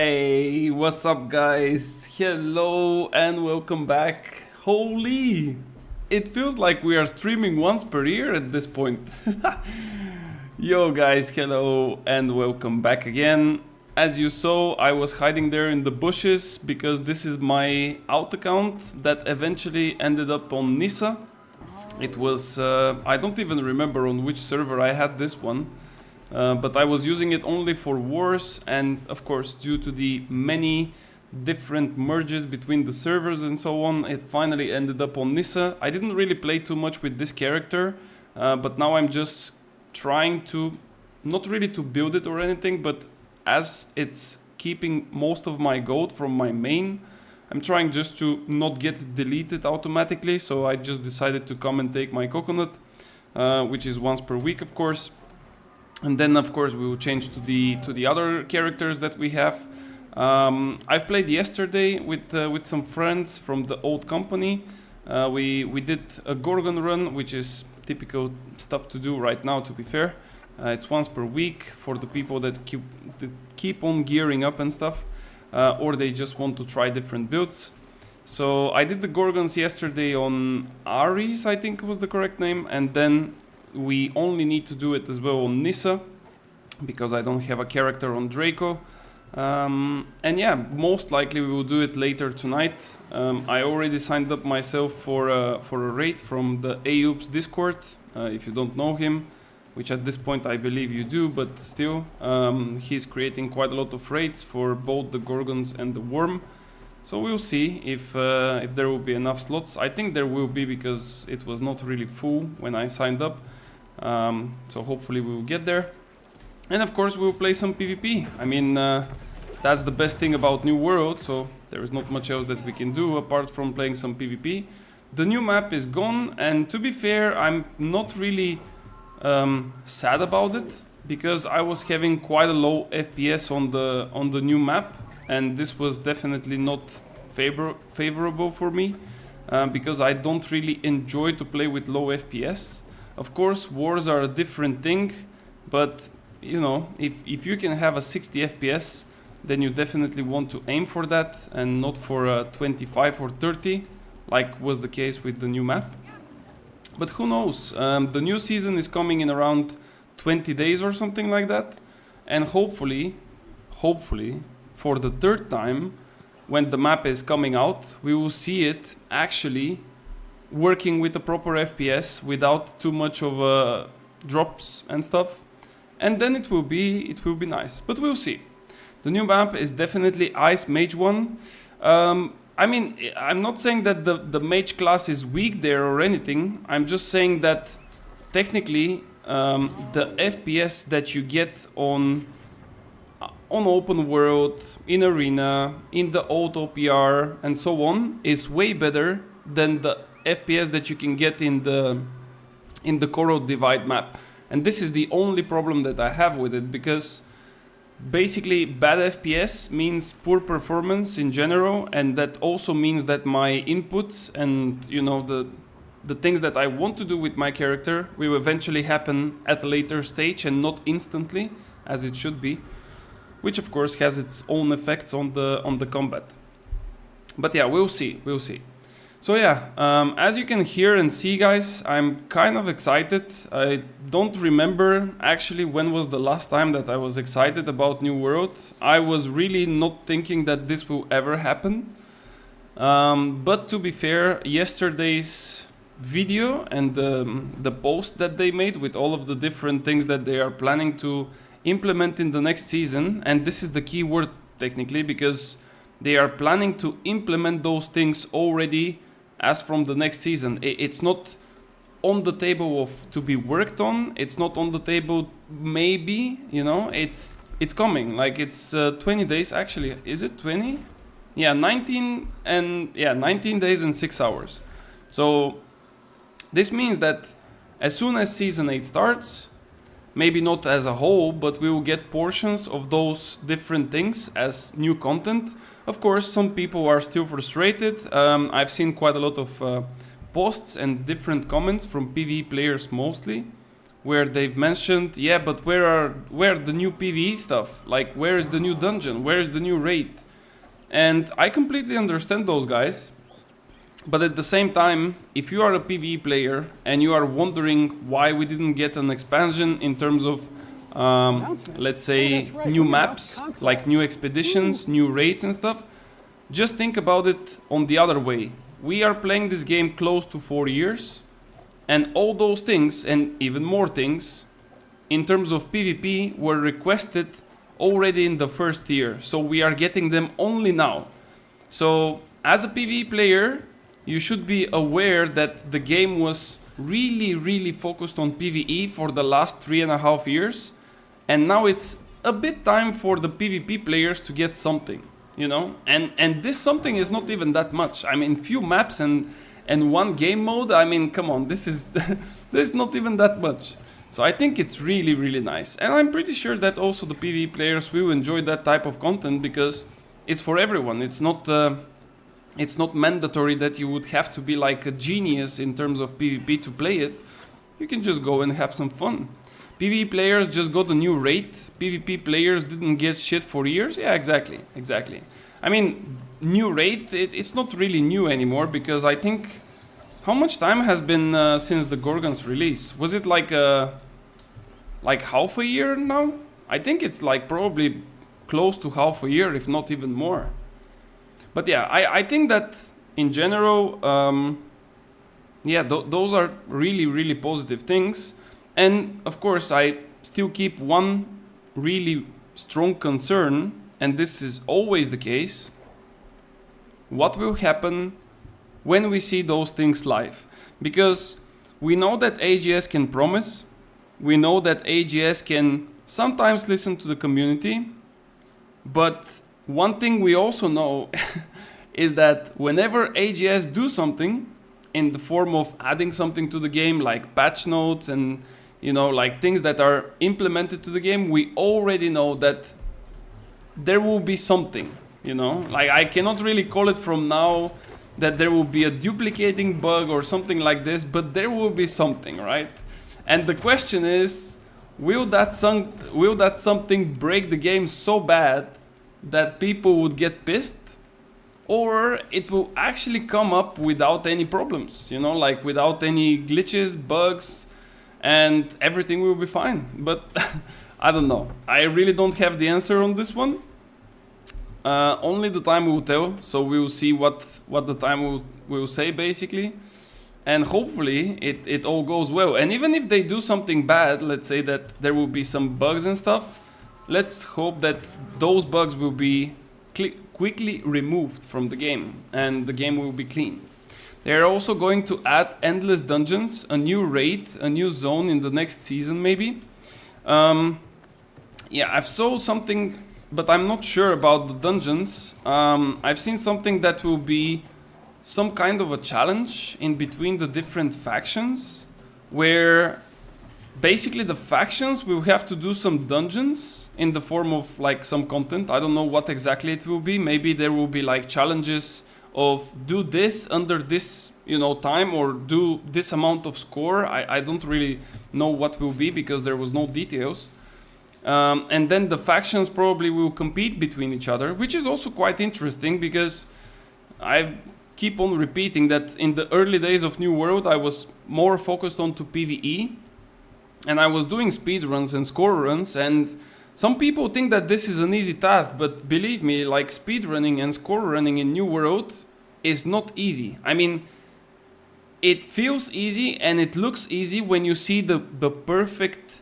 Hey, what's up guys? Hello and welcome back. Holy! It feels like we are streaming once per year at this point. Yo guys, hello and welcome back again. As you saw, I was hiding there in the bushes because this is my out account that eventually ended up on Nissa. It was, I don't even remember on which server I had this one. But I was using it only for wars, and of course due to the many different merges between the servers and so on, it finally ended up on Nissa. I didn't really play too much with this character, but now I'm just trying to, not really to build it or anything, but as it's keeping most of my gold from my main, I'm trying just to not get it deleted automatically, so I just decided to come and take my coconut, which is once per week of course. And then of course we will change to the other characters that we have. I've played yesterday with some friends from the old company. We did a Gorgon run, which is typical stuff to do right now, to be fair. It's once per week for the people that keep on gearing up and stuff, or they just want to try different builds. So I did the Gorgons yesterday on Ares, I think was the correct name, and then we only need to do it as well on Nissa, because I don't have a character on Draco. And yeah, most likely we will do it later tonight. I already signed up myself for a raid from the AUP's Discord, if you don't know him, which at this point I believe you do, but still, he's creating quite a lot of raids for both the Gorgons and the Worm. So we'll see if there will be enough slots. I think there will be, because it was not really full when I signed up. So hopefully we will get there. And of course we will play some PvP. I mean, that's the best thing about New World, so there is not much else that we can do apart from playing some PvP. The new map is gone, and to be fair, I'm not really sad about it, because I was having quite a low FPS on the new map, and this was definitely not favorable for me, because I don't really enjoy to play with low FPS. Of course, wars are a different thing, but you know, if you can have a 60 FPS, then you definitely want to aim for that and not for 25 or 30, like was the case with the new map. But who knows? The new season is coming in around 20 days or something like that, and hopefully, for the third time, when the map is coming out, we will see it actually working with a proper FPS without too much of drops and stuff, and then it will be nice. But we'll see. The new map is definitely Ice Mage 1. I mean, I'm not saying that the mage class is weak there or anything. I'm just saying that technically the FPS that you get on open world, in arena, in the old OPR and so on is way better than the FPS that you can get in the Coral Divide map. And this is the only problem that I have with it, because basically bad FPS means poor performance in general, and that also means that my inputs and, you know, the things that I want to do with my character will eventually happen at a later stage and not instantly as it should be, which of course has its own effects on the combat. But yeah, we'll see. So yeah, as you can hear and see guys, I'm kind of excited. I don't remember actually when was the last time that I was excited about New World. I was really not thinking that this will ever happen. But to be fair, yesterday's video and the post that they made with all of the different things that they are planning to implement in the next season, and this is the key word technically, because they are planning to implement those things already as from the next season. It's not on the table to be worked on. It's not on the table maybe, you know, it's coming. Like it's 20 days actually. Is it 20? Yeah, 19 days and 6 hours. So this means that as soon as season 8 starts, maybe not as a whole, but we will get portions of those different things as new content. Of course, some people are still frustrated. I've seen quite a lot of posts and different comments from PvE players mostly, where they've mentioned, yeah, but where the new PvE stuff? Like, where is the new dungeon? Where is the new raid? And I completely understand those guys. But at the same time, if you are a PvE player and you are wondering why we didn't get an expansion in terms of, let's say, new maps, like new expeditions, new raids and stuff, just think about it on the other way. We are playing this game close to 4 years, and all those things, and even more things, in terms of PvP, were requested already in the first year. So we are getting them only now. So as a PvE player, you should be aware that the game was really focused on PvE for the last 3.5 years. And now it's a bit time for the PvP players to get something, you know? And this something is not even that much. I mean, few maps and one game mode, I mean, come on, this is this is not even that much. So I think it's really nice. And I'm pretty sure that also the PvE players will enjoy that type of content, because it's for everyone. It's not mandatory that you would have to be like a genius in terms of PvP to play it. You can just go and have some fun. PvE players just got a new raid. PvP players didn't get shit for years. Yeah, exactly. I mean, new raid, it's not really new anymore, because I think... How much time has been since the Gorgon's release? Was it like half a year now? I think it's like probably close to half a year, if not even more. But yeah, I think that in general, yeah, those are really positive things. And of course, I still keep one really strong concern, and this is always the case. What will happen when we see those things live? Because we know that AGS can promise, we know that AGS can sometimes listen to the community, but one thing we also know is that whenever AGS do something in the form of adding something to the game, like patch notes and, you know, like things that are implemented to the game, we already know that there will be something, you know? Like, I cannot really call it from now that there will be a duplicating bug or something like this, but there will be something, right? And the question is, will that something break the game so bad that people would get pissed? Or it will actually come up without any problems, you know, like without any glitches, bugs, and everything will be fine. But I don't know. I really don't have the answer on this one. Only the time will tell, so we will see what the time will say, basically. And hopefully it all goes well. And even if they do something bad, let's say that there will be some bugs and stuff, let's hope that those bugs will be quickly removed from the game, and the game will be clean. They're also going to add endless dungeons, a new raid, a new zone in the next season, maybe. Yeah, I've saw something, but I'm not sure about the dungeons. I've seen something that will be some kind of a challenge in between the different factions, where basically the factions will have to do some dungeons in the form of like some content. I don't know what exactly it will be. Maybe there will be like challenges of do this under this, you know, time, or do this amount of score. I don't really know what will be, because there was no details. And then the factions probably will compete between each other, which is also quite interesting, because I keep on repeating that in the early days of New World I was more focused on to PvE, and I was doing speedruns and score runs, and some people think that this is an easy task, but believe me, like, speedrunning and score running in New World is not easy. I mean, it feels easy and it looks easy when you see the perfect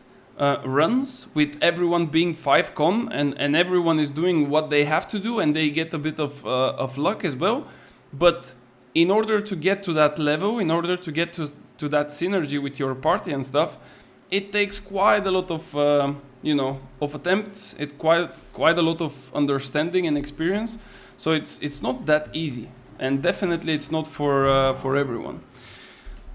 runs with everyone being 5-con and everyone is doing what they have to do, and they get a bit of luck as well. But in order to get to that level, in order to get to that synergy with your party and stuff, it takes quite a lot of you know, of attempts. It quite a lot of understanding and experience. So it's not that easy, and definitely it's not for everyone.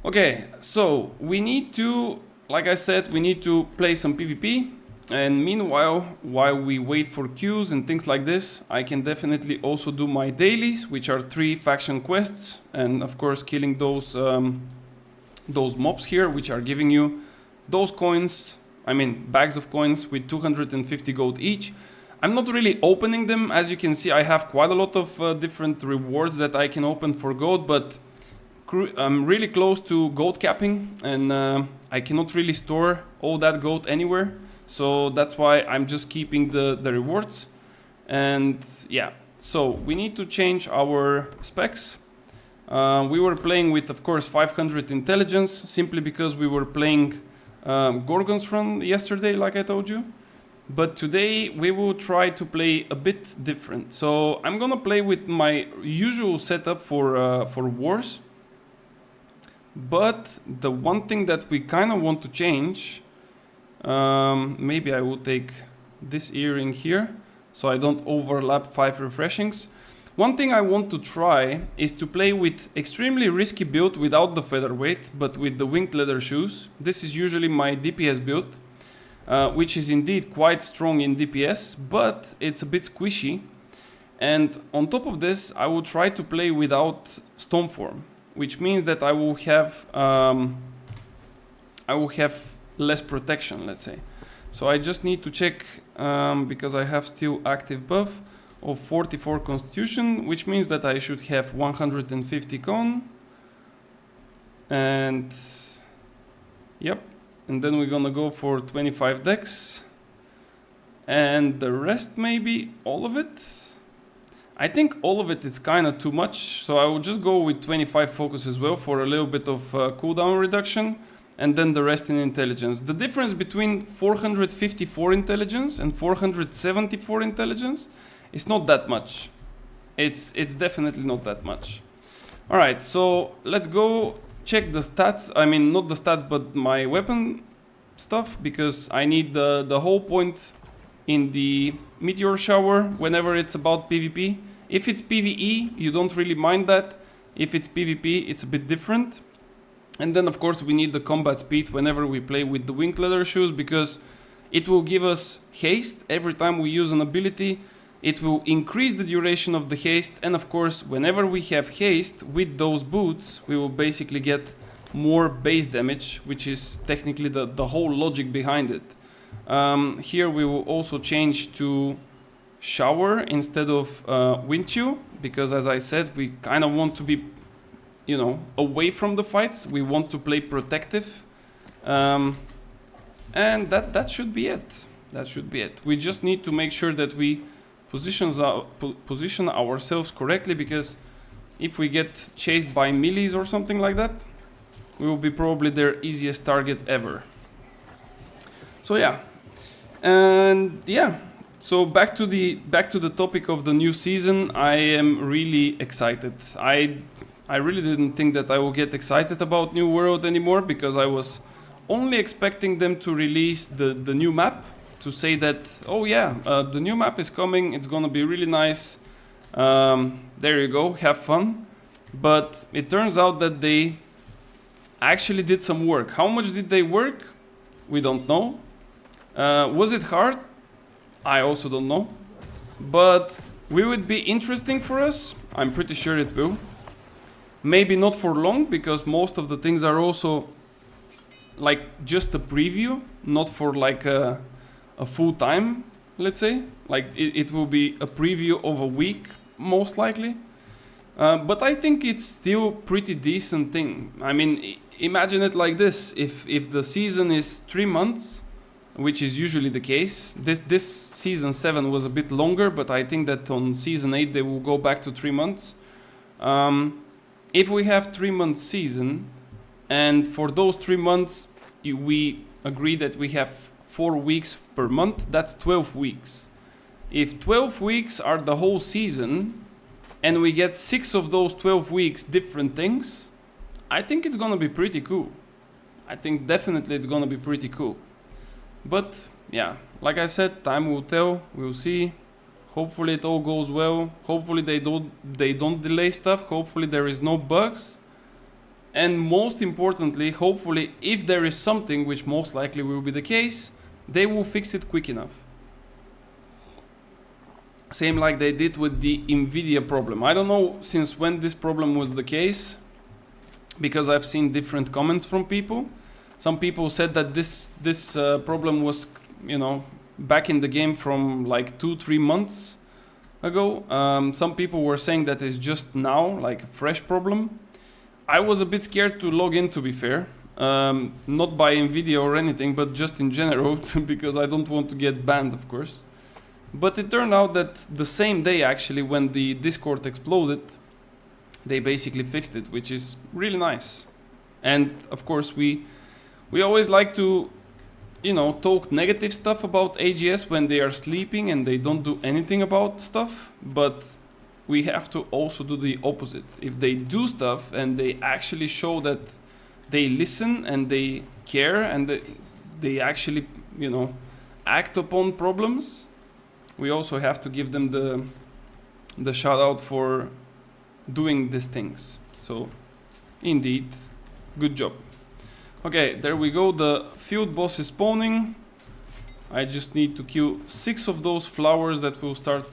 Okay, so we need to, like I said, we need to play some PvP. And meanwhile, while we wait for queues and things like this, I can definitely also do my dailies, which are 3 faction quests, and of course killing those mobs here, which are giving you those coins, I mean bags of coins with 250 gold each. I'm not really opening them. As you can see, I have quite a lot of different rewards that I can open for gold, but I'm really close to gold capping, and I cannot really store all that gold anywhere. So that's why I'm just keeping the rewards. And yeah, so we need to change our specs. We were playing with, of course, 500 intelligence, simply because we were playing Gorgon's Run yesterday, like I told you. But today we will try to play a bit different. So I'm gonna play with my usual setup for wars. But the one thing that we kind of want to change, maybe I will take this earring here so I don't overlap 5 refreshings. One thing I want to try is to play with extremely risky build without the featherweight, but with the winged leather shoes. This is usually my DPS build, which is indeed quite strong in DPS, but it's a bit squishy. And on top of this, I will try to play without Stormform, which means that I will have less protection, let's say. So I just need to check, because I have still active buff of 44 constitution, which means that I should have 150 con. And yep, and then we're gonna go for 25 dex. And the rest, maybe all of it. I think all of it is kind of too much, so I will just go with 25 focus as well for a little bit of cooldown reduction, and then the rest in intelligence. The difference between 454 intelligence and 474 intelligence is not that much. It's definitely not that much. Alright, so let's go check the stats. I mean, not the stats, but my weapon stuff, because I need the whole point in the meteor shower whenever it's about PvP. If it's PvE, you don't really mind that. If it's PvP, it's a bit different. And then of course we need the combat speed whenever we play with the winged leather shoes, because it will give us haste every time we use an ability. It will increase the duration of the haste, and of course whenever we have haste with those boots, we will basically get more base damage, which is technically the whole logic behind it. Here we will also change to shower instead of wind chill, because as I said, we kind of want to be, you know, away from the fights. We want to play protective, and that should be it. That should be it. We just need to make sure that we position ourselves correctly, because if we get chased by melees or something like that, we will be probably their easiest target ever. So yeah, and yeah, so back to the topic of the new season. I am really excited. I really didn't think that I will get excited about New World anymore, because I was only expecting them to release the new map, to say that, oh yeah, the new map is coming, it's gonna be really nice, there you go, have fun. But it turns out that they actually did some work. How much did they work? We don't know. Was it hard? I also don't know. But will it be interesting for us? I'm pretty sure it will. Maybe not for long, because most of the things are also like just a preview, not for like a full time, let's say. Like it will be a preview of a week, most likely. But I think it's still pretty decent thing. I mean, imagine it like this: if the season is 3 months, which is usually the case. This season 7 was a bit longer, but I think that on season 8 they will go back to 3 months. If we have 3-month season, and for those 3 months we agree that we have 4 weeks per month, that's 12 weeks. If 12 weeks are the whole season, and we get 6 of those 12 weeks different things, I think it's gonna be pretty cool. I think definitely it's gonna be pretty cool. But yeah, like I said, time will tell. We'll see. Hopefully it all goes well. Hopefully they don't delay stuff. Hopefully there is no bugs. And most importantly, hopefully if there is something, which most likely will be the case, they will fix it quick enough. Same like they did with the Nvidia problem. I don't know since when this problem was the case, because I've seen different comments from people. Some people said that this problem was, you know, back in the game from like 2-3 months ago. Some people were saying that it's just now, like a fresh problem. I was a bit scared to log in, to be fair. Not by Nvidia or anything, but just in general, because I don't want to get banned, of course. But it turned out that the same day, actually, when the Discord exploded, they basically fixed it, which is really nice. And of course, we always like to, you know, talk negative stuff about AGS when they are sleeping and they don't do anything about stuff, but we have to also do the opposite. If they do stuff and they actually show that they listen and they care and they actually, you know, act upon problems, we also have to give them the shout out for doing these things. So indeed, good job. Okay, there we go. The field boss is spawning. I just need to kill 6 of those flowers that will start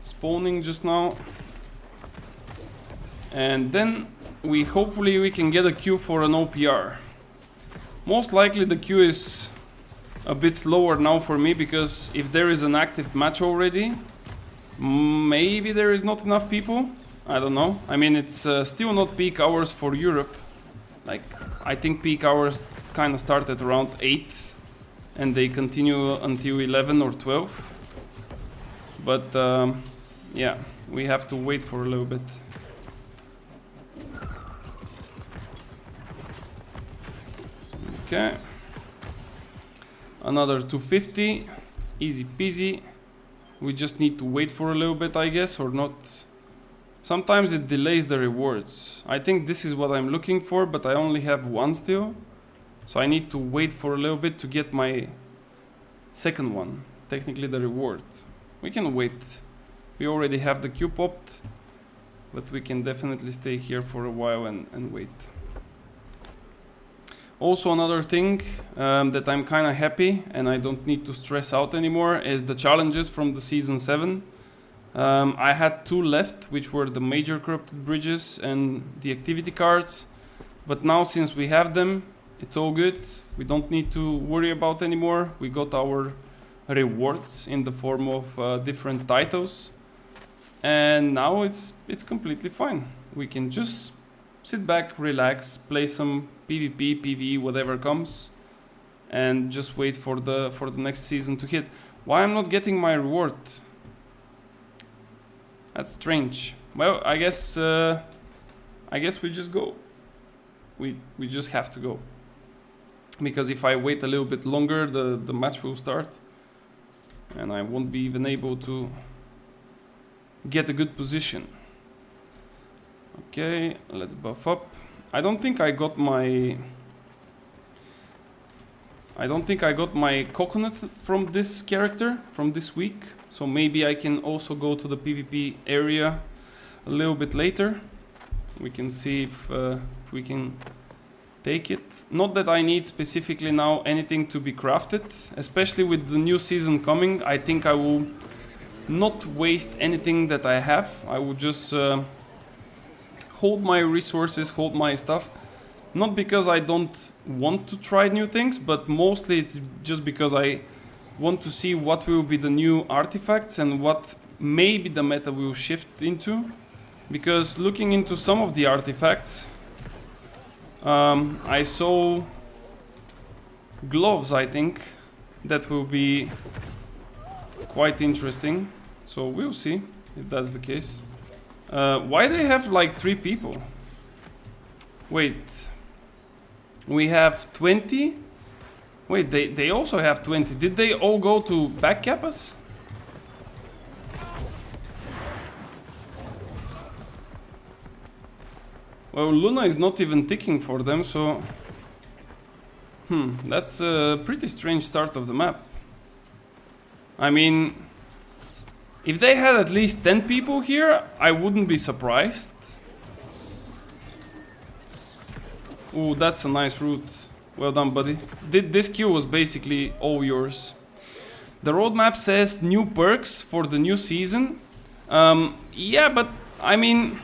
spawning just now. And then hopefully we can get a queue for an OPR. Most likely the queue is a bit slower now for me, because if there is an active match already, maybe there is not enough people. I don't know. I mean, it's still not peak hours for Europe. Like, I think peak hours kind of start at around 8 and they continue until 11 or 12. But yeah, we have to wait for a little bit. Okay. Another 250. Easy peasy. We just need to wait for a little bit, I guess, or not. Sometimes it delays the rewards. I think this is what I'm looking for, but I only have 1 still. So I need to wait for a little bit to get my second one. Technically the reward. We can wait. We already have the queue popped, but we can definitely stay here for a while and wait. Also, another thing that I'm kind of happy and I don't need to stress out anymore is the challenges from the Season 7. I had 2 left, which were the major corrupted bridges and the activity cards. But now, since we have them, it's all good. We don't need to worry about anymore. We got our rewards in the form of different titles. And now it's completely fine. We can just sit back, relax, play some PvP, PvE, whatever comes, and just wait for the next season to hit. Why I'm not getting my reward? That's strange. Well, I guess we just go. We just have to go. Because if I wait a little bit longer, the match will start, and I won't be even able to get a good position. Okay, let's buff up. I don't think I got my coconut from this character from this week, so maybe I can also go to the PvP area a little bit later. We can see if we can take it. Not that I need specifically now anything to be crafted, especially with the new season coming. I think I will not waste anything that I have. I will just hold my resources, hold my stuff. Not because I don't want to try new things, but mostly it's just because I want to see what will be the new artifacts and what maybe the meta will shift into. Because looking into some of the artifacts, I saw gloves, I think, that will be quite interesting. So we'll see if that's the case. Why they have like 3 people? Wait, we have 20? Wait, they also have 20. Did they all go to back kappas? Well, Luna is not even ticking for them, so... that's a pretty strange start of the map. I mean, if they had at least 10 people here, I wouldn't be surprised. Ooh, that's a nice route. Well done, buddy. This kill was basically all yours. The roadmap says new perks for the new season. Yeah, but I mean,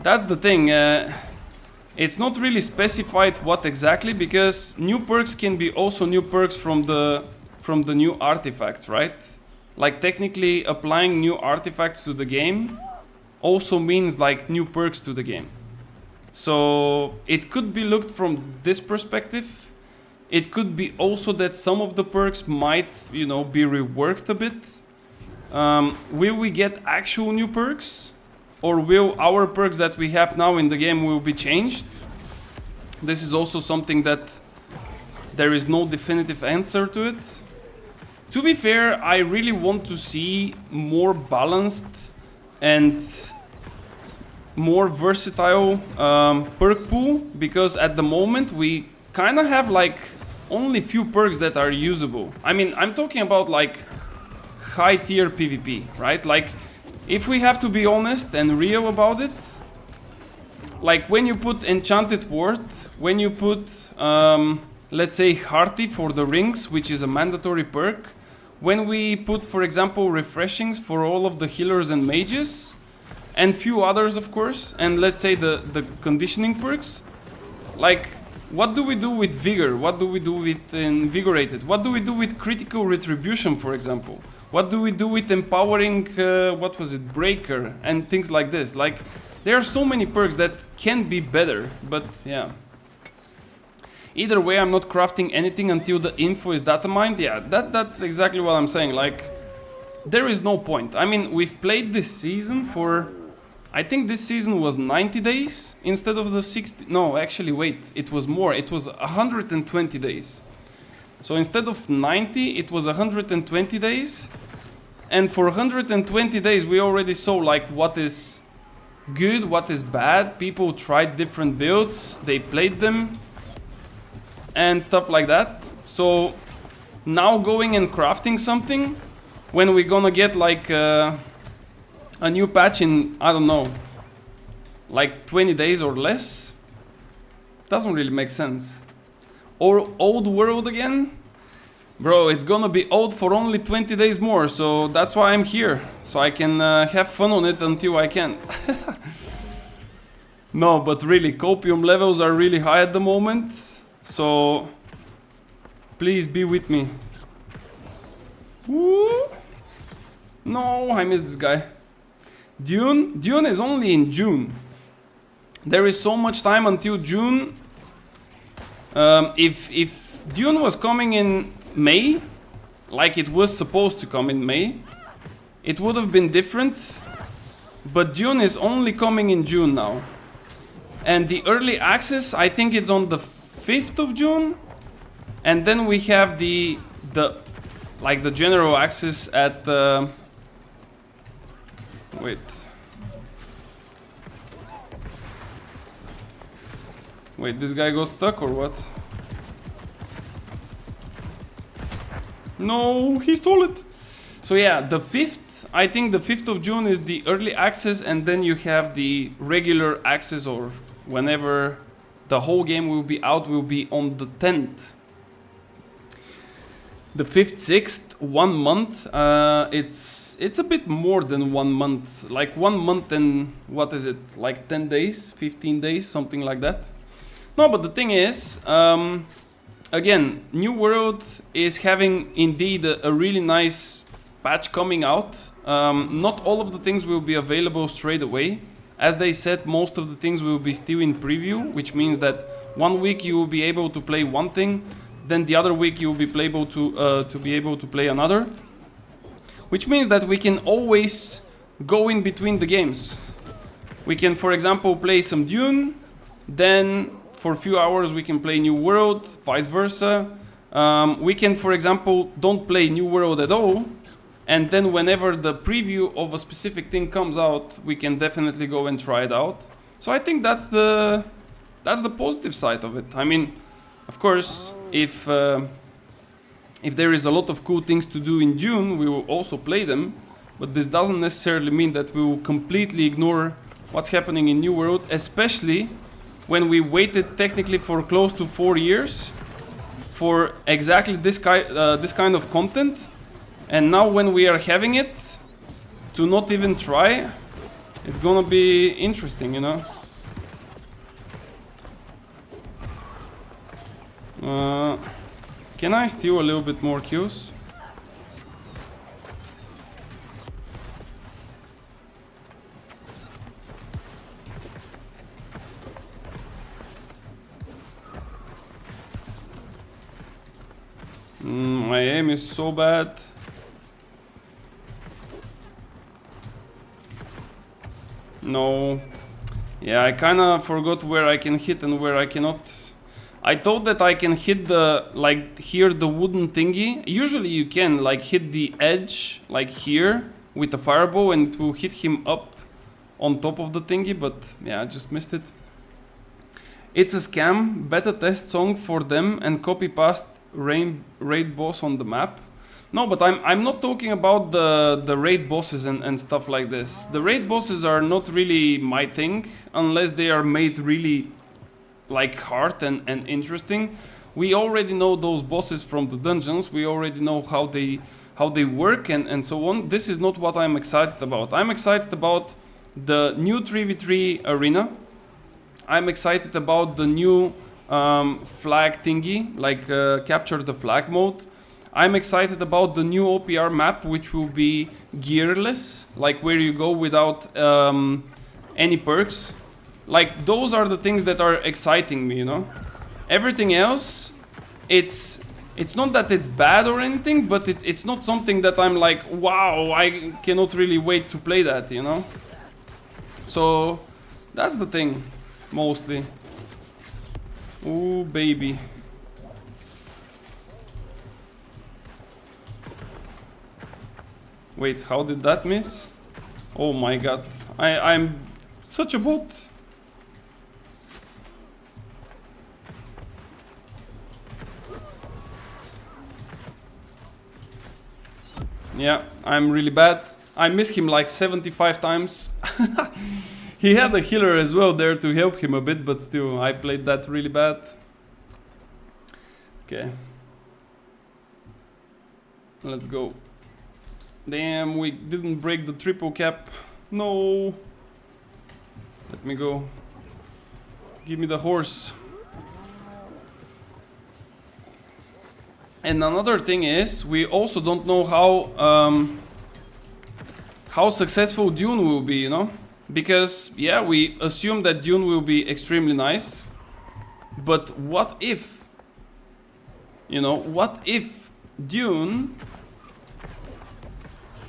that's the thing. It's not really specified what exactly, because new perks can be also new perks from the new artifacts, right? Like technically applying new artifacts to the game also means like new perks to the game. So it could be looked from this perspective. It could be also that some of the perks might, you know, be reworked a bit. Will we get actual new perks? Or will our perks that we have now in the game will be changed? This is also something that there is no definitive answer to it. To be fair, I really want to see more balanced and more versatile perk pool, because at the moment we kind of have like only few perks that are usable. I mean, I'm talking about like high tier PvP, right? Like, if we have to be honest and real about it, like when you put Enchanted Ward, when you put, let's say, Hearty for the rings, which is a mandatory perk, when we put, for example, Refreshings for all of the healers and mages, and few others, of course, and let's say the conditioning perks, like, what do we do with Vigor? What do we do with Invigorated? What do we do with Critical Retribution, for example? What do we do with empowering, what was it, Breaker, and things like this? Like, there are so many perks that can be better, but yeah. Either way, I'm not crafting anything until the info is data mined. Yeah, that's exactly what I'm saying. Like, there is no point. I mean, we've played this season for, I think this season was 90 days instead of the 60. No, actually, wait, it was more. It was 120 days. So instead of 90, it was 120 days. And for 120 days, we already saw like what is good, what is bad. People tried different builds, they played them, and stuff like that. So now going and crafting something, when we're gonna get like a new patch in, I don't know, like 20 days or less, doesn't really make sense. Or old world again? Bro, it's gonna be old for only 20 days more, so that's why I'm here. So I can have fun on it until I can. No, but really, copium levels are really high at the moment. So please be with me. Woo! No, I missed this guy. Dune is only in June. There is so much time until June. If Dune was coming in May, like it was supposed to come in May, it would have been different. But Dune is only coming in June now. And the early access, I think it's on the 5th of June. And then we have the general access at wait. Wait, this guy got stuck or what? No, he stole it. So yeah, the 5th, I think the 5th of June is the early access, and then you have the regular access, or whenever the whole game will be out, will be on the 10th. The 5th, 6th, 1 month. It's a bit more than 1 month. Like 1 month and what is it? Like 10 days, 15 days, something like that. No, but the thing is, again, New World is having indeed a really nice patch coming out. Not all of the things will be available straight away. As they said, most of the things will be still in preview, which means that 1 week you will be able to play one thing, then the other week you will be able to play another. Which means that we can always go in between the games. We can, for example, play some Dune, then for a few hours we can play New World, vice versa. We can, for example, don't play New World at all, and then whenever the preview of a specific thing comes out, we can definitely go and try it out. So I think that's the positive side of it. I mean, of course, if there is a lot of cool things to do in June, we will also play them, but this doesn't necessarily mean that we will completely ignore what's happening in New World, especially when we waited technically for close to 4 years for exactly this kind of content, and now when we are having it, to not even try, it's gonna be interesting, you know. Can I steal a little bit more Qs? My aim is so bad. No. Yeah, I kinda forgot where I can hit and where I cannot. I thought that I can hit the, like, here, the wooden thingy. Usually you can, like, hit the edge, like here, with a fireball, and it will hit him up on top of the thingy, but yeah, I just missed it. It's a scam, beta test song for them, and copy-paste raid boss on the map. No, but I'm not talking about the raid bosses and stuff like this. The raid bosses are not really my thing, unless they are made really, like, hard and interesting. We already know those bosses from the dungeons. We already know how they work and so on. This is not what I'm excited about. I'm excited about the new 3v3 arena. I'm excited about the new flag thingy, like capture the flag mode. I'm excited about the new OPR map, which will be gearless, like where you go without any perks. Like, those are the things that are exciting me, you know? Everything else, it's not that it's bad or anything, but it's not something that I'm like, wow, I cannot really wait to play that, you know? So, that's the thing, mostly. Ooh, baby. Wait, how did that miss? Oh my god, I'm such a bot. Yeah, I'm really bad. I missed him like 75 times. He had a healer as well there to help him a bit, but still, I played that really bad. Okay. Let's go. Damn, we didn't break the triple cap. No. Let me go. Give me the horse. And another thing is, we also don't know how successful Dune will be, you know? Because, yeah, we assume that Dune will be extremely nice. But what if? You know, what if Dune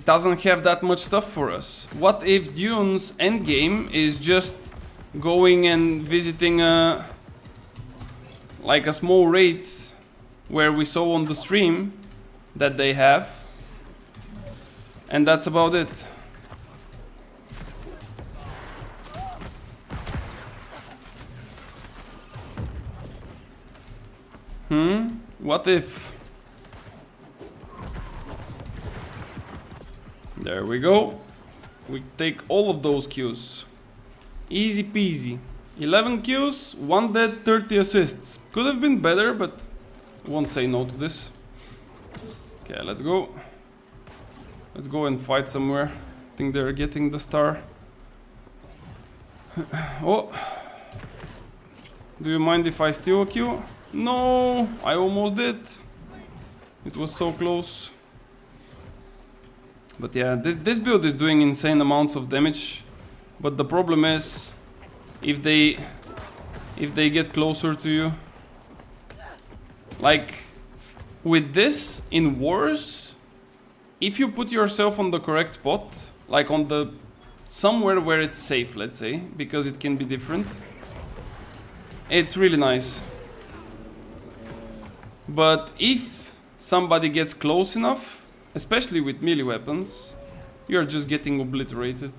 doesn't have that much stuff for us? What if Dune's endgame is just going and visiting like a small raid where we saw on the stream that they have, and that's about it? What if? There we go. We take all of those Qs. Easy peasy. 11 Qs, 1 dead, 30 assists. Could have been better, but won't say no to this. Okay, let's go. Let's go and fight somewhere. I think they're getting the star. Oh. Do you mind if I steal a Q? No, I almost did. It was so close. But yeah, this build is doing insane amounts of damage. But the problem is, if they get closer to you, like with this in wars, if you put yourself on the correct spot, like on the somewhere where it's safe, let's say, because it can be different, it's really nice. But if somebody gets close enough, especially with melee weapons, you're just getting obliterated.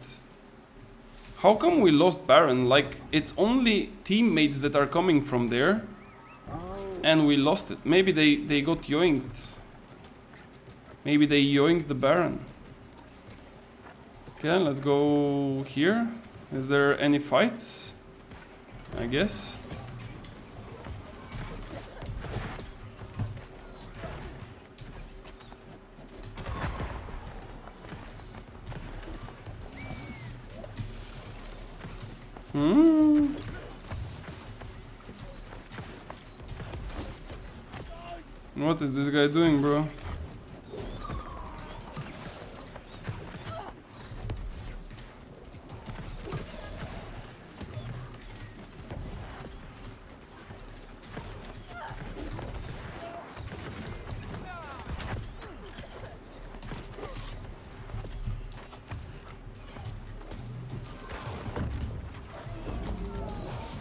How come we lost Baron? Like, it's only teammates that are coming from there, and we lost it. Maybe they got yoinked. Maybe they yoinked the Baron. Okay, let's go here. Is there any fights? I guess. What is this guy doing, bro?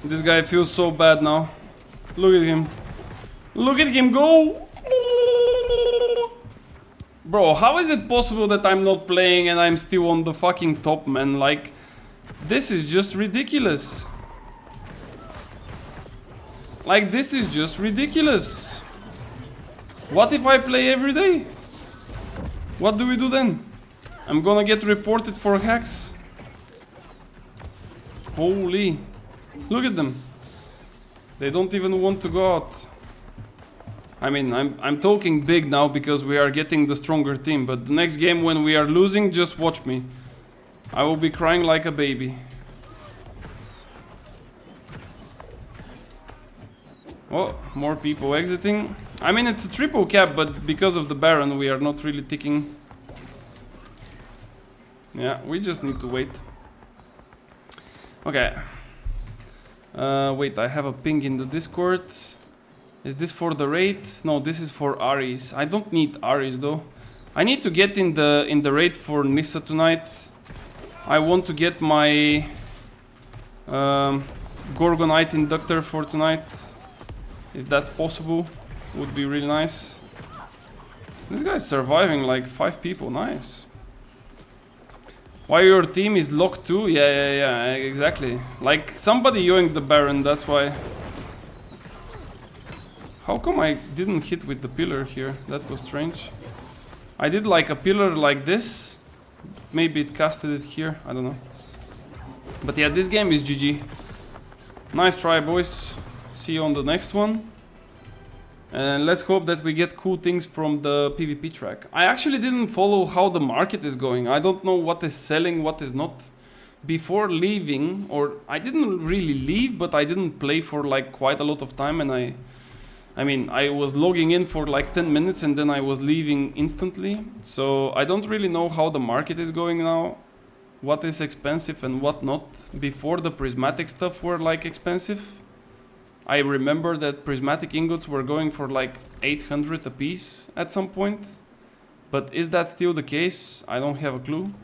This guy feels so bad now. Look at him. Look at him go! Bro, how is it possible that I'm not playing and I'm still on the fucking top, man? Like, this is just ridiculous. Like, this is just ridiculous. What if I play every day? What do we do then? I'm gonna get reported for hacks. Holy. Look at them. They don't even want to go out. I mean, I'm talking big now because we are getting the stronger team, but the next game when we are losing, just watch me. I will be crying like a baby. Oh, more people exiting. I mean, it's a triple cap, but because of the Baron, we are not really ticking. Yeah, we just need to wait. Okay. Wait, I have a ping in the Discord. Is this for the raid? No, this is for Ares. I don't need Ares though. I need to get in the raid for Nissa tonight. I want to get my Gorgonite inductor for tonight. If that's possible, would be really nice. This guy's surviving like 5 people, nice. Why your team is locked too? Yeah, exactly. Like somebody yoinked the Baron, that's why. How come I didn't hit with the pillar here? That was strange. I did like a pillar like this. Maybe it casted it here, I don't know. But yeah, this game is GG. Nice try, boys. See you on the next one. And let's hope that we get cool things from the PvP track. I actually didn't follow how the market is going. I don't know what is selling, what is not. Before leaving, or I didn't really leave, but I didn't play for like quite a lot of time, and I mean, I was logging in for like 10 minutes and then I was leaving instantly. So I don't really know how the market is going now. What is expensive and what not. Before the prismatic stuff were like expensive. I remember that prismatic ingots were going for like 800 a piece at some point. But is that still the case? I don't have a clue.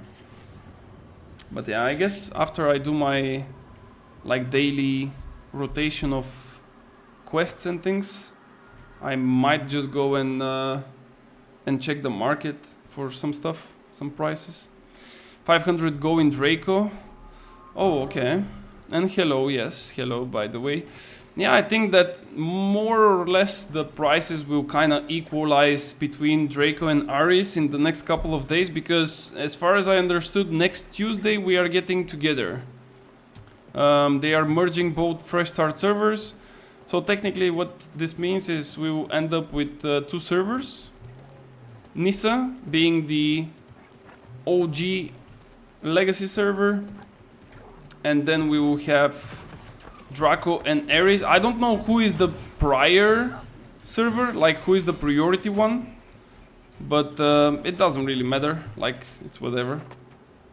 But yeah, I guess after I do my like daily rotation of quests and things, I might just go and check the market for some stuff, some prices. 500 go in Draco. Oh, okay. And hello, yes, hello, by the way. Yeah, I think that more or less the prices will kind of equalize between Draco and Ares in the next couple of days, because as far as I understood, next Tuesday we are getting together. They are merging both fresh start servers. So technically what this means is we will end up with 2 servers. Nissa being the OG legacy server. And then we will have Draco and Ares. I don't know who is the prior server, like who is the priority one. But it doesn't really matter, like it's whatever.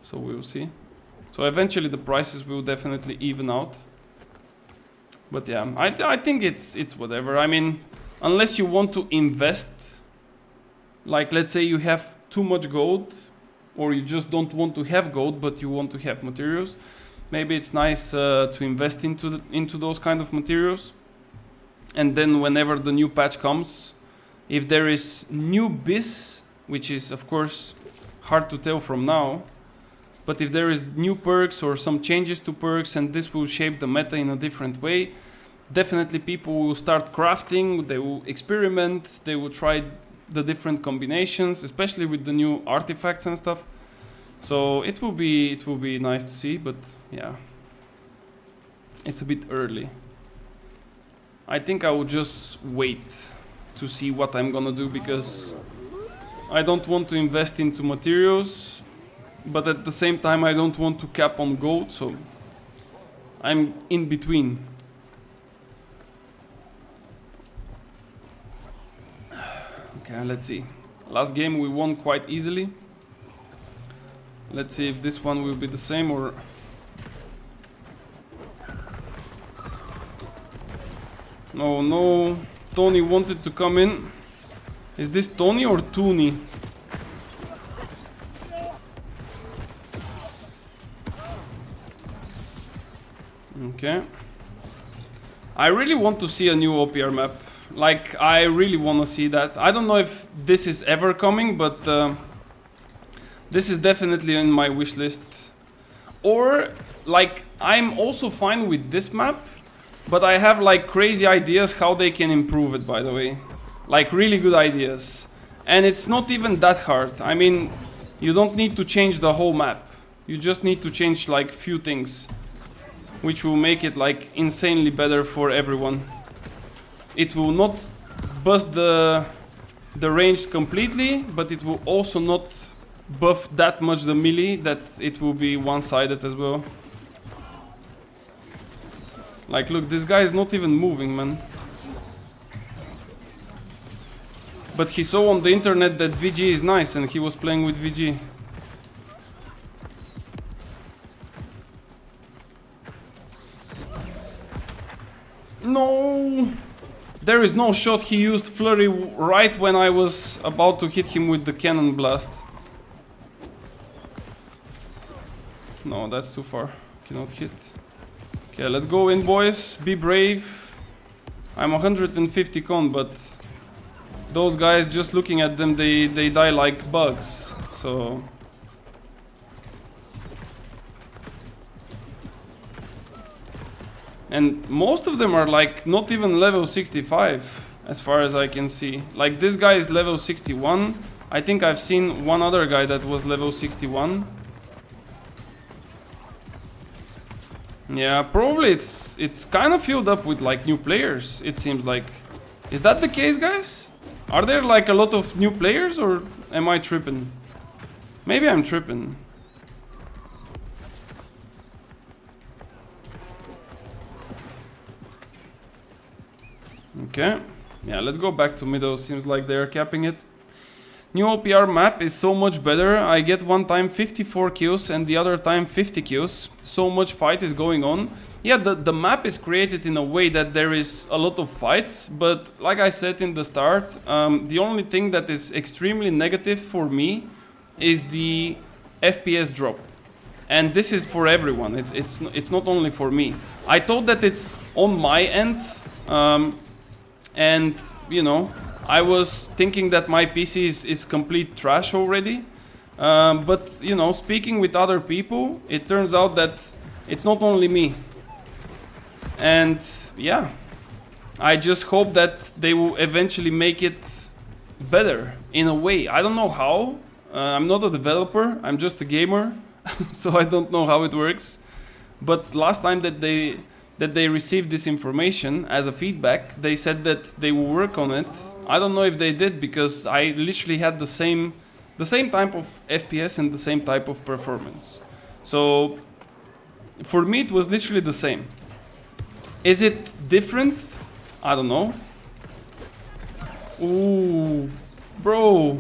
So we will see. So eventually the prices will definitely even out. But yeah, I think it's whatever. I mean, unless you want to invest, like let's say you have too much gold, or you just don't want to have gold, but you want to have materials. Maybe it's nice to invest into those kind of materials. And then whenever the new patch comes, if there is new bis, which is of course hard to tell from now, but if there is new perks or some changes to perks and this will shape the meta in a different way, definitely people will start crafting, they will experiment, they will try the different combinations, especially with the new artifacts and stuff. So it will be nice to see, but yeah, it's a bit early. I think I will just wait to see what I'm gonna do, because I don't want to invest into materials, but at the same time I don't want to cap on gold, so I'm in between. Okay, let's see. Last game we won quite easily. Let's see if this one will be the same or... Oh no, Tony wanted to come in. Is this Tony or Tooney? Okay. I really want to see a new OPR map. Like, I really want to see that. I don't know if this is ever coming, but this is definitely in my wish list. Or, like, I'm also fine with this map, but I have like crazy ideas how they can improve it, by the way. Like, really good ideas. And it's not even that hard. I mean, you don't need to change the whole map. You just need to change like few things, which will make it like insanely better for everyone. It will not bust the range completely, but it will also not buff that much the melee that it will be one-sided as well. Like, look, this guy is not even moving, man. But he saw on the internet that VG is nice and he was playing with VG. No! There is no shot. He used flurry right when I was about to hit him with the cannon blast. No, that's too far. Cannot hit. Okay, let's go in, boys. Be brave. I'm 150 con, but those guys, just looking at them, they die like bugs. So... And most of them are like not even level 65, as far as I can see. Like, this guy is level 61. I think I've seen one other guy that was level 61. Yeah, probably it's kind of filled up with like new players, it seems like. Is that the case, guys? Are there like a lot of new players, or am I tripping? Maybe I'm tripping. Okay, yeah, let's go back to middle. Seems like they're capping it. New OPR map is so much better. I get one time 54 kills and the other time 50 kills. So much fight is going on. Yeah, the map is created in a way that there is a lot of fights, but like I said in the start, the only thing that is extremely negative for me is the FPS drop. And this is for everyone. It's not only for me. I thought that it's on my end. And, you know, I was thinking that my PC is complete trash already. But, you know, speaking with other people, it turns out that it's not only me. And, yeah, I just hope that they will eventually make it better in a way. I don't know how. I'm not a developer. I'm just a gamer. So I don't know how it works. But last time that they received this information as a feedback, they said that they will work on it. I don't know if they did, because I literally had the same type of FPS and the same type of performance. So for me it was literally the same. Is it different? I don't know. Ooh, bro.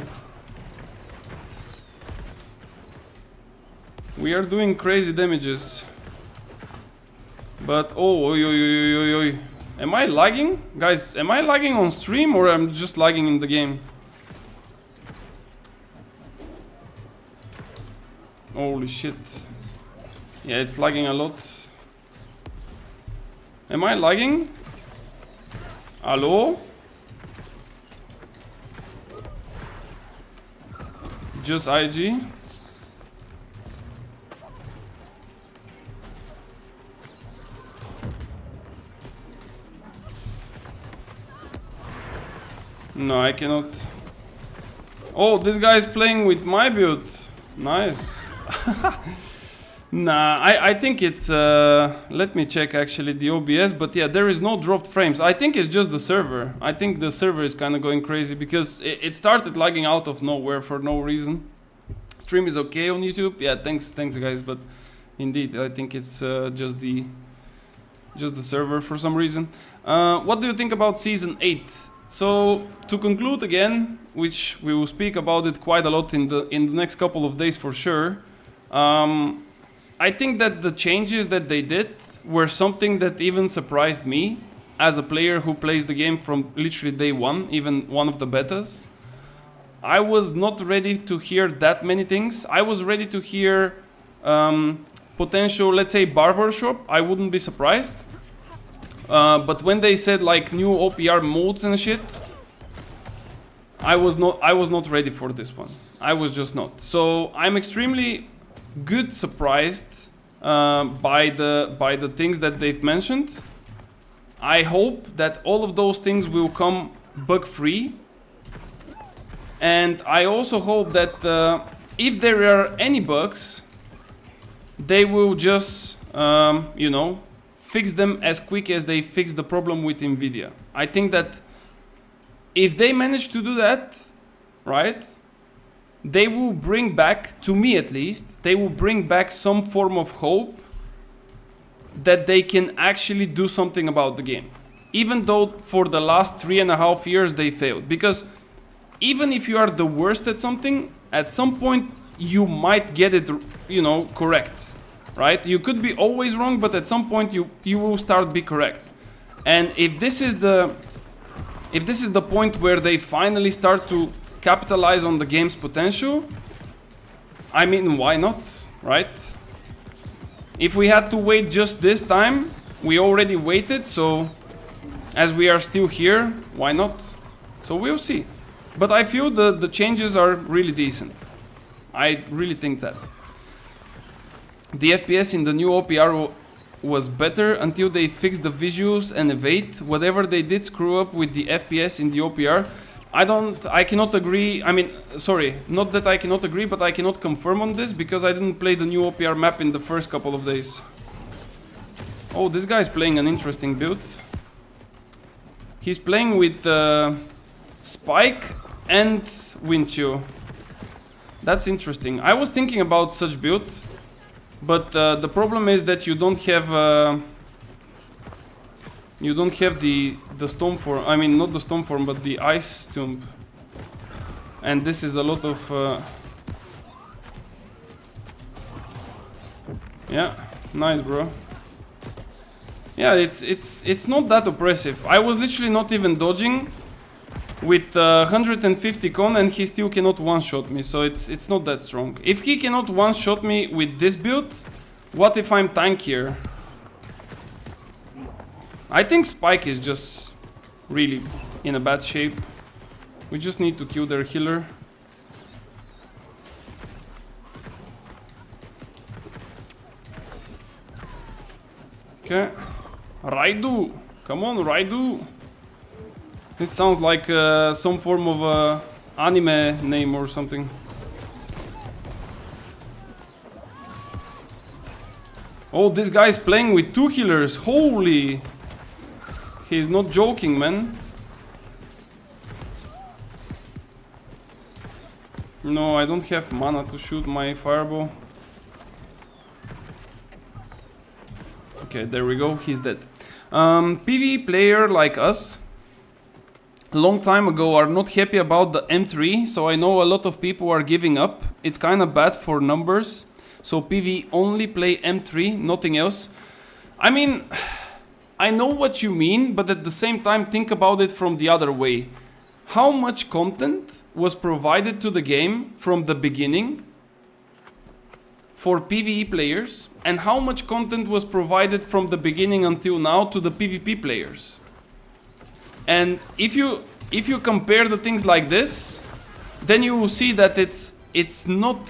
We are doing crazy damages. But, oh, oi, oi, oi, oi, oi. Am I lagging? Guys, am I lagging on stream or I'm just lagging in the game? Holy shit. Yeah, it's lagging a lot. Am I lagging? Hello? Just IG? No, I cannot. Oh, this guy is playing with my build. Nice. Nah, I think it's... let me check actually the OBS. But yeah, there is no dropped frames. I think it's just the server. I think the server is kind of going crazy because it started lagging out of nowhere for no reason. Stream is okay on YouTube. Yeah, thanks guys. But indeed, I think it's just the server for some reason. What do you think about Season 8? So to conclude again, which we will speak about it quite a lot in the next couple of days for sure. I think that the changes that they did were something that even surprised me as a player who plays the game from literally day one, even one of the betas. I was not ready to hear that many things. I was ready to hear potential, let's say, barbershop. I wouldn't be surprised. But when they said like new OPR modes and shit, I was not ready for this one. I was just not. So I'm extremely good surprised by the things that they've mentioned. I hope that all of those things will come bug free, and I also hope that if there are any bugs, they will just you know, fix them as quick as they fix the problem with Nvidia. I think that if they manage to do that, right, they will bring back, to me at least, they will bring back some form of hope that they can actually do something about the game. Even though for the last 3.5 years they failed. Because even if you are the worst at something, at some point you might get it, you know, correct. Right? You could be always wrong, but at some point you will start be correct. And if this is the point where they finally start to capitalize on the game's potential, I mean, why not, right? If we had to wait just this time, we already waited, so as we are still here, why not? So we'll see. But I feel the changes are really decent. I really think that. The FPS in the new OPR was better until they fixed the visuals and evade. Whatever they did screw up with the FPS in the OPR. I cannot agree. I mean, sorry, not that I cannot agree, but I cannot confirm on this because I didn't play the new OPR map in the first couple of days. Oh, this guy's playing an interesting build. He's playing with Spike and Windchill. That's interesting. I was thinking about such build. But the problem is that you don't have the stone form. I mean, not the stone form, but the ice tomb. And this is a lot of yeah, nice, bro. Yeah, it's not that oppressive. I was literally not even dodging with 150 con, and he still cannot one-shot me, so it's not that strong. If he cannot one-shot me with this build, what if I'm tankier? I think Spike is just really in a bad shape. We just need to kill their healer. Okay. Raidu! Come on, Raidu! This sounds like some form of anime name or something. Oh, this guy is playing with 2 healers. Holy! He's not joking, man. No, I don't have mana to shoot my fireball. Okay, there we go. He's dead. PvE player like us long time ago are not happy about the M3, so I know a lot of people are giving up. It's kind of bad for numbers, so PvE only play M3, nothing else. I mean, I know what you mean, but at the same time think about it from the other way. How much content was provided to the game from the beginning for PvE players, and how much content was provided from the beginning until now to the PvP players? And if you compare the things like this, then you will see that it's not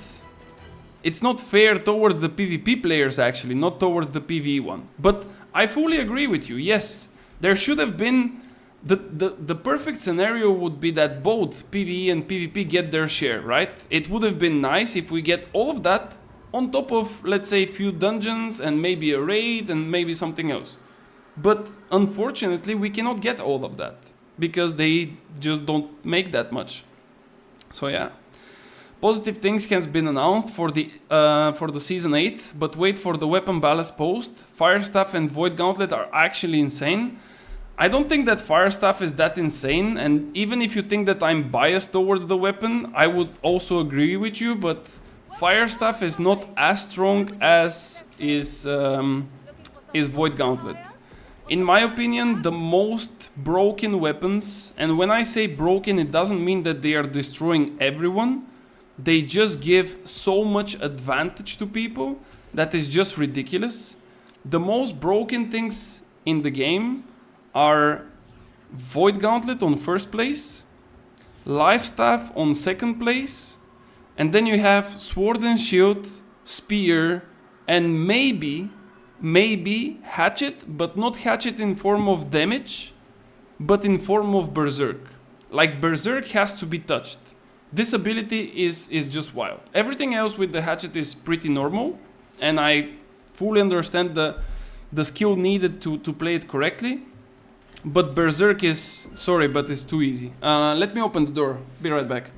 fair towards the PvP players, actually, not towards the PvE one. But I fully agree with you. Yes, there should have been the perfect scenario would be that both PvE and PvP get their share, right? It would have been nice if we get all of that on top of, let's say, a few dungeons and maybe a raid and maybe something else. But unfortunately, we cannot get all of that because they just don't make that much. So yeah, positive things has been announced for the season 8, but wait for the weapon ballast post. Fire staff and void gauntlet are actually insane. I don't think that Fire Staff is that insane, and even if you think that I'm biased towards the weapon, I would also agree with you, but Fire Staff is not as strong as is Void Gauntlet. In my opinion, the most broken weapons, and when I say broken, it doesn't mean that they are destroying everyone, they just give so much advantage to people that is just ridiculous. The most broken things in the game are Void Gauntlet on first place, Life Staff on second place, and then you have Sword and Shield, Spear, and maybe Hatchet, but not Hatchet in form of damage, but in form of Berserk. Like Berserk has to be touched. This ability is just wild. Everything else with the Hatchet is pretty normal, and I fully understand the skill needed to play it correctly. But Berserk is, sorry, but it's too easy. Let me open the door. Be right back.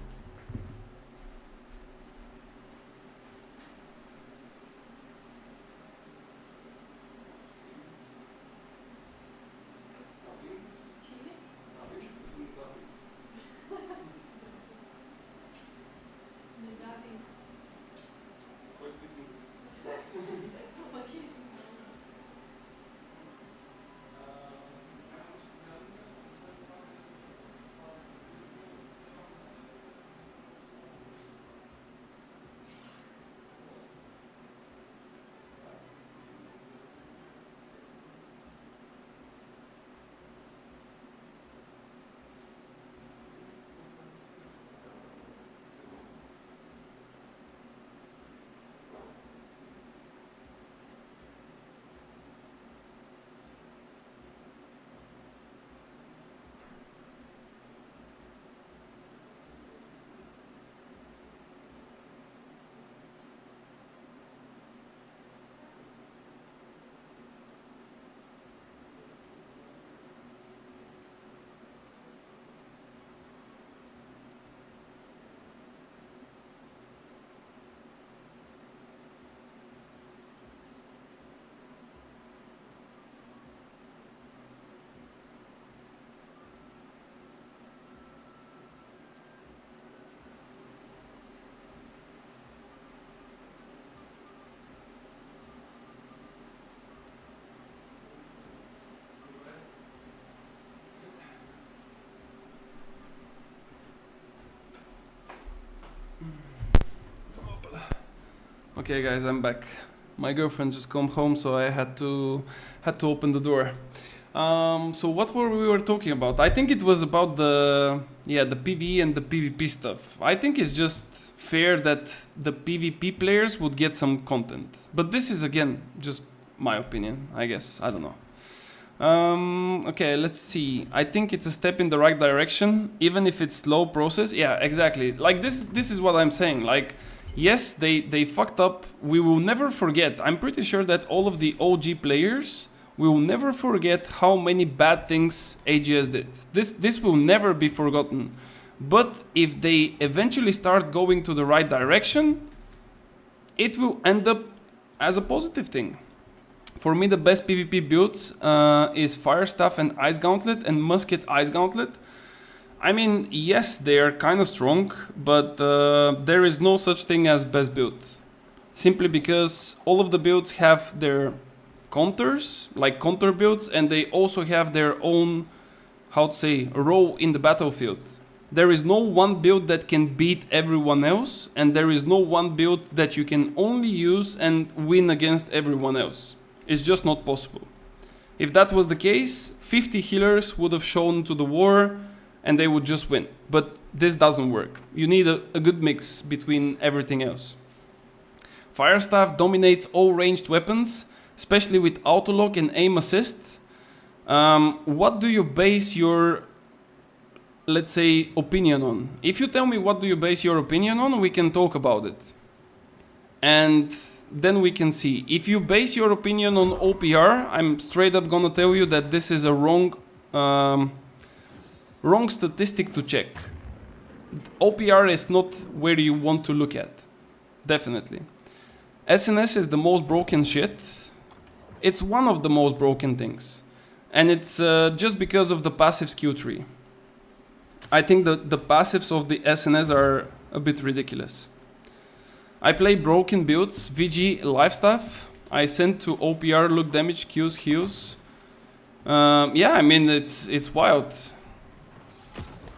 Okay, guys, I'm back. My girlfriend just come home, so I had to open the door. So what were we talking about? I think it was about the PvE and the PvP stuff. I think it's just fair that the PvP players would get some content. But this is again just my opinion, I guess. I don't know. Okay, let's see. I think it's a step in the right direction, even if it's slow process. Yeah, exactly. Like this is what I'm saying. Like, yes, they fucked up. We will never forget. I'm pretty sure that all of the OG players will never forget how many bad things AGS did. This will never be forgotten. But if they eventually start going to the right direction, it will end up as a positive thing. For me, the best PvP builds is Fire Staff and Ice Gauntlet and Musket Ice Gauntlet. I mean, yes, they are kind of strong, but there is no such thing as best build. Simply because all of the builds have their counters, like counter builds, and they also have their own, how to say, role in the battlefield. There is no one build that can beat everyone else, and there is no one build that you can only use and win against everyone else. It's just not possible. If that was the case, 50 healers would have shown to the war and they would just win. But this doesn't work. You need a good mix between everything else. Fire Staff dominates all ranged weapons, especially with autolock and aim assist. What do you base your, let's say, opinion on? If you tell me what do you base your opinion on, we can talk about it. And then we can see. If you base your opinion on OPR, I'm straight up gonna tell you that this is a wrong statistic to check. OPR is not where you want to look at. Definitely. SNS is the most broken shit. It's one of the most broken things. And it's just because of the passive skill tree. I think the passives of the SNS are a bit ridiculous. I play broken builds, VG life stuff. I send to OPR, look damage, Qs, heals. Yeah, I mean, it's wild.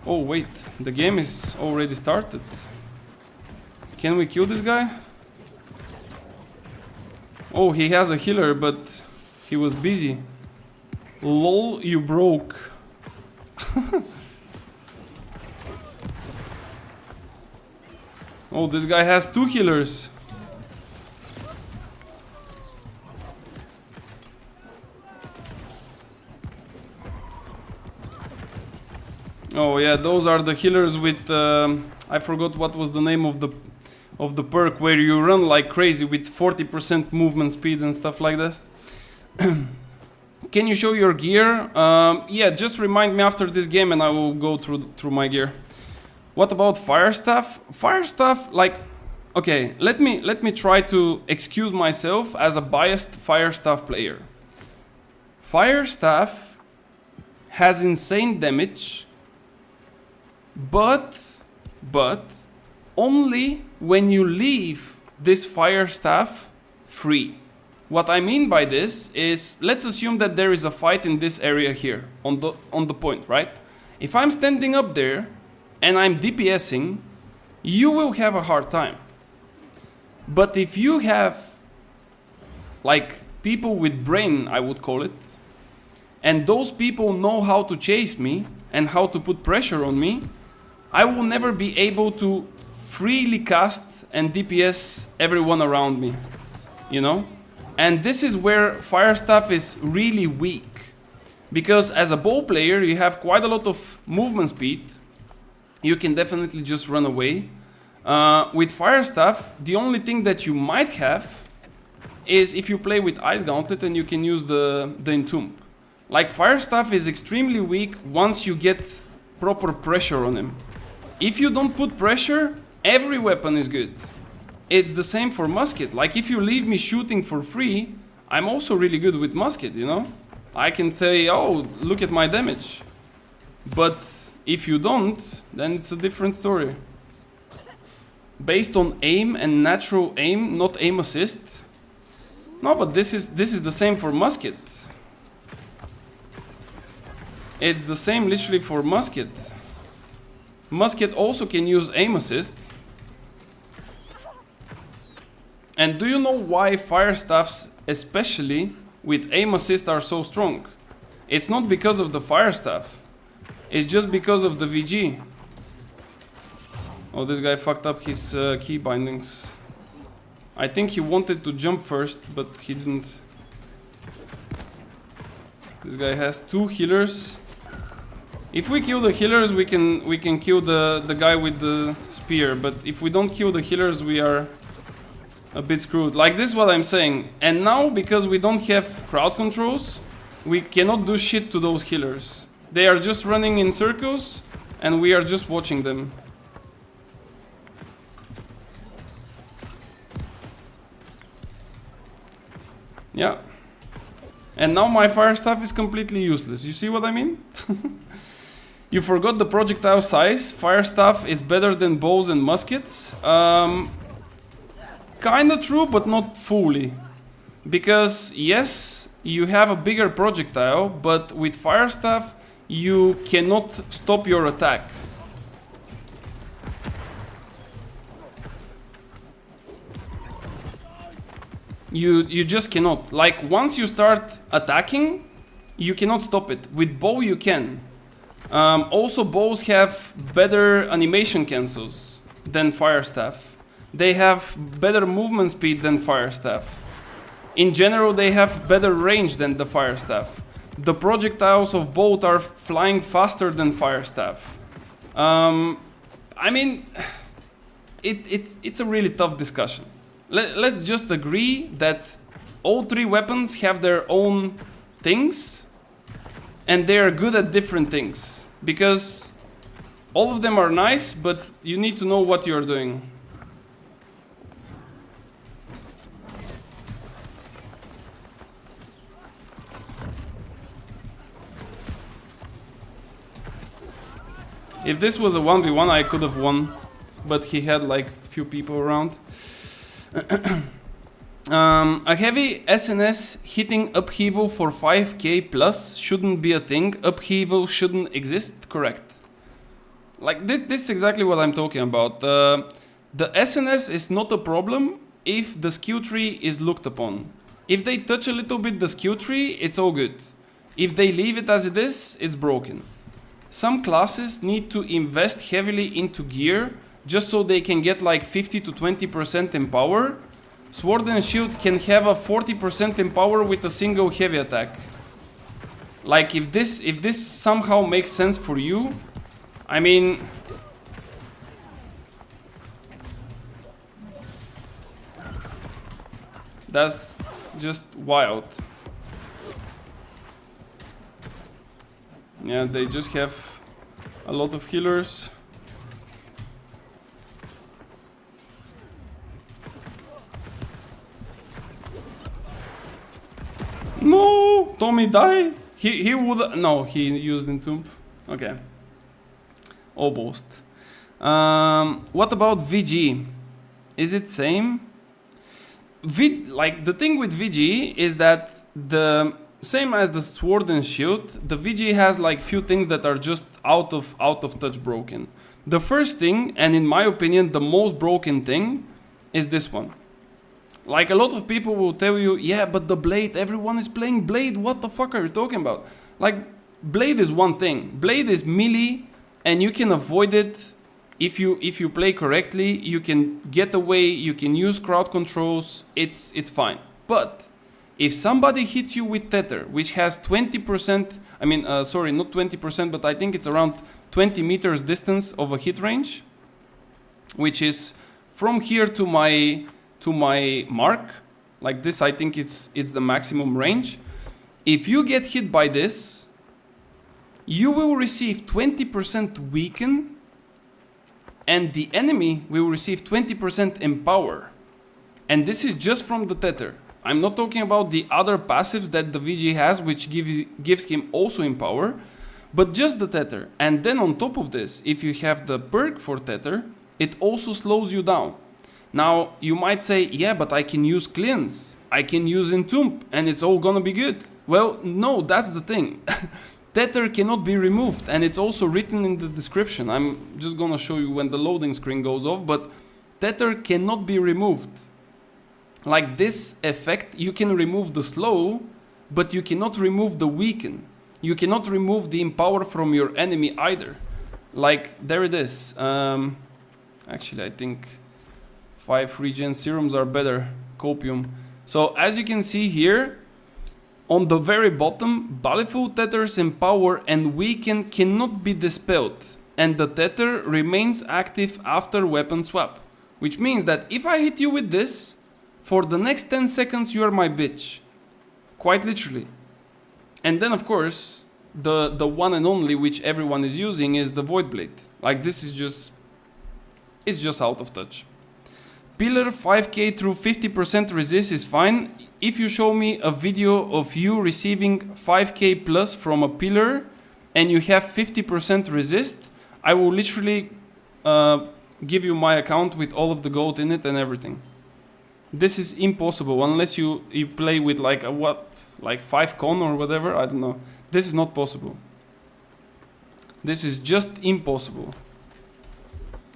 Oh wait, the game is already started. Can we kill this guy? Oh, he has a healer, but he was busy. Lol, you broke. Oh, this guy has 2 healers. Oh yeah, those are the healers with I forgot what was the name of the perk where you run like crazy with 40% movement speed and stuff like this. Can you show your gear? Yeah, just remind me after this game and I will go through my gear. What about fire staff? Fire staff, like, okay, let me try to excuse myself as a biased fire staff player. Fire staff has insane damage, but only when you leave this fire staff free. What I mean by this is, let's assume that there is a fight in this area here on the point, right? If I'm standing up there and I'm DPSing, you will have a hard time. But if you have like people with brain, I would call it, and those people know how to chase me and how to put pressure on me, I will never be able to freely cast and DPS everyone around me, you know? And this is where fire staff is really weak, because as a bow player you have quite a lot of movement speed. You can definitely just run away. With fire staff, the only thing that you might have is if you play with Ice Gauntlet and you can use the Entomb. Like, fire staff is extremely weak once you get proper pressure on him. If you don't put pressure, every weapon is good. It's the same for musket. Like, if you leave me shooting for free, I'm also really good with musket, you know? I can say, oh, look at my damage. But if you don't, then it's a different story. Based on aim and natural aim, not aim assist. No, but this is the same for musket. It's the same literally for musket. Musket also can use aim assist. And do you know why fire staffs, especially with aim assist, are so strong? It's not because of the fire staff. It's just because of the VG. Oh, this guy fucked up his key bindings. I think he wanted to jump first, but he didn't. This guy has 2 healers. If we kill the healers, we can kill the guy with the spear. But if we don't kill the healers, we are a bit screwed. Like, this is what I'm saying. And now, because we don't have crowd controls, we cannot do shit to those healers. They are just running in circles, and we are just watching them. Yeah. And now my fire staff is completely useless. You see what I mean? You forgot the projectile size. Fire staff is better than bows and muskets. Kinda true, but not fully. Because, yes, you have a bigger projectile, but with fire staff, you cannot stop your attack. You just cannot. Like, once you start attacking, you cannot stop it. With bow you can. Also, bows have better animation cancels than fire staff. They have better movement speed than fire staff. In general, they have better range than the fire staff. The projectiles of both are flying faster than fire staff. I mean, it's a really tough discussion. Let's just agree that all 3 weapons have their own things, and they are good at different things. Because all of them are nice, but you need to know what you're doing. If this was a 1v1, I could have won, but he had like few people around. A heavy SNS hitting upheaval for 5k plus shouldn't be a thing. Upheaval shouldn't exist, correct. Like this is exactly what I'm talking about. The SNS is not a problem if the skill tree is looked upon. If they touch a little bit the skill tree, it's all good. If they leave it as it is, it's broken. Some classes need to invest heavily into gear just so they can get like 50 to 20% in power. Sword and Shield can have a 40% in power with a single heavy attack. Like if this somehow makes sense for you, I mean, that's just wild. Yeah, they just have a lot of healers. No, Tommy die. He would no. He used Entomb. Okay, almost. What about VG? Is it same? Like the thing with VG is that the same as the Sword and Shield, the VG has like few things that are just out of touch broken. The first thing, and in my opinion the most broken thing, is this one. Like a lot of people will tell you, yeah, but the Blade, everyone is playing Blade, what the fuck are you talking about? Like, Blade is one thing. Blade is melee, and you can avoid it if you play correctly. You can get away, you can use crowd controls, it's fine. But if somebody hits you with Tether, which has 20%, I mean, sorry, not 20%, but I think it's around 20 meters distance of a hit range, which is from here to my mark, like this, I think it's the maximum range. If you get hit by this, you will receive 20% weaken, and the enemy will receive 20% empower. And this is just from the Tether. I'm not talking about the other passives that the VG has, which gives him also empower, but just the Tether. And then on top of this, if you have the perk for Tether, it also slows you down. Now, you might say, yeah, but I can use Cleanse, I can use Entomb, and it's all gonna be good. Well, no, that's the thing. Tether cannot be removed, and it's also written in the description. I'm just gonna show you when the loading screen goes off, but Tether cannot be removed. Like this effect, you can remove the slow, but you cannot remove the weaken. You cannot remove the empower from your enemy either. Like, there it is. Actually, I think 5 regen serums are better. Copium. So, as you can see here, on the very bottom, Baleful Tether's empower and weaken cannot be dispelled, and the Tether remains active after weapon swap. Which means that if I hit you with this, for the next 10 seconds you are my bitch. Quite literally. And then of course, the one and only which everyone is using is the Void Blade. Like this is just, it's just out of touch. Pillar 5k through 50% resist is fine. If you show me a video of you receiving 5k plus from a pillar and you have 50% resist, I will literally give you my account with all of the gold in it and everything. This is impossible unless you play with like a what? Like 5 con or whatever? I don't know. This is not possible. This is just impossible.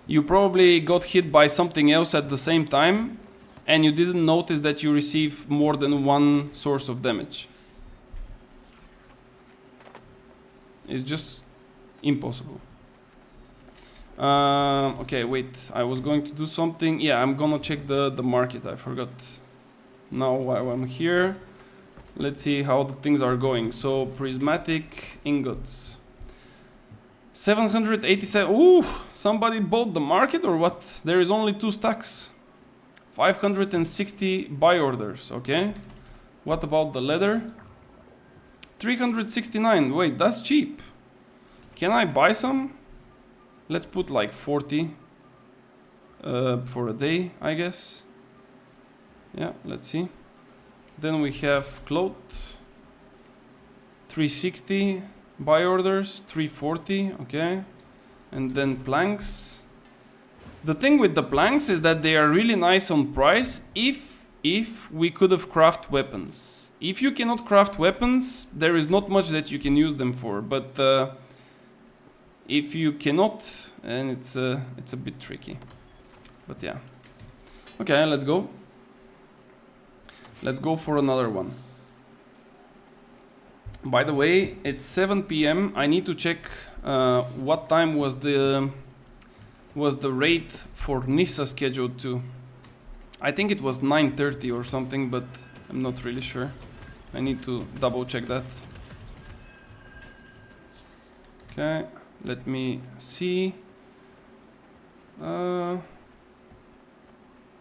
You probably got hit by something else at the same time and you didn't notice that you receive more than one source of damage. It's just impossible. Okay, wait, I was going to do something. Yeah, I'm gonna check the market, I forgot. Now while I'm here, let's see how the things are going. So, prismatic ingots. 787, ooh, somebody bought the market or what? There is only 2 stacks. 560 buy orders, okay. What about the leather? 369, wait, that's cheap. Can I buy some? Let's put like 40 for a day, I guess. Yeah, let's see. Then we have cloth. 360 buy orders, 340, okay. And then planks. The thing with the planks is that they are really nice on price if we could have craft weapons. If you cannot craft weapons, there is not much that you can use them for. But if you cannot, and it's a bit tricky. But yeah. Okay, let's go. Let's go for another one. By the way, it's 7 p.m. I need to check what time was the raid for Nissa scheduled to. I think it was 9:30 or something, but I'm not really sure. I need to double check that. Okay, let me see.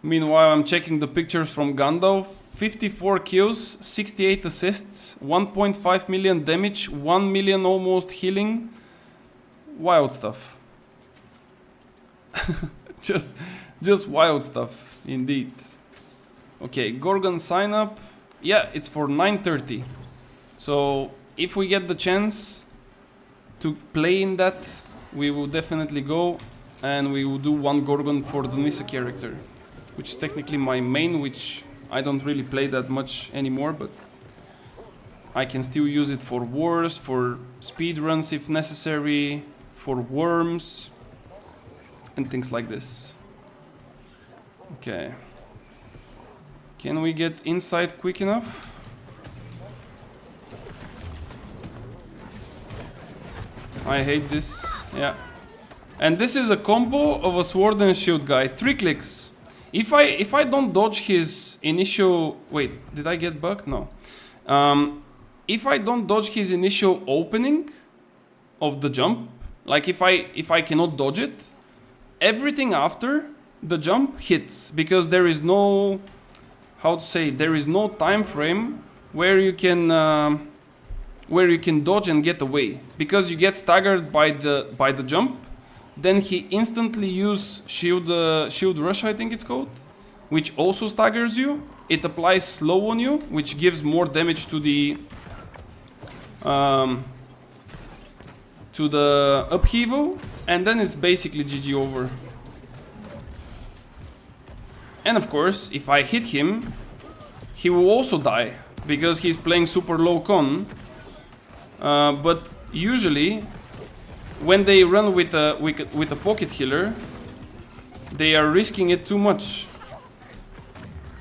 Meanwhile, I'm checking the pictures from Gandalf. 54 kills, 68 assists, 1.5 million damage, 1 million almost healing. Wild stuff. just wild stuff, indeed. Okay, Gorgon sign up. Yeah, it's for 9:30. So if we get the chance to play in that, we will definitely go, and we will do one Gorgon for the Nissa character, which is technically my main, which I don't really play that much anymore, but I can still use it for wars, for speed runs if necessary, for worms, and things like this. Okay. Can we get inside quick enough? I hate this, yeah. And this is a combo of a sword and shield guy. 3 clicks. If I don't dodge his initial... Wait, did I get bugged? No. If I don't dodge his initial opening of the jump, like if I cannot dodge it, everything after the jump hits, because there is no... How to say? There is no time frame where you can dodge and get away, because you get staggered by the jump. Then he instantly uses shield rush, I think it's called, which also staggers you. It applies slow on you, which gives more damage to the upheaval, and then it's basically GG over. And of course, if I hit him, he will also die, because he's playing super low con. But usually, when they run with a pocket healer, they are risking it too much.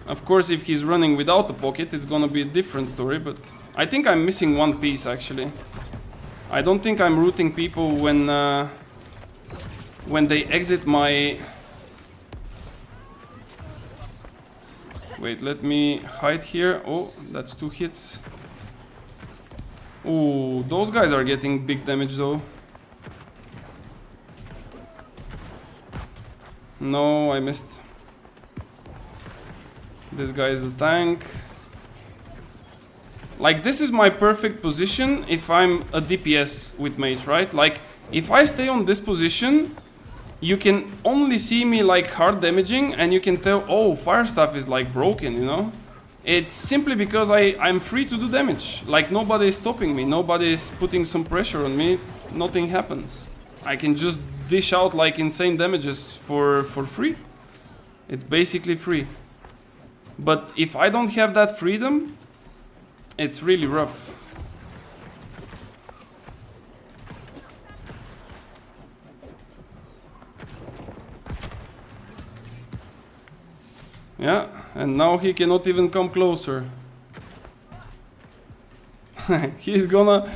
Of course, if he's running without a pocket, it's gonna be a different story, but I think I'm missing one piece, actually. I don't think I'm rooting people when they exit my... Wait, let me hide here. Oh, that's 2 hits. Ooh, those guys are getting big damage, though. No, I missed. This guy is the tank. Like, this is my perfect position if I'm a DPS with mage, right? Like, if I stay on this position, you can only see me like hard damaging, and you can tell, oh, fire staff is like broken, you know? It's simply because I'm free to do damage. Like, nobody is stopping me, nobody is putting some pressure on me, nothing happens. I can just dish out like insane damages for free. It's basically free. But if I don't have that freedom, it's really rough. Yeah, and now he cannot even come closer. he's gonna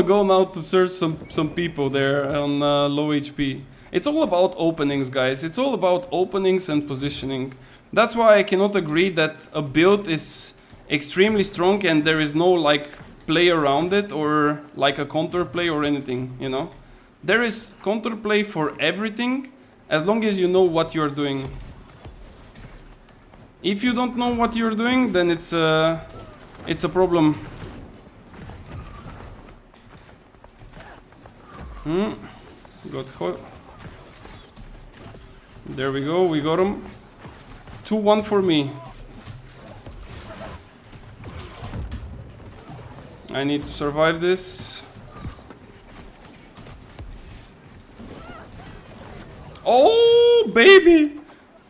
go now to search some people there on low HP. It's all about openings, guys. It's all about openings and positioning. That's why I cannot agree that a build is extremely strong and there is no like play around it, or like a counter play or anything, you know? There is counter play for everything as long as you know what you're doing. If you don't know what you're doing, then it's a problem. Got hot. There we go, we got him. 2-1 for me. I need to survive this. Oh, baby!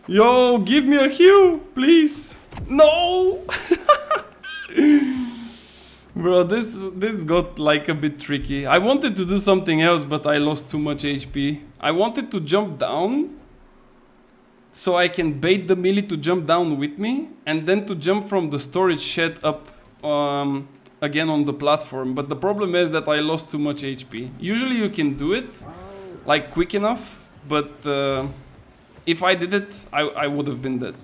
Yo, give me a heal, please. No! Bro, this got like a bit tricky. I wanted to do something else, but I lost too much HP. I wanted to jump down so I can bait the melee to jump down with me and then to jump from the storage shed up again on the platform. But the problem is that I lost too much HP. Usually you can do it like quick enough, but if I did it, I would have been dead.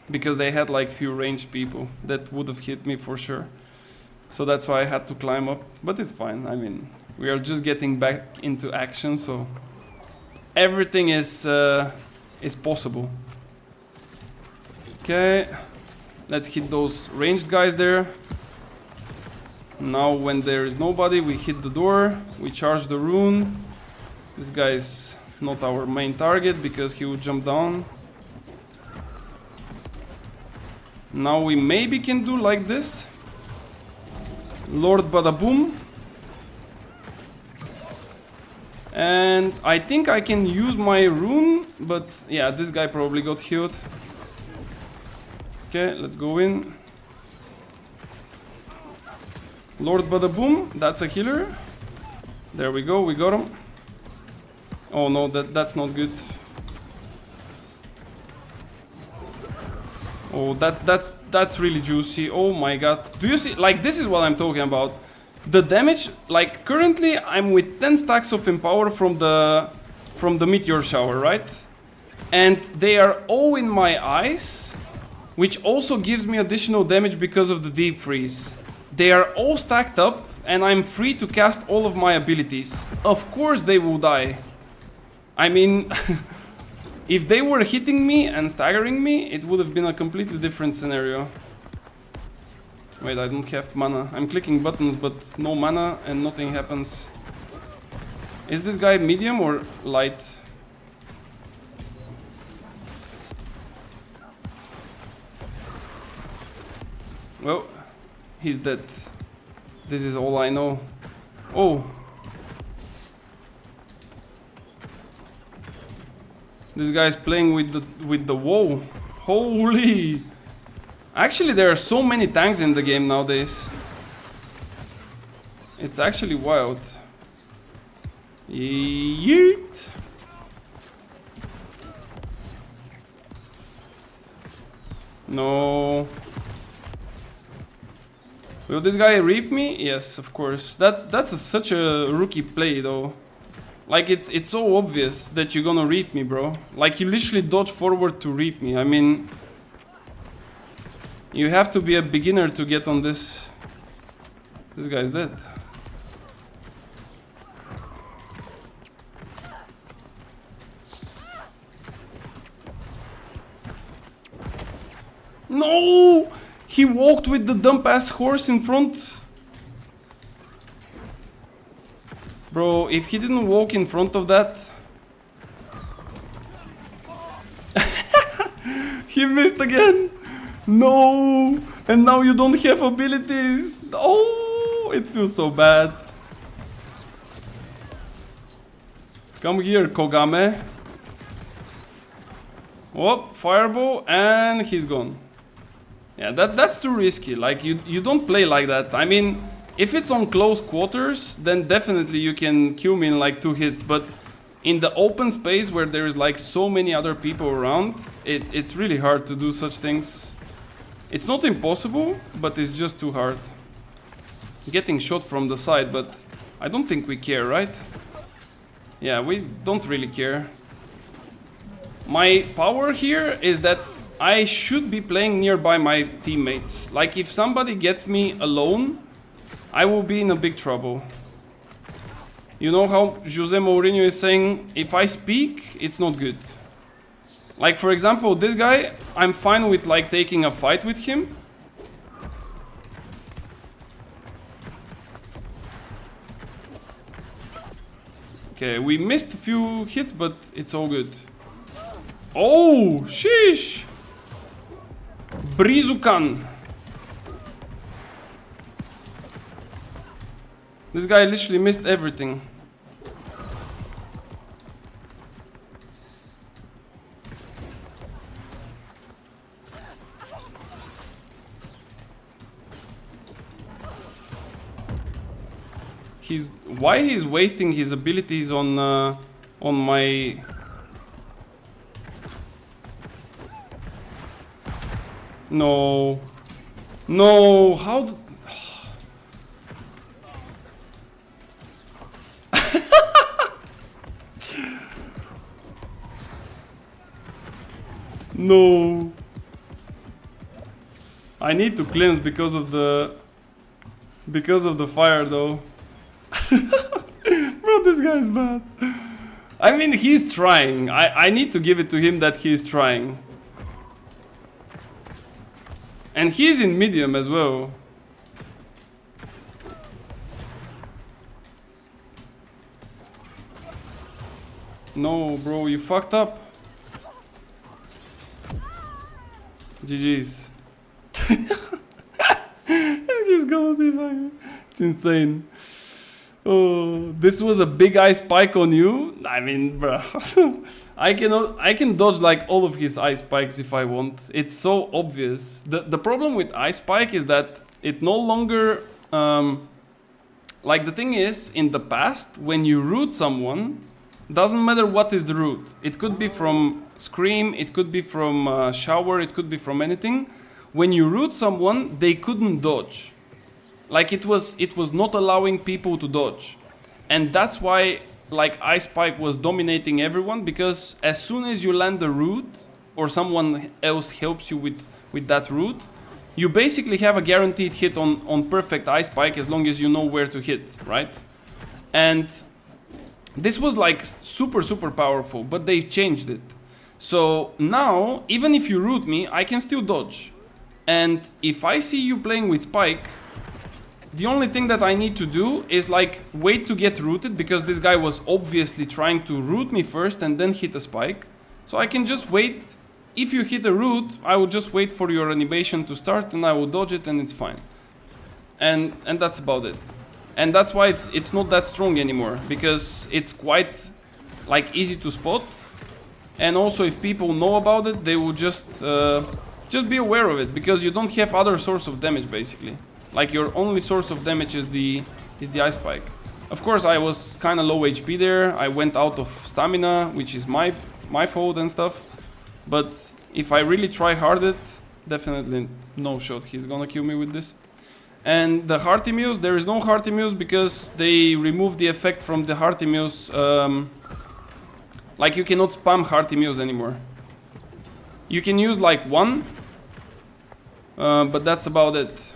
Because they had like few ranged people that would have hit me for sure. So that's why I had to climb up, but it's fine. I mean, we are just getting back into action, so everything is possible. Okay, let's hit those ranged guys there. Now when there is nobody, we hit the door, we charge the rune. This guy is not our main target because he would jump down. Now we maybe can do like this. Lord Badaboom. And I think I can use my rune, but yeah, this guy probably got healed. Okay, let's go in. Lord Badaboom, that's a healer. There we go, we got him. Oh no, that's not good. Oh, that's really juicy. Oh my god. Do you see? Like, this is what I'm talking about. The damage, like, currently I'm with 10 stacks of Empower from the Meteor Shower, right? And they are all in my eyes, which also gives me additional damage because of the Deep Freeze. They are all stacked up, and I'm free to cast all of my abilities. Of course they will die. I mean... If they were hitting me and staggering me, it would have been a completely different scenario. Wait, I don't have mana. I'm clicking buttons, but no mana and nothing happens. Is this guy medium or light? Well, he's dead. This is all I know. Oh! This guy's playing with the wall. Holy! Actually, there are so many tanks in the game nowadays. It's actually wild. Yeet! No. Will this guy reap me? Yes, of course. That's such a rookie play, though. Like, it's so obvious that you're gonna reap me, bro. Like, you literally dodge forward to reap me. I mean... You have to be a beginner to get on this. This guy's dead. No! He walked with the dump-ass horse in front. Bro, if he didn't walk in front of that... He missed again! No! And now you don't have abilities! Oh! It feels so bad. Come here, Kogame. Oh, fireball, and he's gone. Yeah, that's too risky. Like, you don't play like that. I mean... If it's on close quarters, then definitely you can kill me in like 2 hits, but in the open space where there is like so many other people around, it's really hard to do such things. It's not impossible, but it's just too hard. Getting shot from the side, but I don't think we care, right? Yeah, we don't really care. My power here is that I should be playing nearby my teammates. Like, if somebody gets me alone, I will be in a big trouble. You know how Jose Mourinho is saying, if I speak, it's not good. Like, for example, this guy, I'm fine with like taking a fight with him. Okay, we missed a few hits, but it's all good. Oh, sheesh! Brizukan. This guy literally missed everything. why he's wasting his abilities on my... No. No, how... No. I need to cleanse because of the fire though. Bro, this guy's bad. I mean, he's trying. I need to give it to him that he's trying. And he's in medium as well. No, bro, you fucked up. GG's. He's gonna be back. It's insane. Oh, this was a big ice spike on you. I mean, bro. I can dodge like all of his ice spikes if I want. It's so obvious. The problem with ice spike is that it no longer like the thing is, in the past when you root someone, doesn't matter what is the root. It could be from scream, it could be from shower, it could be from anything. When you root someone, they couldn't dodge. Like it was not allowing people to dodge. And that's why like Ice Spike was dominating everyone, because as soon as you land a root or someone else helps you with that root, you basically have a guaranteed hit on perfect Ice Spike as long as you know where to hit, right? And this was like super powerful, but they changed it. So now, even if you root me, I can still dodge. And if I see you playing with Spike, the only thing that I need to do is like wait to get rooted, because this guy was obviously trying to root me first and then hit a Spike. So I can just wait. If you hit a root, I will just wait for your animation to start and I will dodge it and it's fine. And that's about it. And that's why it's not that strong anymore, because it's quite like easy to spot. And also if people know about it, they will just be aware of it, because you don't have other source of damage basically. Like your only source of damage is the Ice Spike. Of course I was kind of low HP there. I went out of stamina, which is my fault and stuff. But if I really try hard it, definitely no shot. He's gonna kill me with this. And the Hearty Muse, there is no Hearty Muse because they removed the effect from the Hearty Muse. Like you cannot spam Hearty Muse anymore. You can use like one, but that's about it.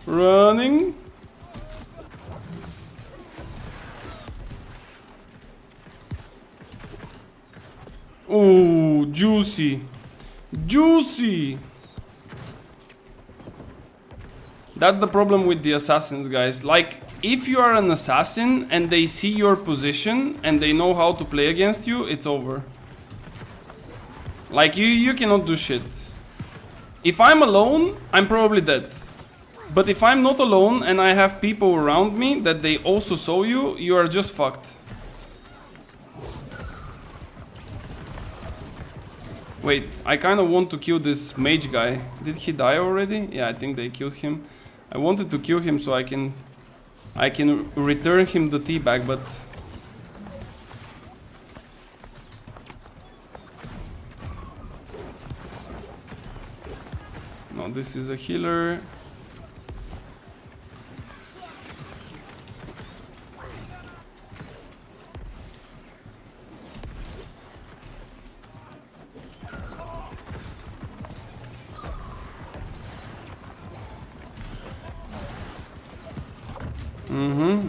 Running. Ooh, juicy. That's the problem with the assassins, guys. Like, if you are an assassin and they see your position and they know how to play against you, it's over. Like, you cannot do shit. If I'm alone, I'm probably dead. But if I'm not alone and I have people around me that they also saw you, you are just fucked. Wait, I kind of want to kill this mage guy. Did he die already? Yeah, I think they killed him. I wanted to kill him so I can return him the tea bag, but no, this is a healer.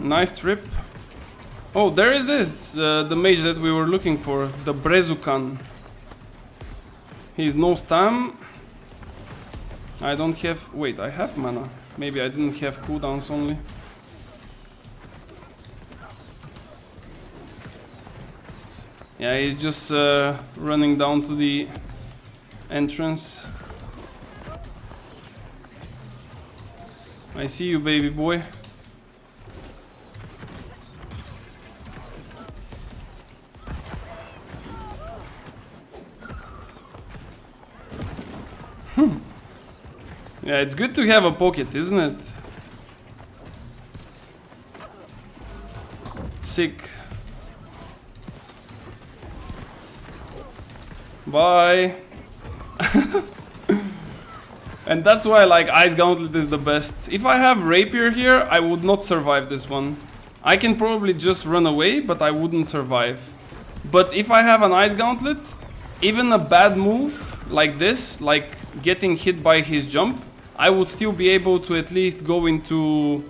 Nice trip. Oh, there is this, the mage that we were looking for, the Brezukan. He's no stam. I don't have... Wait, I have mana. Maybe I didn't have cooldowns only. Yeah, he's just running down to the entrance. I see you, baby boy. Yeah, it's good to have a pocket, isn't it? Sick. Bye. And that's why, like, Ice Gauntlet is the best. If I have Rapier here, I would not survive this one. I can probably just run away, but I wouldn't survive. But if I have an Ice Gauntlet, even a bad move like this, like getting hit by his jump, I would still be able to at least go into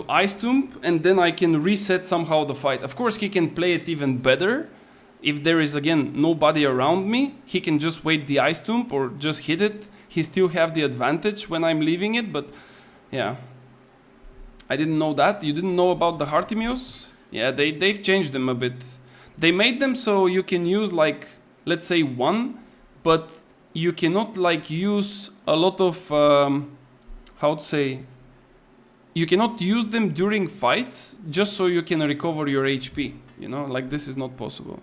Ice Tomb, and then I can reset somehow the fight. Of course, he can play it even better. If there is, again, nobody around me, he can just wait the Ice Tomb or just hit it. He still have the advantage when I'm leaving it, but yeah. I didn't know that. You didn't know about the Heartimios? Yeah, they've changed them a bit. They made them so you can use, like, let's say one, but you cannot, like, use a lot of, how to say, you cannot use them during fights just so you can recover your HP, you know, like this is not possible.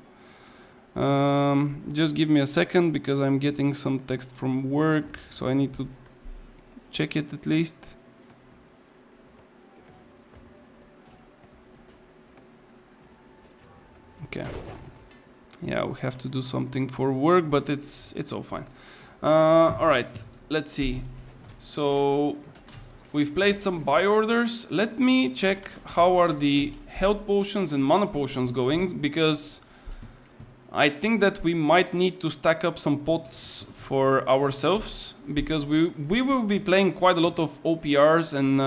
Just give me a second because I'm getting some text from work, so I need to check it at least. Okay. Yeah, we have to do something for work, but it's all fine. All right, let's see. So we've placed some buy orders. Let me check how are the health potions and mana potions going, because I think that we might need to stack up some pots for ourselves, because we will be playing quite a lot of OPRs and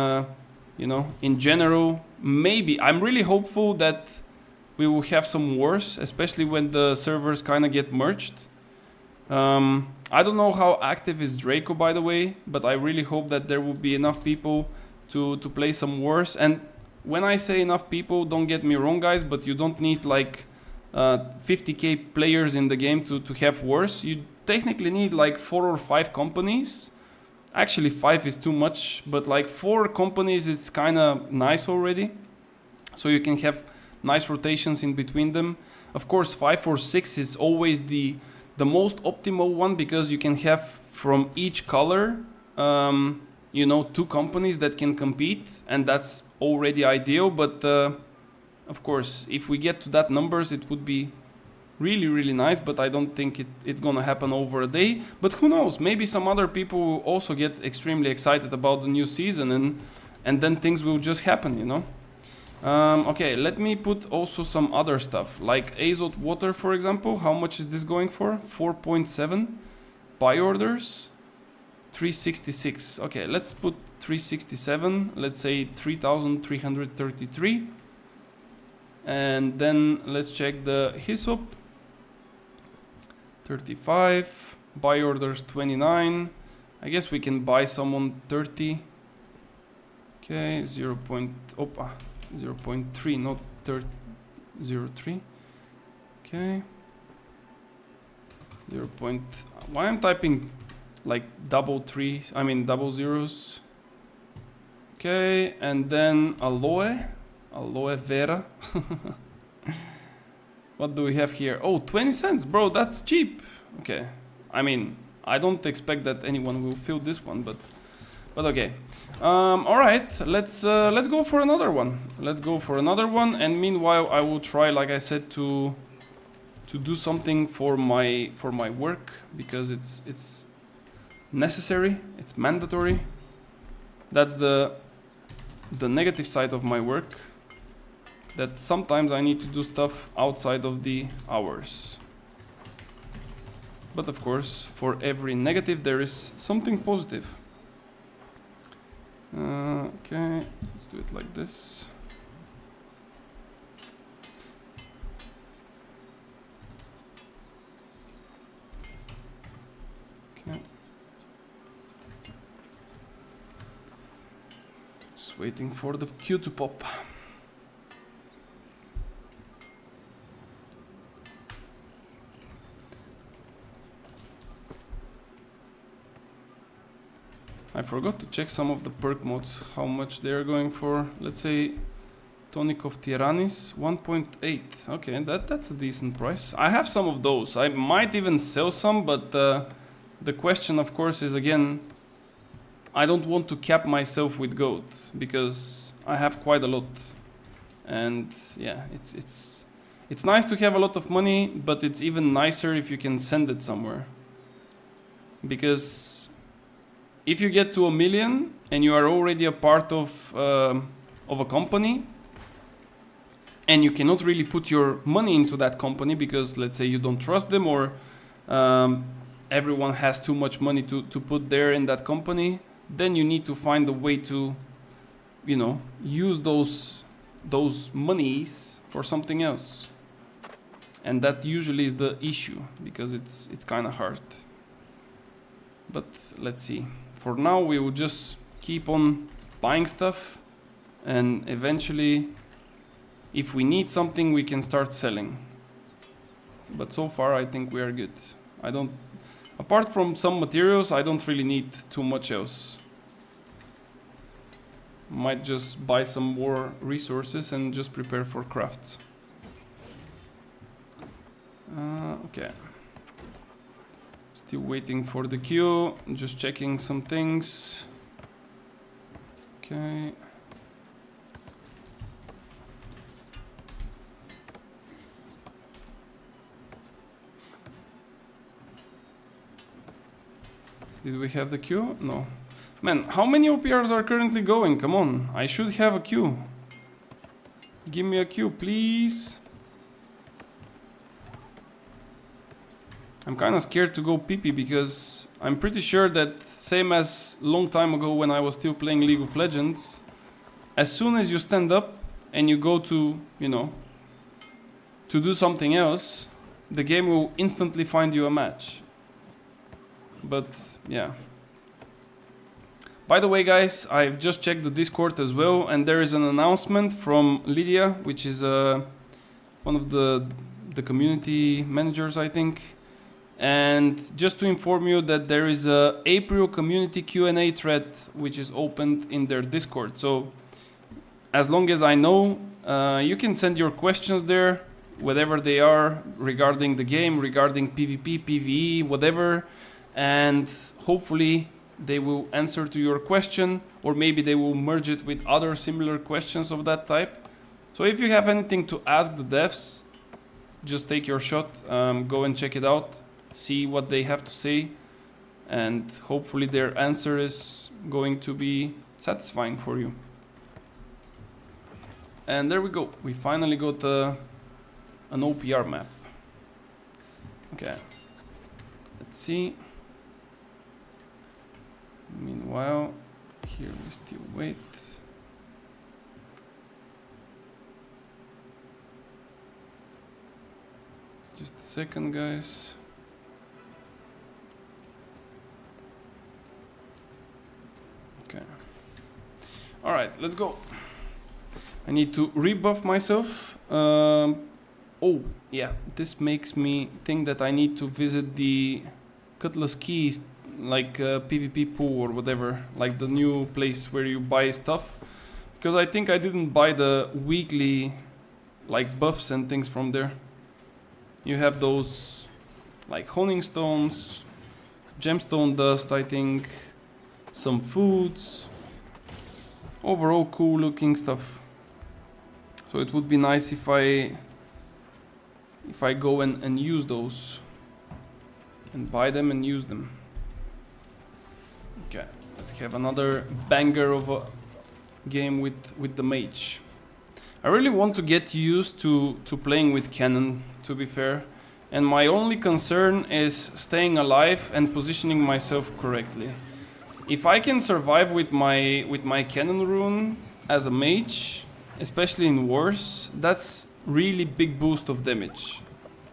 you know, in general, maybe I'm really hopeful that we will have some wars, especially when the servers kind of get merged. I don't know how active is Draco, by the way, but I really hope that there will be enough people to play some wars. And when I say enough people, don't get me wrong, guys, but you don't need like 50k players in the game to have wars. You technically need like 4 or 5 companies. Actually 5 is too much, but like 4 companies is kind of nice already. So you can have nice rotations in between them. Of course 5 or 6 is always the most optimal one, because you can have from each color you know, 2 companies that can compete, and that's already ideal. But of course, if we get to that numbers, it would be really nice, but I don't think it's gonna happen over a day. But who knows, maybe some other people will also get extremely excited about the new season, and then things will just happen, you know. Okay, let me put also some other stuff, like Azot water, for example. How much is this going for? 4.7 buy orders, 366. Okay, let's put 367, let's say 3,333. And then let's check the hyssop. 35, buy orders 29. I guess we can buy someone 30. Okay, 0.3, not 0.03. Okay. 0. Why I'm typing like double zeros. Okay, and then aloe vera. What do we have here? Oh, 20 cents, bro, that's cheap. Okay, I mean, I don't expect that anyone will fill this one, but okay. All right, let's go for another one. Let's go for another one, and meanwhile, I will try, like I said, to do something for my work, because it's necessary, it's mandatory. That's the negative side of my work, that sometimes I need to do stuff outside of the hours. But of course, for every negative there is something positive. Okay, let's do it like this. Okay. Just waiting for the queue to pop. I forgot to check some of the perk modes, how much they're going for. Let's say Tonic of Tyrannis, 1.8. Okay, that's a decent price. I have some of those. I might even sell some, but the question, of course, is again, I don't want to cap myself with gold because I have quite a lot, and yeah, it's nice to have a lot of money, but it's even nicer if you can send it somewhere. Because if you get to 1 million and you are already a part of a company, and you cannot really put your money into that company because, let's say, you don't trust them, or everyone has too much money to put there in that company, then you need to find a way to, you know, use those monies for something else. And that usually is the issue, because it's kind of hard. But let's see. For now, we will just keep on buying stuff, and eventually, if we need something, we can start selling. But so far, I think we are good. Apart from some materials, I don't really need too much else. Might just buy some more resources and just prepare for crafts. Okay. Still waiting for the queue. Just checking some things. Okay. Did we have the queue? No. Man, how many OPRs are currently going? Come on, I should have a queue. Give me a queue, please. I'm kind of scared to go PP because I'm pretty sure that, same as long time ago when I was still playing League of Legends, as soon as you stand up and you go to, you know, to do something else, the game will instantly find you a match. But yeah. By the way, guys, I've just checked the Discord as well, and there is an announcement from Lydia, which is one of the community managers, I think. And just to inform you that there is a April community Q&A thread which is opened in their Discord. So as long as I know, you can send your questions there, whatever they are, regarding the game, regarding PvP, PvE, whatever, and hopefully they will answer to your question, or maybe they will merge it with other similar questions of that type. So if you have anything to ask the devs, just take your shot, go and check it out, see what they have to say, and hopefully their answer is going to be satisfying for you. And there we go, we finally got an OPR map. Okay, let's see. Meanwhile, here we still wait. Just a second, guys. Okay. All right, let's go. I need to rebuff myself. Oh, yeah, this makes me think that I need to visit the Cutlass Key, like PvP pool or whatever, like the new place where you buy stuff, because I think I didn't buy the weekly like buffs and things from there. You have those like honing stones, gemstone dust, I think, some foods, overall cool looking stuff. So it would be nice if I go and use those and buy them and use them. Okay, let's have another banger of a game with the mage. I really want to get used to playing with cannon, to be fair, and my only concern is staying alive and positioning myself correctly. If I can survive with my cannon rune as a mage, especially in wars, that's really big boost of damage.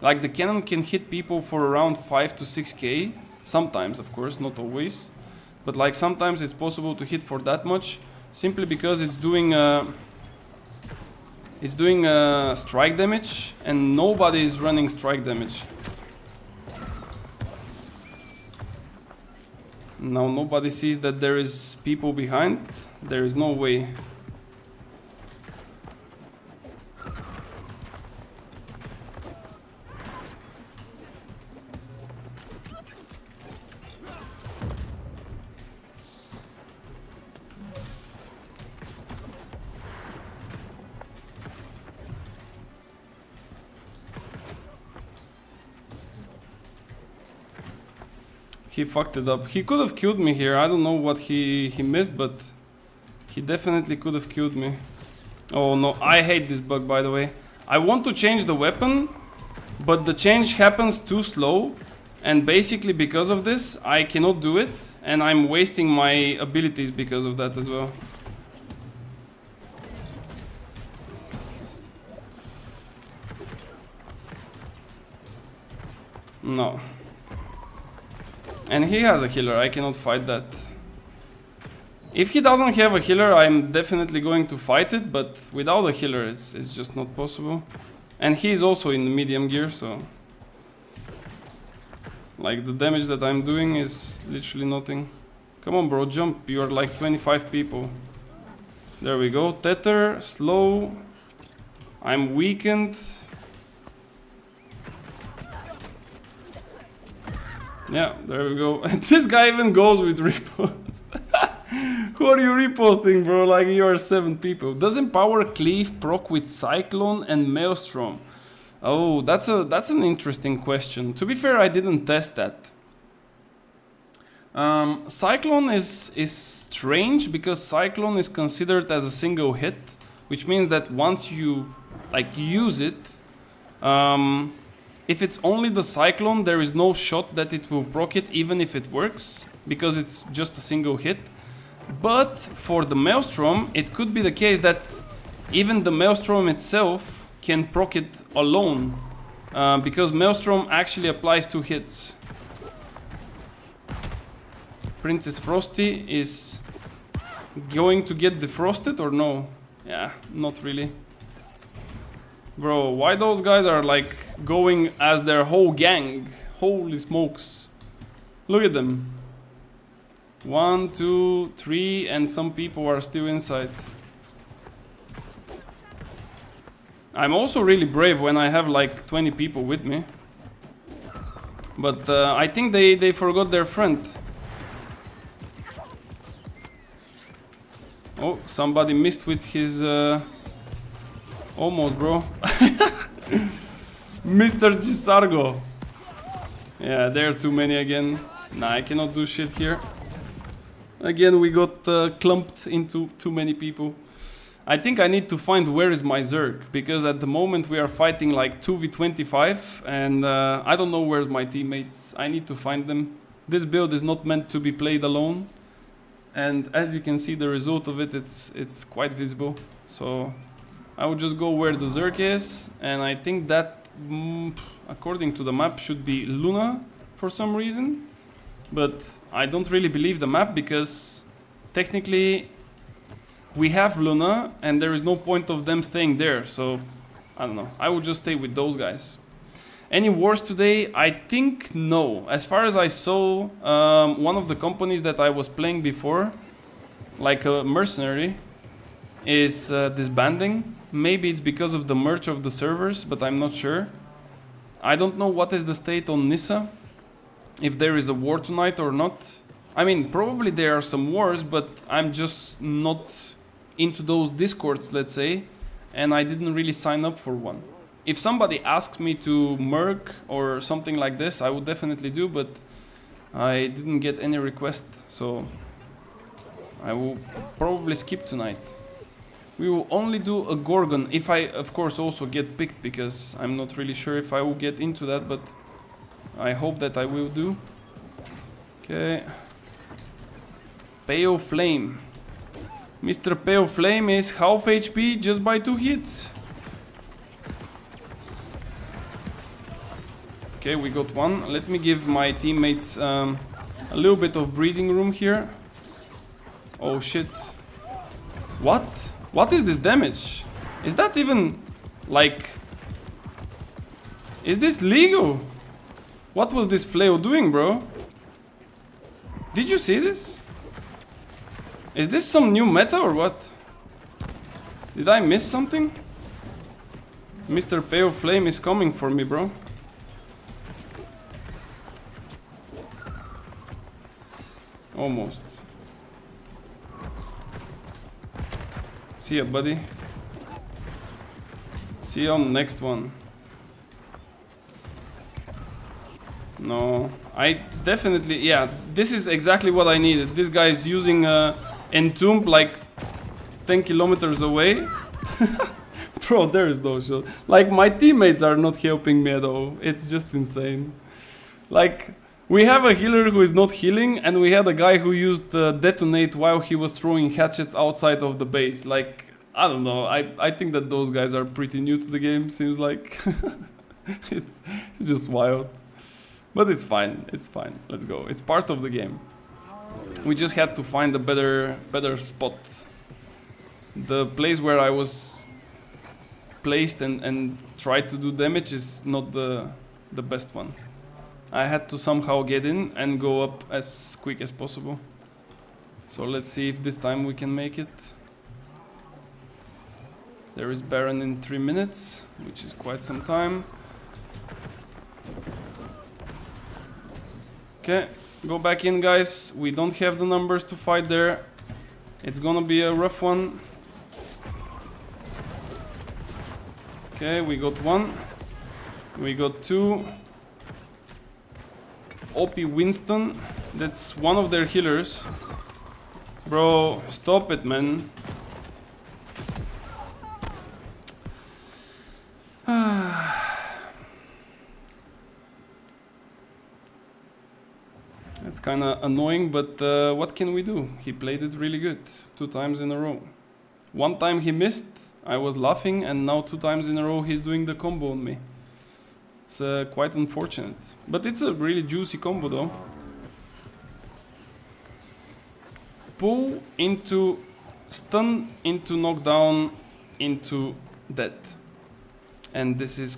Like the cannon can hit people for around 5 to 6k, sometimes of course, not always. But like sometimes it's possible to hit for that much, simply because it's doing strike damage, and nobody is running strike damage. Now nobody sees that there is people behind. There is no way. He fucked it up. He could have killed me here. I don't know what he missed, but he definitely could have killed me. Oh no, I hate this bug, by the way. I want to change the weapon, but the change happens too slow. And basically because of this, I cannot do it. And I'm wasting my abilities because of that as well. No. And he has a healer, I cannot fight that. If he doesn't have a healer, I'm definitely going to fight it, but without a healer, it's just not possible. And he's also in the medium gear, so... like, the damage that I'm doing is literally nothing. Come on, bro, jump, you are like 25 people. There we go, tether, slow. I'm weakened. Yeah, there we go. And this guy even goes with repost. Who are you reposting, bro? Like you are 7 people. Does Empower Cleave proc with Cyclone and Maelstrom? Oh, that's an interesting question. To be fair, I didn't test that. Cyclone is strange because Cyclone is considered as a single hit, which means that once you like use it, if it's only the Cyclone, there is no shot that it will proc it even if it works, because it's just a single hit. But for the Maelstrom, it could be the case that even the Maelstrom itself can proc it alone, because Maelstrom actually applies 2 hits. Princess Frosty is going to get defrosted or no? Yeah, not really. Bro, why those guys are like going as their whole gang? Holy smokes. Look at them. 1, 2, 3, and some people are still inside. I'm also really brave when I have like 20 people with me. But I think they forgot their friend. Oh, somebody missed with his... almost, bro. Mr. Gisargo. Yeah, there are too many again. Nah, I cannot do shit here. Again, we got clumped into too many people. I think I need to find where is my Zerg, because at the moment we are fighting like 2v25 and I don't know where's my teammates. I need to find them. This build is not meant to be played alone. And as you can see, the result of it, it's quite visible. So I will just go where the Zerg is, and I think that, according to the map, should be Luna for some reason. But I don't really believe the map, because technically we have Luna, and there is no point of them staying there. So, I don't know. I will just stay with those guys. Any wars today? I think no. As far as I saw, one of the companies that I was playing before, like a mercenary, is disbanding. Maybe it's because of the merge of the servers, but I'm not sure. I don't know what is the state on Nissa, if there is a war tonight or not. I mean, probably there are some wars, but I'm just not into those discords, let's say, and I didn't really sign up for one. If somebody asks me to merc or something like this, I would definitely do, but I didn't get any request, so I will probably skip tonight. We will only do a Gorgon, if I, of course, also get picked, because I'm not really sure if I will get into that, but I hope that I will do. Okay. Pale Flame. Mr. Pale Flame is half HP just by 2 hits. Okay, we got one. Let me give my teammates a little bit of breathing room here. Oh shit. What? What is this damage? Is that even, like... Is this legal? What was this flail doing, bro? Did you see this? Is this some new meta or what? Did I miss something? Mr. Pale Flame is coming for me, bro. Almost. See ya, buddy. See you on the next one. No, I definitely, yeah, this is exactly what I needed. This guy is using Entomb like 10 kilometers away. Bro, there is no shot. Like, my teammates are not helping me at all. It's just insane. Like, we have a healer who is not healing, and we had a guy who used detonate while he was throwing hatchets outside of the base. Like, I don't know. I think that those guys are pretty new to the game, seems like. It's just wild. But it's fine. It's fine. Let's go. It's part of the game. We just had to find a better spot. The place where I was placed and tried to do damage is not the best one. I had to somehow get in and go up as quick as possible. So let's see if this time we can make it. There is Baron in 3 minutes, which is quite some time. Okay, go back in, guys. We don't have the numbers to fight there. It's gonna be a rough one. Okay, we got 1. We got 2. OP Winston. That's one of their healers. Bro, stop it, man. It's kinda annoying, but what can we do? He played it really good. 2 times in a row. 1 time he missed, I was laughing, and now 2 times in a row he's doing the combo on me. It's quite unfortunate. But it's a really juicy combo though. Pull into stun, into knockdown, into death. And this is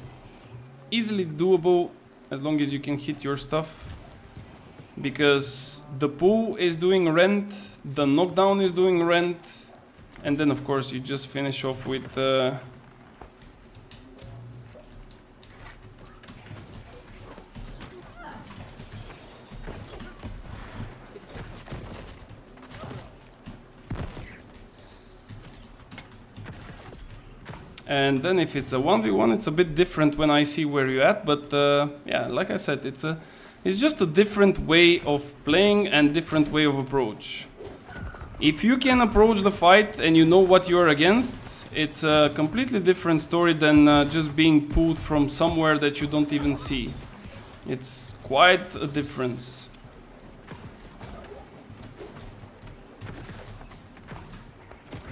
easily doable as long as you can hit your stuff. Because the pull is doing rent, the knockdown is doing rent, and then of course you just finish off with and then if it's a 1v1, it's a bit different when I see where you're at, but yeah, like I said, it's just a different way of playing and different way of approach. If you can approach the fight and you know what you're against, it's a completely different story than just being pulled from somewhere that you don't even see. It's quite a difference.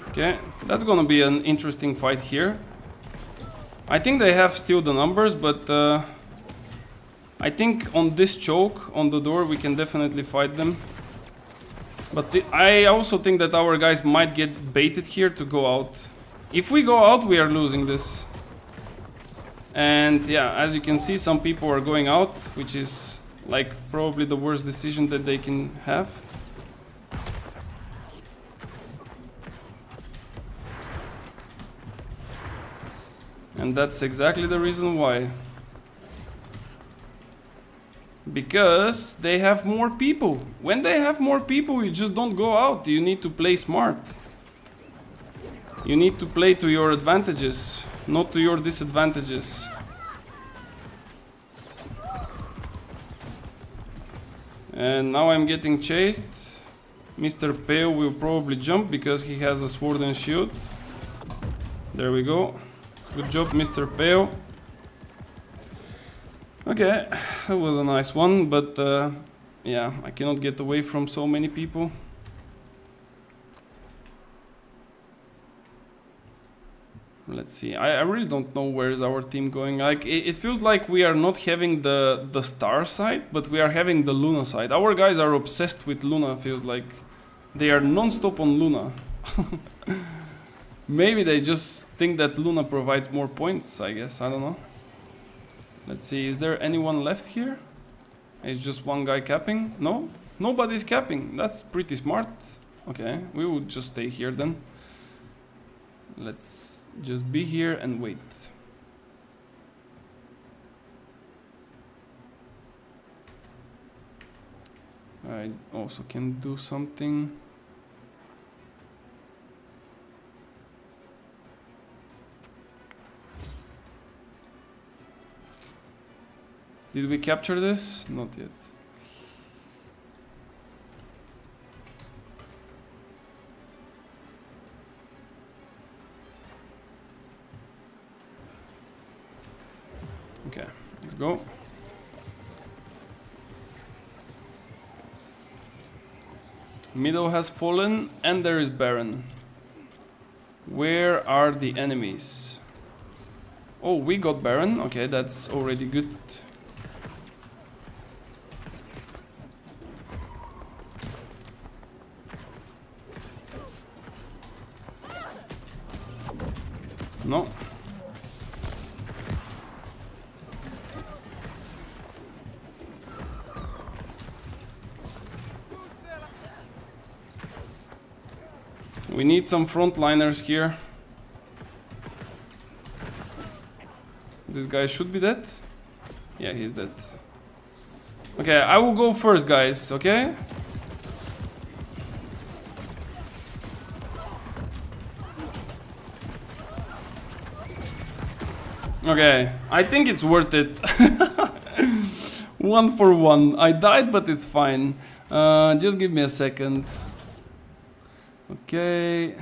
Okay, that's gonna be an interesting fight here. I think they have still the numbers, but I think on this choke, on the door, we can definitely fight them. But I also think that our guys might get baited here to go out. If we go out, we are losing this. And yeah, as you can see, some people are going out, which is like probably the worst decision that they can have. And that's exactly the reason why. Because they have more people. When they have more people, you just don't go out. You need to play smart. You need to play to your advantages, not to your disadvantages. And now I'm getting chased. Mr. Pale will probably jump because he has a sword and shield. There we go. Good job, Mr. Pale. Okay, that was a nice one, but yeah, I cannot get away from so many people. Let's see, I really don't know where is our team going. Like, it feels like we are not having the star side, but we are having the Luna side. Our guys are obsessed with Luna, feels like. They are non-stop on Luna. Maybe they just think that Luna provides more points, I guess, I don't know. Let's see, is there anyone left here? It's just one guy capping? No? Nobody's capping. That's pretty smart. Okay, we will just stay here then. Let's just be here and wait. I also can do something. Did we capture this? Not yet. Okay, let's go. Middle has fallen and there is Baron. Where are the enemies? Oh, we got Baron. Okay, that's already good. No. We need some frontliners here. This guy should be dead. Yeah, he's dead. Okay, I will go first, guys, okay? Okay, I think it's worth it. 1 for 1. I died, but it's fine. Just give me a second. Okay.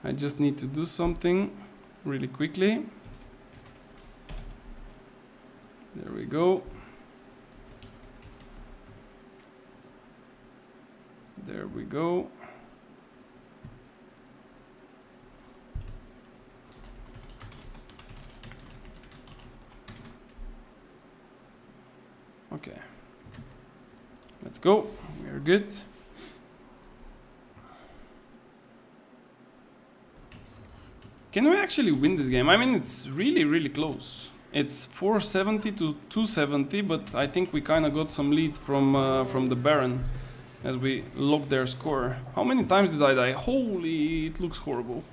I just need to do something really quickly. There we go. There we go. Okay. Let's go. We're good. Can we actually win this game? I mean, it's really, really close. It's 470 to 270, but I think we kind of got some lead from the Baron as we locked their score. How many times did I die? Holy, it looks horrible.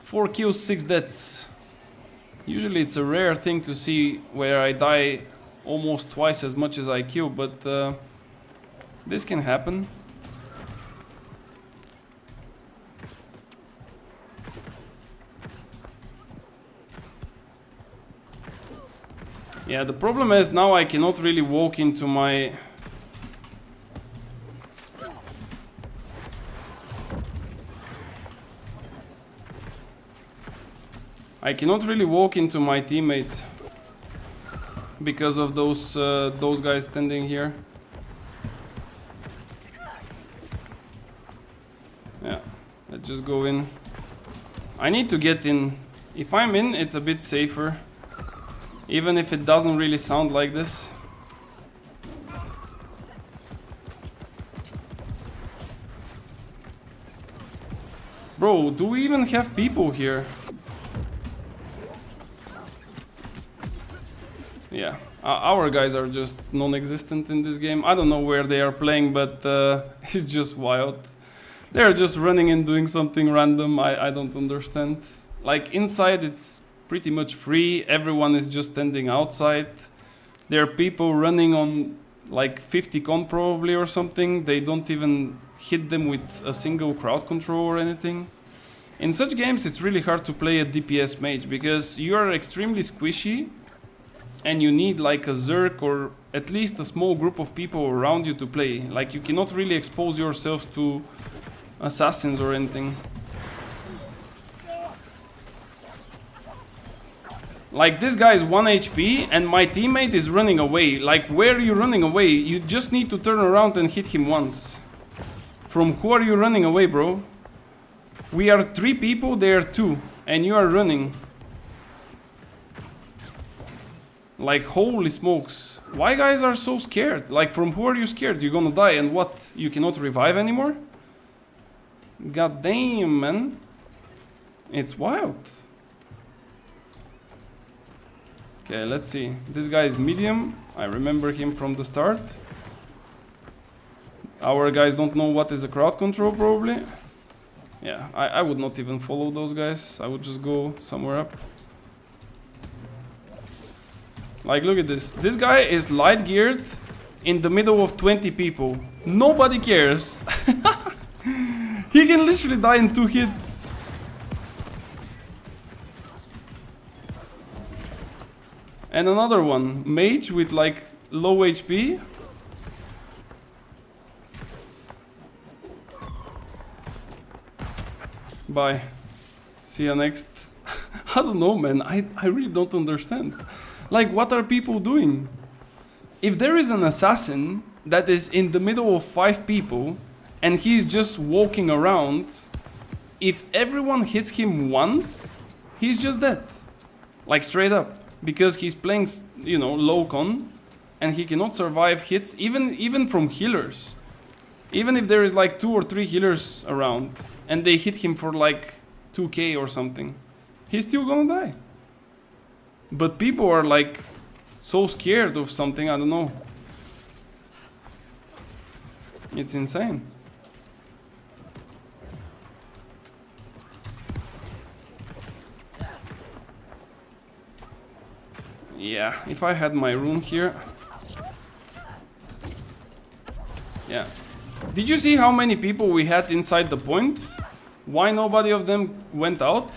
4 kills, 6 deaths. Usually it's a rare thing to see where I die almost twice as much as I kill, but this can happen. Yeah, the problem is now I cannot really walk into my... I cannot really walk into my teammates because of those guys standing here. Yeah, let's just go in. I need to get in. If I'm in, it's a bit safer. Even if it doesn't really sound like this. Bro, do we even have people here? Yeah, our guys are just non-existent in this game. I don't know where they are playing, but it's just wild. They're just running and doing something random. I don't understand. Like inside it's pretty much free. Everyone is just standing outside. There are people running on like 50 con probably or something. They don't even hit them with a single crowd control or anything. In such games it's really hard to play a DPS mage because you are extremely squishy and you need like a Zerg or at least a small group of people around you to play. Like you cannot really expose yourselves to assassins or anything. Like this guy is 1 HP and my teammate is running away. Like where are you running away? You just need to turn around and hit him once. From who are you running away, bro? We are 3 people, they are 2. And you are running. Like holy smokes. Why guys are so scared? Like from who are you scared? You're gonna die and what? You cannot revive anymore? God damn, man. It's wild. Okay, let's see. This guy is medium. I remember him from the start. Our guys don't know what is a crowd control, probably. Yeah, I would not even follow those guys. I would just go somewhere up. Like, look at this. This guy is light geared in the middle of 20 people. Nobody cares. He can literally die in 2 hits. And another one. Mage with like low HP. Bye. See you next. I don't know, man. I really don't understand. Like, what are people doing? If there is an assassin that is in the middle of 5 people and he's just walking around, if everyone hits him once, he's just dead. Like, straight up. Because he's playing, you know, low con and he cannot survive hits even from healers. Even if there is like 2 or 3 healers around and they hit him for like 2k or something, he's still gonna die. But people are like so scared of something, I don't know. It's insane. Yeah, if I had my rune here. Yeah. Did you see how many people we had inside the point? Why nobody of them went out?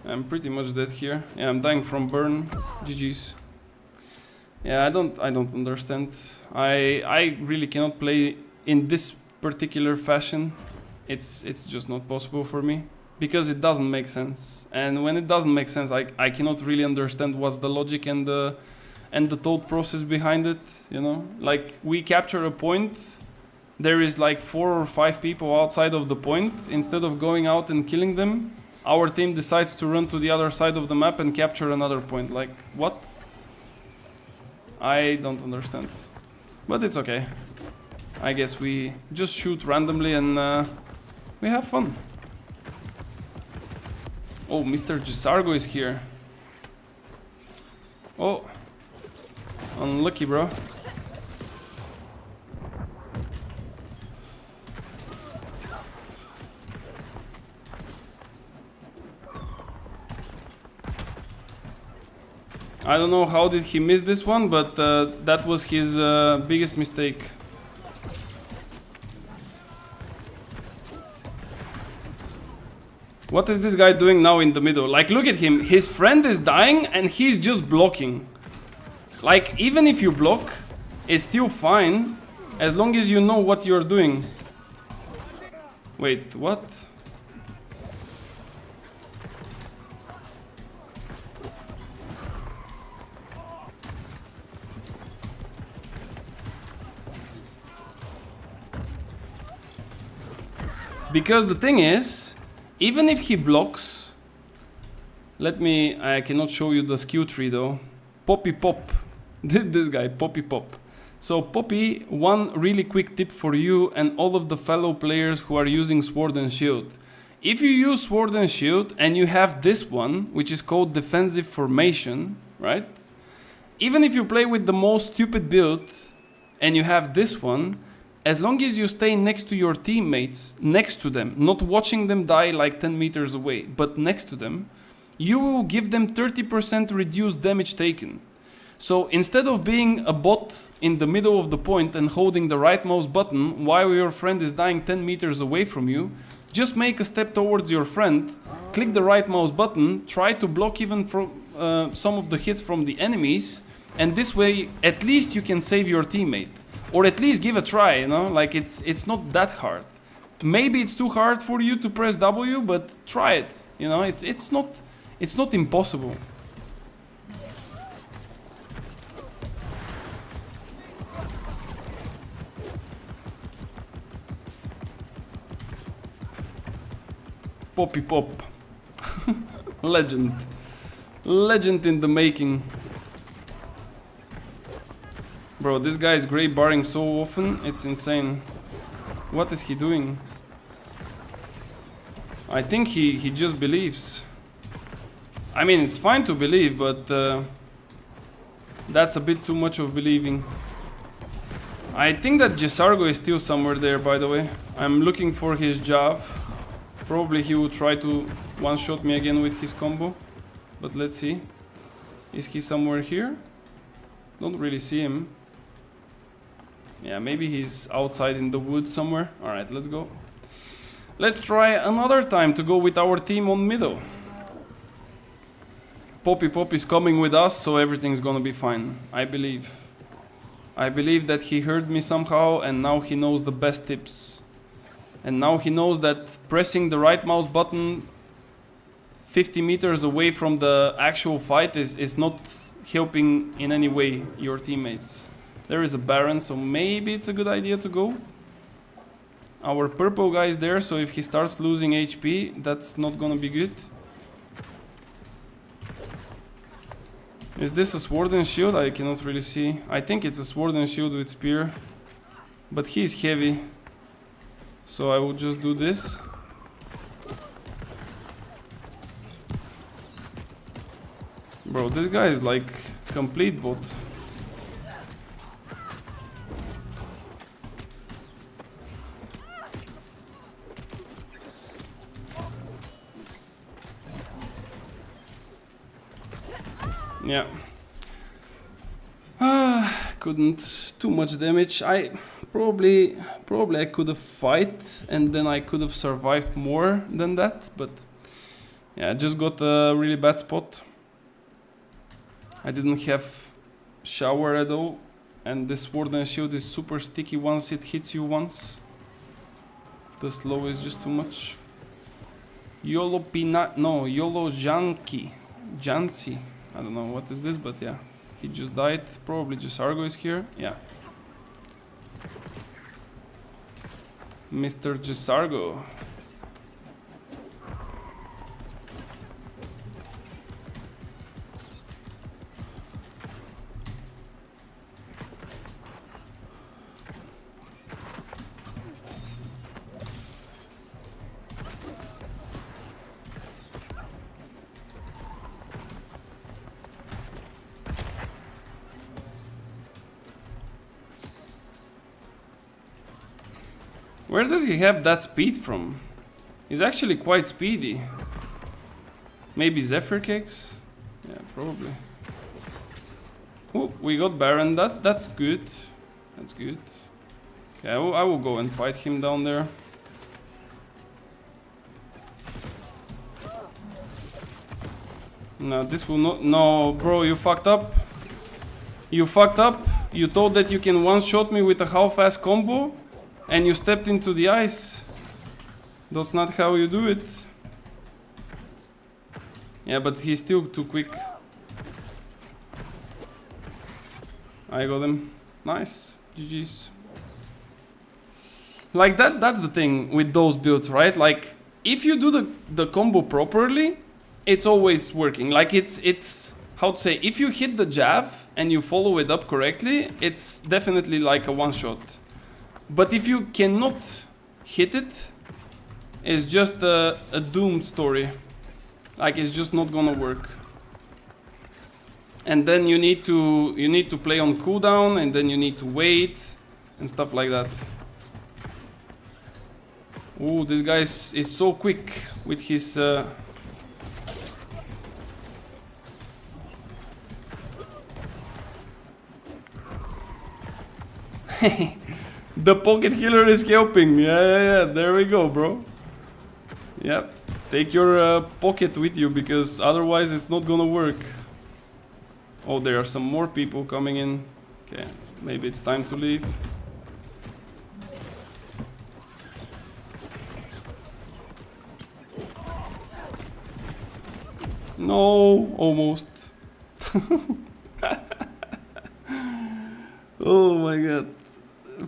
I'm pretty much dead here. Yeah, I'm dying from burn. GG's. Yeah, I don't understand. I really cannot play in this particular fashion. It's just not possible for me because it doesn't make sense. And when it doesn't make sense, I cannot really understand what's the logic and the thought process behind it, you know? Like, we capture a point, there is like 4 or 5 people outside of the point. Instead of going out and killing them, our team decides to run to the other side of the map and capture another point. Like, what? I don't understand. But it's okay. I guess we just shoot randomly and we have fun. Oh, Mr. Gisargo is here. Oh. Unlucky, bro. I don't know how did he miss this one, but that was his biggest mistake. What is this guy doing now in the middle? Like, look at him. His friend is dying and he's just blocking. Like, even if you block, it's still fine as long as you know what you're doing. Wait, what? Because the thing is, even if he blocks, I cannot show you the skill tree though. Poppy Pop, this guy, Poppy Pop. So Poppy, one really quick tip for you and all of the fellow players who are using Sword and Shield. If you use Sword and Shield and you have this one, which is called Defensive Formation, right? Even if you play with the most stupid build and you have this one, as long as you stay next to your teammates, next to them, not watching them die like 10 meters away, but next to them, you will give them 30% reduced damage taken. So instead of being a bot in the middle of the point and holding the right mouse button while your friend is dying 10 meters away from you, just make a step towards your friend, click the right mouse button, try to block even from some of the hits from the enemies, and this way at least you can save your teammate. Or at least give a try, you know, like it's not that hard. Maybe it's too hard for you to press W, but try it, you know, it's not impossible. Poppy Pop. Legend. Legend in the making. Bro, this guy is grey barring so often, it's insane. What is he doing? I think he just believes. I mean, it's fine to believe, but That's a bit too much of believing. I think that Jesargo is still somewhere there, by the way. I'm looking for his Jav. Probably he will try to one-shot me again with his combo. But let's see. Is he somewhere here? Don't really see him. Yeah, maybe he's outside in the woods somewhere. Alright, let's go. Let's try another time to go with our team on middle. Poppy Pop is coming with us, so everything's gonna be fine. I believe. I believe that he heard me somehow and now he knows the best tips. And now he knows that pressing the right mouse button 50 meters away from the actual fight is not helping in any way your teammates. There is a Baron, so maybe it's a good idea to go. Our purple guy is there, so if he starts losing HP, that's not gonna be good. Is this a sword and shield? I cannot really see. I think it's a sword and shield with spear. But he's heavy. So I will just do this. Bro, this guy is like complete bot. Yeah. Couldn't too much damage. I probably I could have fight and then I could have survived more than that, but yeah, I just got a really bad spot. I didn't have shower at all, and this sword and shield is super sticky once it hits you once. The slow is just too much. YOLO Janki. Jansi. I don't know what is this, but yeah. He just died. Probably Jesargo is here. Yeah. Mr. Jesargo. Where does he have that speed from? He's actually quite speedy. Maybe Zephyr Cakes? Yeah, probably. Oh, we got Baron. That's good. That's good. Okay, I will go and fight him down there. No, this will not... No, bro, you fucked up. You fucked up. You thought that you can one-shot me with a half-ass combo? And you stepped into the ice. That's not how you do it. Yeah, but he's still too quick. I got him. Nice. GG's. Like that's the thing with those builds, right? Like, if you do the combo properly, it's always working. Like, it's how to say, if you hit the jab and you follow it up correctly, it's definitely like a one-shot. But if you cannot hit it, it's just a doomed story. Like, it's just not gonna work. And then you need to play on cooldown, and then you need to wait and stuff like that. Ooh, this guy is so quick with his The pocket healer is helping. Yeah. There we go, bro. Yep. Take your pocket with you, because otherwise it's not gonna work. Oh, there are some more people coming in. Okay, maybe it's time to leave. No, almost. Oh my god.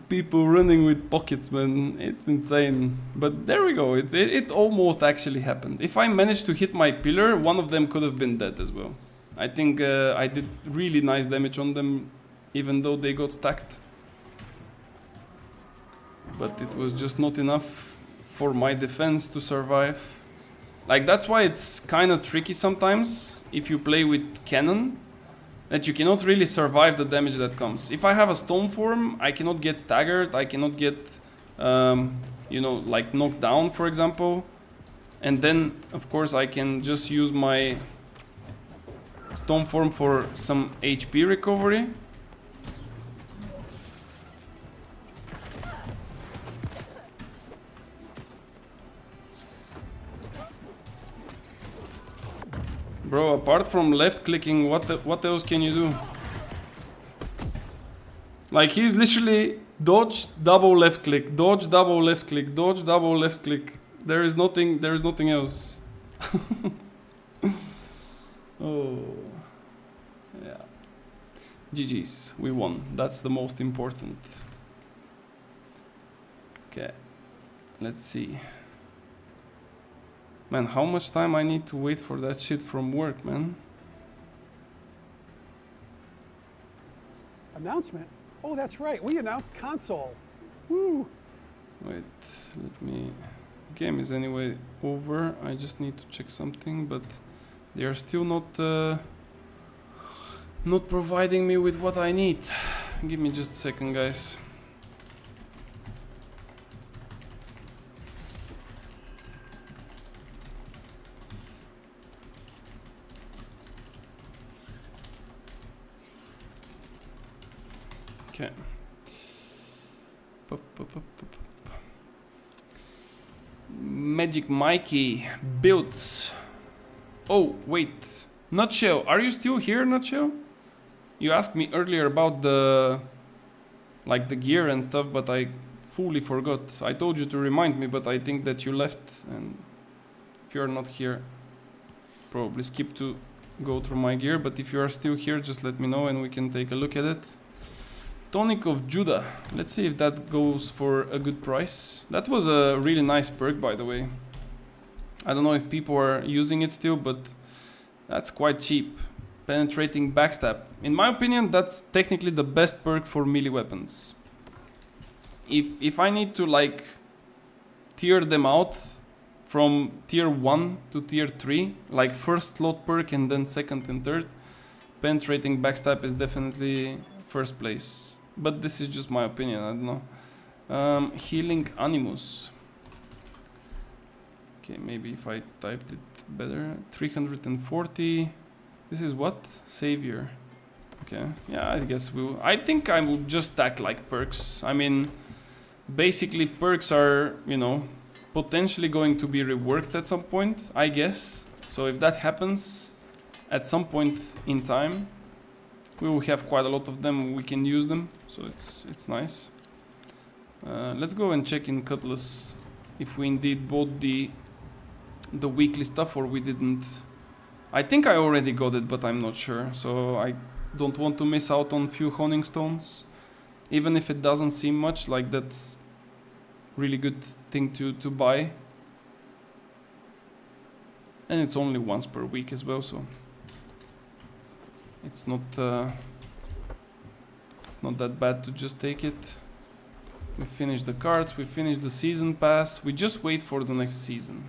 People running with pockets, man. It's insane. But there we go. It almost actually happened. If I managed to hit my pillar, one of them could have been dead as well. I think I did really nice damage on them, even though they got stacked. But it was just not enough for my defense to survive. Like, that's why it's kind of tricky sometimes if you play with cannon. that you cannot really survive the damage that comes. If I have a stone form, I cannot get staggered, I cannot get, you know, like knocked down, for example. And then, of course, I can just use my stone form for some HP recovery. Bro, apart from left clicking, what else can you do? Like, he's literally dodge, double left click, dodge, double left click, dodge, double left click. There is nothing else. Oh. Yeah. GG's, we won. That's the most important. Okay. Let's see. Man, how much time I need to wait for that shit from work, man? Announcement? Oh, that's right. We announced console. Woo! Wait, let me... The game is anyway over. I just need to check something, but they are still not providing me with what I need. Give me just a second, guys. Okay. Magic Mikey builds. Oh, wait. Nutshell, are you still here, Nutshell? You asked me earlier about the gear and stuff, but I fully forgot. I told you to remind me, but I think that you left, and if you are not here, probably skip to go through my gear, but if you are still here, just let me know and we can take a look at it. Tonic of Judah. Let's see if that goes for a good price. That was a really nice perk, by the way. I don't know if people are using it still, but that's quite cheap. Penetrating backstab. In my opinion, that's technically the best perk for melee weapons. If I need to like tier them out from tier 1 to tier 3, like first slot perk and then second and third, penetrating backstab is definitely first place. But this is just my opinion, I don't know. Healing Animus. Okay, maybe if I typed it better. 340. This is what? Savior. Okay, yeah, I guess I think I will just stack like perks. I mean, basically perks are, you know, potentially going to be reworked at some point, I guess. So if that happens at some point in time, we will have quite a lot of them, we can use them, so it's nice. Let's go and check in Cutlass if we indeed bought the weekly stuff or we didn't. I think I already got it, but I'm not sure, so I don't want to miss out on few honing stones. Even if it doesn't seem much, like that's really good thing to buy. And it's only once per week as well, so it's not that bad to just take it. We finished the cards, we finished the season pass, we just wait for the next season.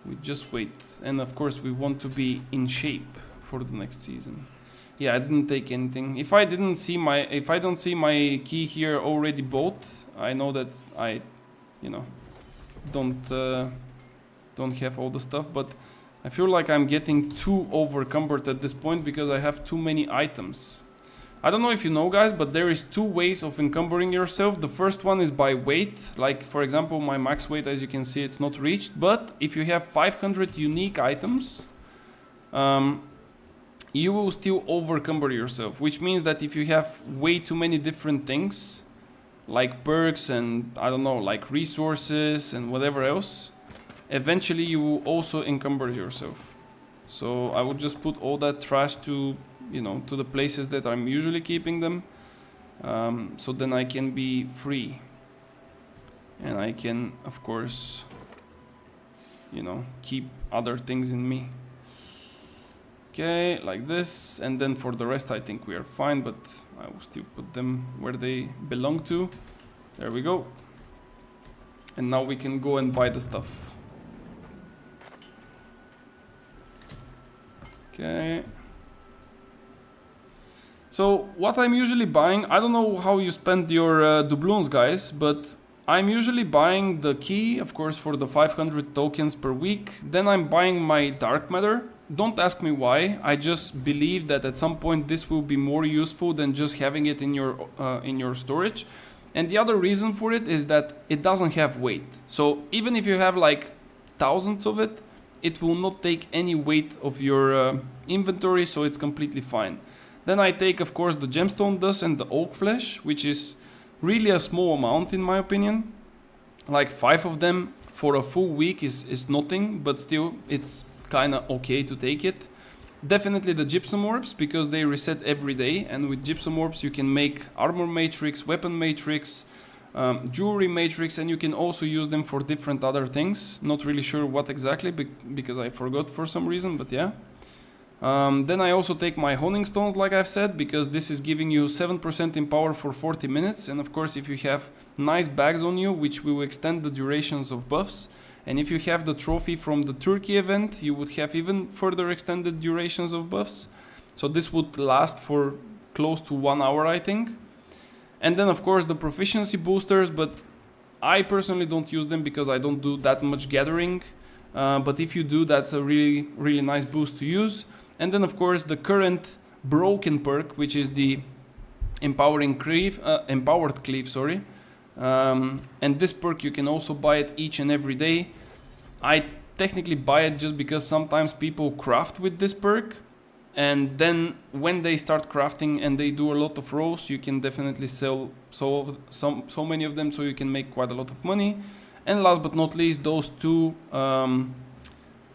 We just wait, and of course we want to be in shape for the next season. Yeah, I didn't take anything. If I don't see my key here already bought, I know that I, you know, don't have all the stuff, but I feel like I'm getting too overcumbered at this point because I have too many items. I don't know if you know, guys, but there is two ways of encumbering yourself. The first one is by weight. Like, for example, my max weight, as you can see, it's not reached. But if you have 500 unique items, you will still overcumber yourself. Which means that if you have way too many different things, like perks and, I don't know, like resources and whatever else, eventually you will also encumber yourself. So I would just put all that trash to, you know, to the places that I'm usually keeping them, so then I can be free, and I can, of course, you know, keep other things in me. Okay, like this, and then for the rest I think we are fine, but I will still put them where they belong to. There we go. And now we can go and buy the stuff. Okay. So what I'm usually buying, I don't know how you spend your doubloons, guys, but I'm usually buying the key, of course, for the 500 tokens per week. Then I'm buying my dark matter. Don't ask me why. I just believe that at some point this will be more useful than just having it in your storage. And the other reason for it is that it doesn't have weight. So even if you have like thousands of it, it will not take any weight of your inventory, so it's completely fine. Then I take, of course, the gemstone dust and the oak flesh, which is really a small amount in my opinion. Like 5 of them for a full week is nothing, but still it's kind of okay to take it. Definitely the gypsum orbs, because they reset every day, and with gypsum orbs you can make armor matrix, weapon matrix, jewelry matrix, and you can also use them for different other things. Not really sure what exactly, because I forgot for some reason, but yeah. Then I also take my honing stones, like I've said, because this is giving you 7% in power for 40 minutes. And of course, if you have nice bags on you, which will extend the durations of buffs, and if you have the trophy from the Turkey event, you would have even further extended durations of buffs. So this would last for close to 1 hour, I think. And then of course the proficiency boosters, but I personally don't use them because I don't do that much gathering. But if you do, that's a really, really nice boost to use. And then of course the current broken perk, which is the empowered cleave, and this perk you can also buy it each and every day. I technically buy it just because sometimes people craft with this perk, and then when they start crafting and they do a lot of rows, you can definitely sell so many of them, so you can make quite a lot of money. And last but not least, those two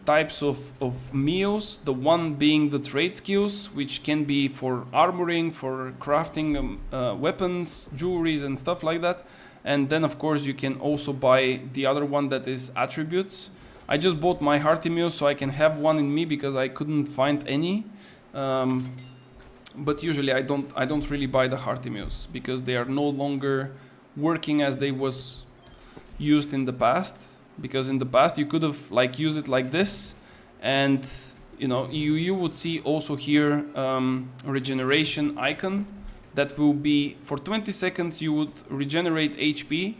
types of meals, the one being the trade skills, which can be for armoring, for crafting weapons, jewelries and stuff like that. And then of course you can also buy the other one that is attributes. I just bought my hearty meals so I can have one in me because I couldn't find any. But usually I don't really buy the hearty meals because they are no longer working as they was used in the past. Because in the past you could have like used it like this, and you know you would see also here regeneration icon that will be for 20 seconds you would regenerate HP,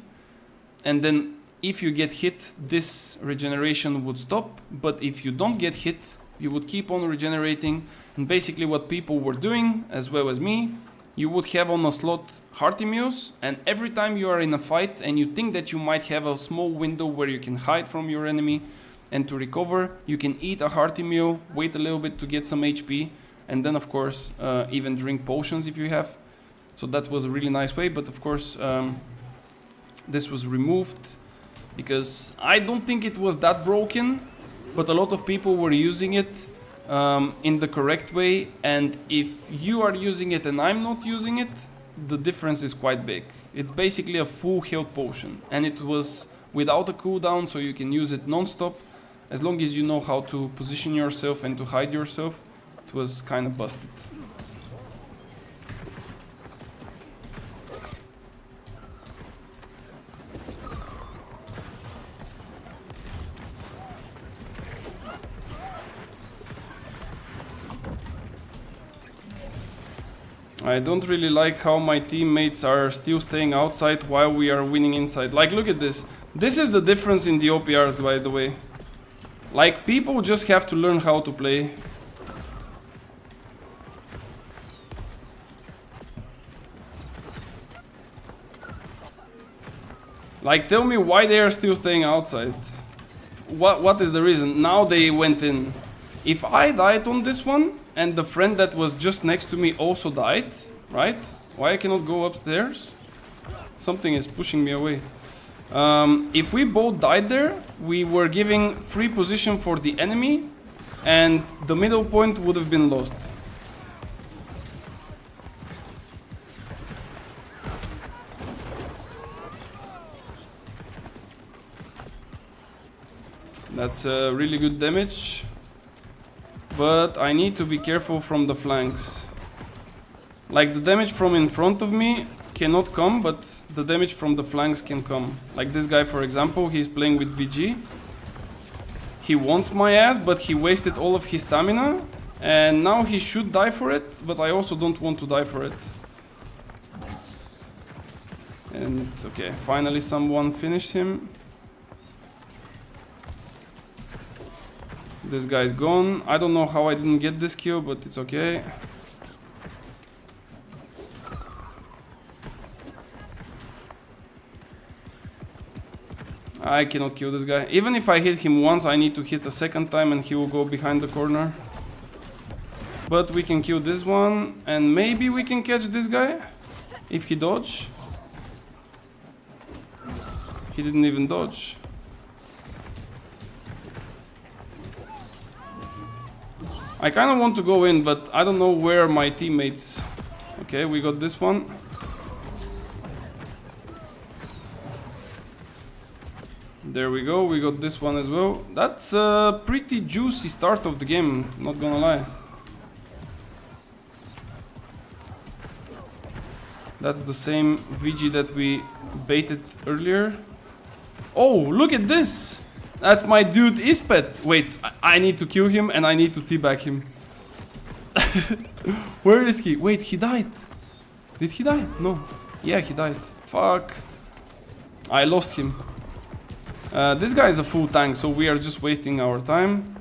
and then if you get hit this regeneration would stop, but if you don't get hit you would keep on regenerating. And basically what people were doing, as well as me, you would have on a slot hearty meals, and every time you are in a fight and you think that you might have a small window where you can hide from your enemy and to recover, you can eat a hearty meal, wait a little bit to get some HP, and then of course even drink potions if you have. So that was a really nice way, but of course this was removed because I don't think it was that broken, but a lot of people were using it in the correct way, and if you are using it and I'm not using it, the difference is quite big. It's basically a full health potion, and it was without a cooldown, so you can use it non-stop as long as you know how to position yourself and to hide yourself. It was kind of busted. I don't really like how my teammates are still staying outside while we are winning inside. Like, look at this. This is the difference in the OPRs, by the way. Like, people just have to learn how to play. Like, tell me why they are still staying outside. What is the reason? Now they went in. If I died on this one, and the friend that was just next to me also died, right? Why I cannot go upstairs? Something is pushing me away. If we both died there, we were giving free position for the enemy, and the middle point would have been lost. That's really good damage. But I need to be careful from the flanks. Like, the damage from in front of me cannot come, but the damage from the flanks can come. Like this guy, for example, he's playing with VG. He wants my ass, but he wasted all of his stamina. And now he should die for it, but I also don't want to die for it. And okay, finally someone finished him. This guy's gone. I don't know how I didn't get this kill, but it's okay. I cannot kill this guy. Even if I hit him once, I need to hit a second time and he will go behind the corner. But we can kill this one, and maybe we can catch this guy if he dodge. He didn't even dodge. I kind of want to go in, but I don't know where my teammates. Okay, we got this one. There we go, we got this one as well. That's a pretty juicy start of the game, not gonna lie. That's the same VG that we baited earlier. Oh, look at this! That's my dude Ispet. Wait, I need to kill him and I need to teabag him. Where is he? Wait, he died. Did he die? No. Yeah, he died. Fuck. I lost him. This guy is a full tank, so we are just wasting our time.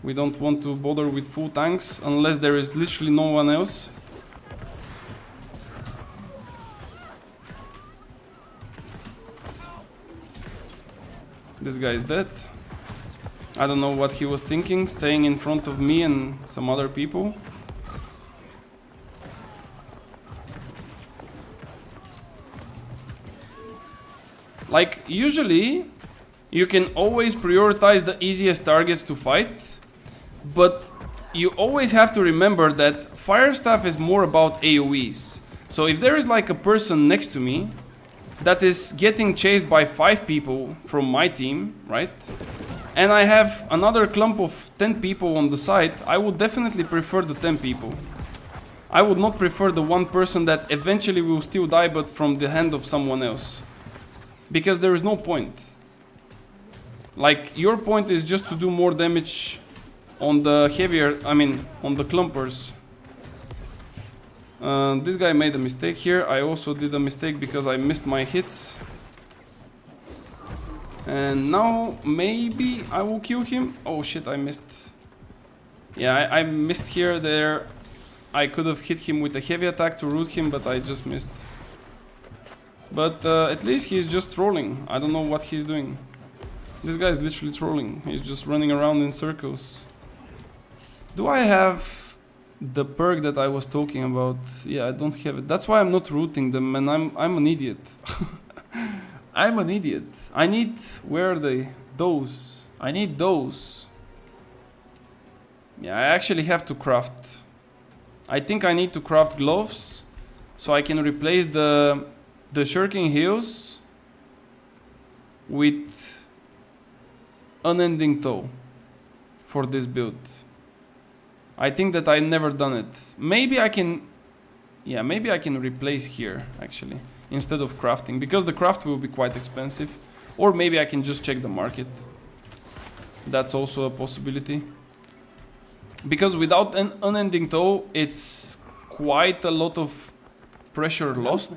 We don't want to bother with full tanks unless there is literally no one else. This guy is dead. I don't know what he was thinking, staying in front of me and some other people. Like, usually you can always prioritize the easiest targets to fight, but you always have to remember that fire staff is more about AoEs. So if there is like a person next to me that is getting chased by 5 people from my team, right? And I have another clump of 10 people on the side, I would definitely prefer the 10 people. I would not prefer the one person that eventually will still die, but from the hand of someone else. Because there is no point. Like, your point is just to do more damage on the heavier, on the clumpers. This guy made a mistake here. I also did a mistake because I missed my hits. And now maybe I will kill him. Oh shit, I missed. Yeah, I missed here, there. I could have hit him with a heavy attack to root him, but I just missed. But at least he's just trolling. I don't know what he's doing. This guy is literally trolling. He's just running around in circles. Do I have the perk that I was talking about? Yeah, I don't have it. That's why I'm not rooting them, and I'm an idiot. I'm an idiot. I need... Where are they? Those. I need those. Yeah, I actually have to craft. I think I need to craft gloves so I can replace the shirking heels with unending toe for this build. I think that I never done it. Maybe I can... Yeah, maybe I can replace here actually instead of crafting, because the craft will be quite expensive. Or maybe I can just check the market. That's also a possibility. Because without an unending toe, it's quite a lot of pressure lost.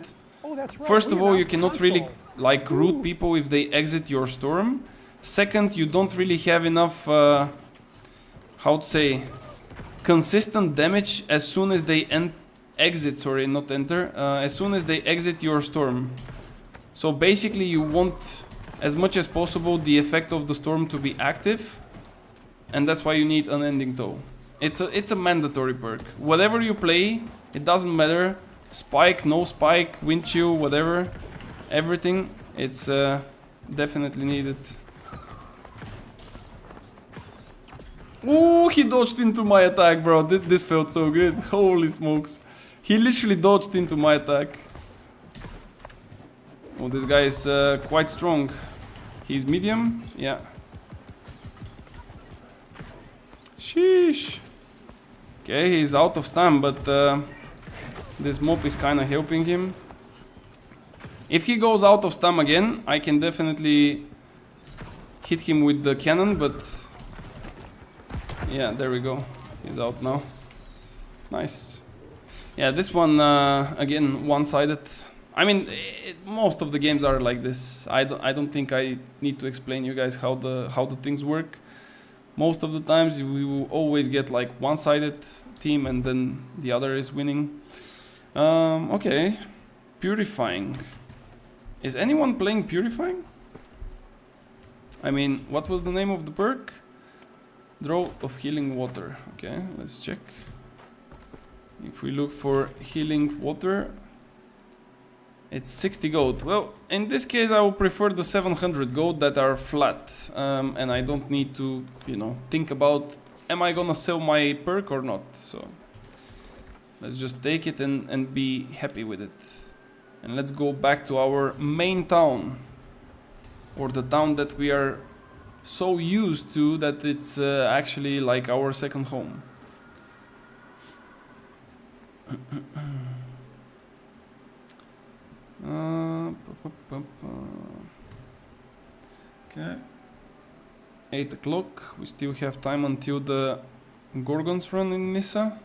Oh, that's right. First of all, you cannot console. really like root people if they exit your storm. Second, you don't really have enough, how to say, consistent damage as soon as they exit, sorry, not enter, as soon as they exit your storm. So basically you want as much as possible the effect of the storm to be active, and that's why you need unending toe. It's a mandatory perk. Whatever you play, it doesn't matter. Spike, no spike, wind chill, whatever, everything, it's definitely needed. Ooh, he dodged into my attack, bro. This felt so good. Holy smokes. He literally dodged into my attack. Oh, this guy is quite strong. He's medium, yeah. Sheesh. Okay, he's out of stun, but this mob is kinda helping him. If he goes out of stun again, I can definitely hit him with the cannon, but... Yeah, there we go. He's out now. Nice. Yeah, this one, again, one-sided. I mean, most of the games are like this. I don't think I need to explain you guys how the things work. Most of the times we will always get like one-sided team and then the other is winning. Okay, Purifying. Is anyone playing Purifying? I mean, what was the name of the perk? Draw of Healing Water. Okay, let's check. If we look for Healing Water, it's 60 gold. Well, in this case I will prefer the 700 gold that are flat. And I don't need to, you know, think about, am I gonna sell my perk or not? So, let's just take it and be happy with it. And let's go back to our main town. Or the town that we are so used to that it's actually like our second home. Okay. 8 o'clock. We still have time until the Gorgons run in Nissa.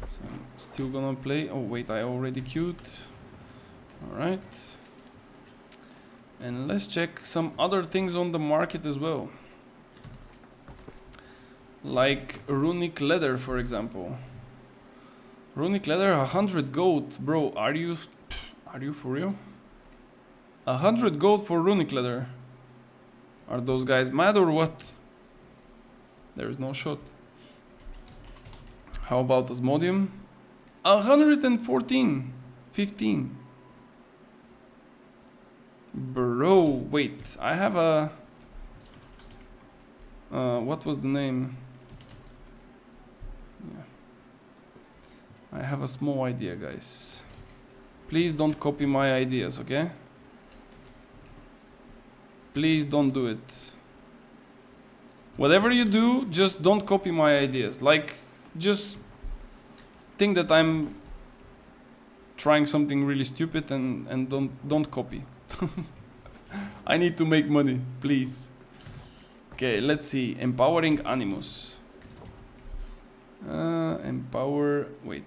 So I'm still gonna play. Oh wait, I already queued. Alright. And let's check some other things on the market as well. Like runic leather, for example. Runic leather, 100 gold. Bro, are you for real? 100 gold for runic leather. Are those guys mad or what? There is no shot. How about Osmodium? 114. 15. Bro, wait. I have a... what was the name? Yeah. I have a small idea, guys. Please don't copy my ideas, okay? Please don't do it. Whatever you do, just don't copy my ideas. Like, just think that I'm trying something really stupid and don't copy. I need to make money, please. Okay, let's see. Empowering Animus. Empower... Wait.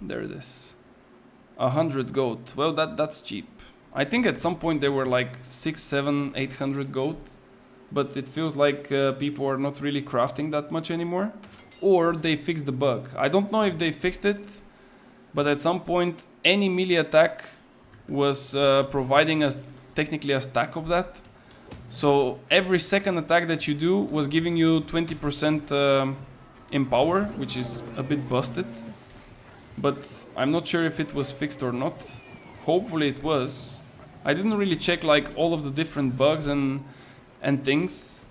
There it is. 100 gold. Well, that's cheap. I think at some point they were like 6, 7, 800 gold. But it feels like people are not really crafting that much anymore. Or they fixed the bug. I don't know if they fixed it. But at some point, any melee attack was providing us technically a stack of that. So every second attack that you do was giving you 20% empower, which is a bit busted. But I'm not sure if it was fixed or not. Hopefully it was. I didn't really check like all of the different bugs and things.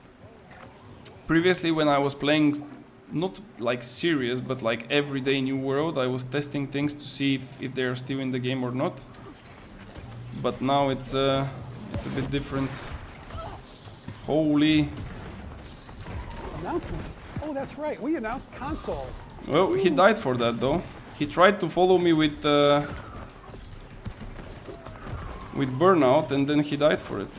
Previously when I was playing, not like serious, but like everyday New World, I was testing things to see if they're still in the game or not. But now it's a bit different. Holy. Announcement. Oh, that's right. We announced console. Well, he died for that though. He tried to follow me with Burnout and then he died for it.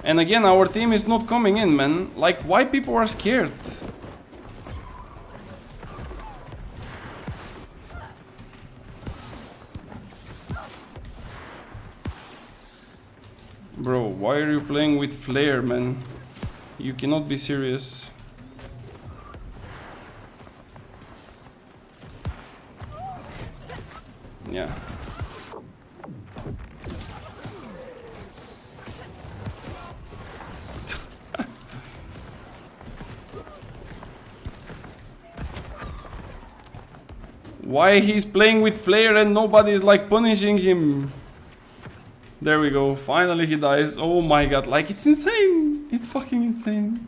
And again, our team is not coming in, man. Like, why people are scared? Bro, why are you playing with flare, man? You cannot be serious. Yeah. Why he's playing with flare and nobody is like punishing him? There we go. Finally he dies. Oh my god. Like, it's insane. It's fucking insane.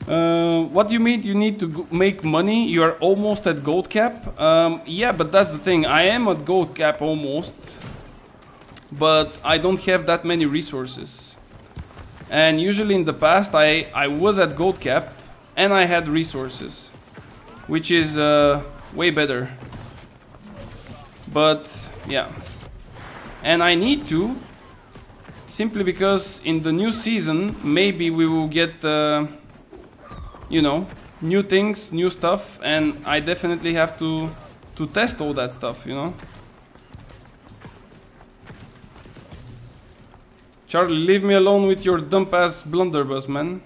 What do you mean? You need to make money? You are almost at gold cap? Yeah, but that's the thing. I am at gold cap almost. But I don't have that many resources. And usually in the past I was at gold cap and I had resources. Which is way better. But yeah. And I need to, simply because in the new season maybe we will get you know, new things, new stuff, and I definitely have to test all that stuff, you know. Charlie, leave me alone with your dump ass blunderbuss, man.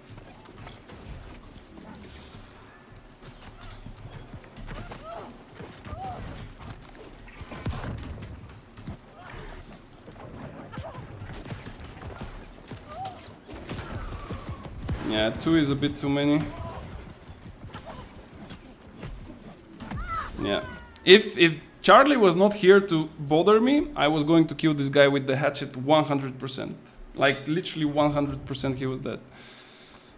Yeah, 2 is a bit too many. Yeah. If Charlie was not here to bother me, I was going to kill this guy with the hatchet 100%. Like, literally 100% he was dead.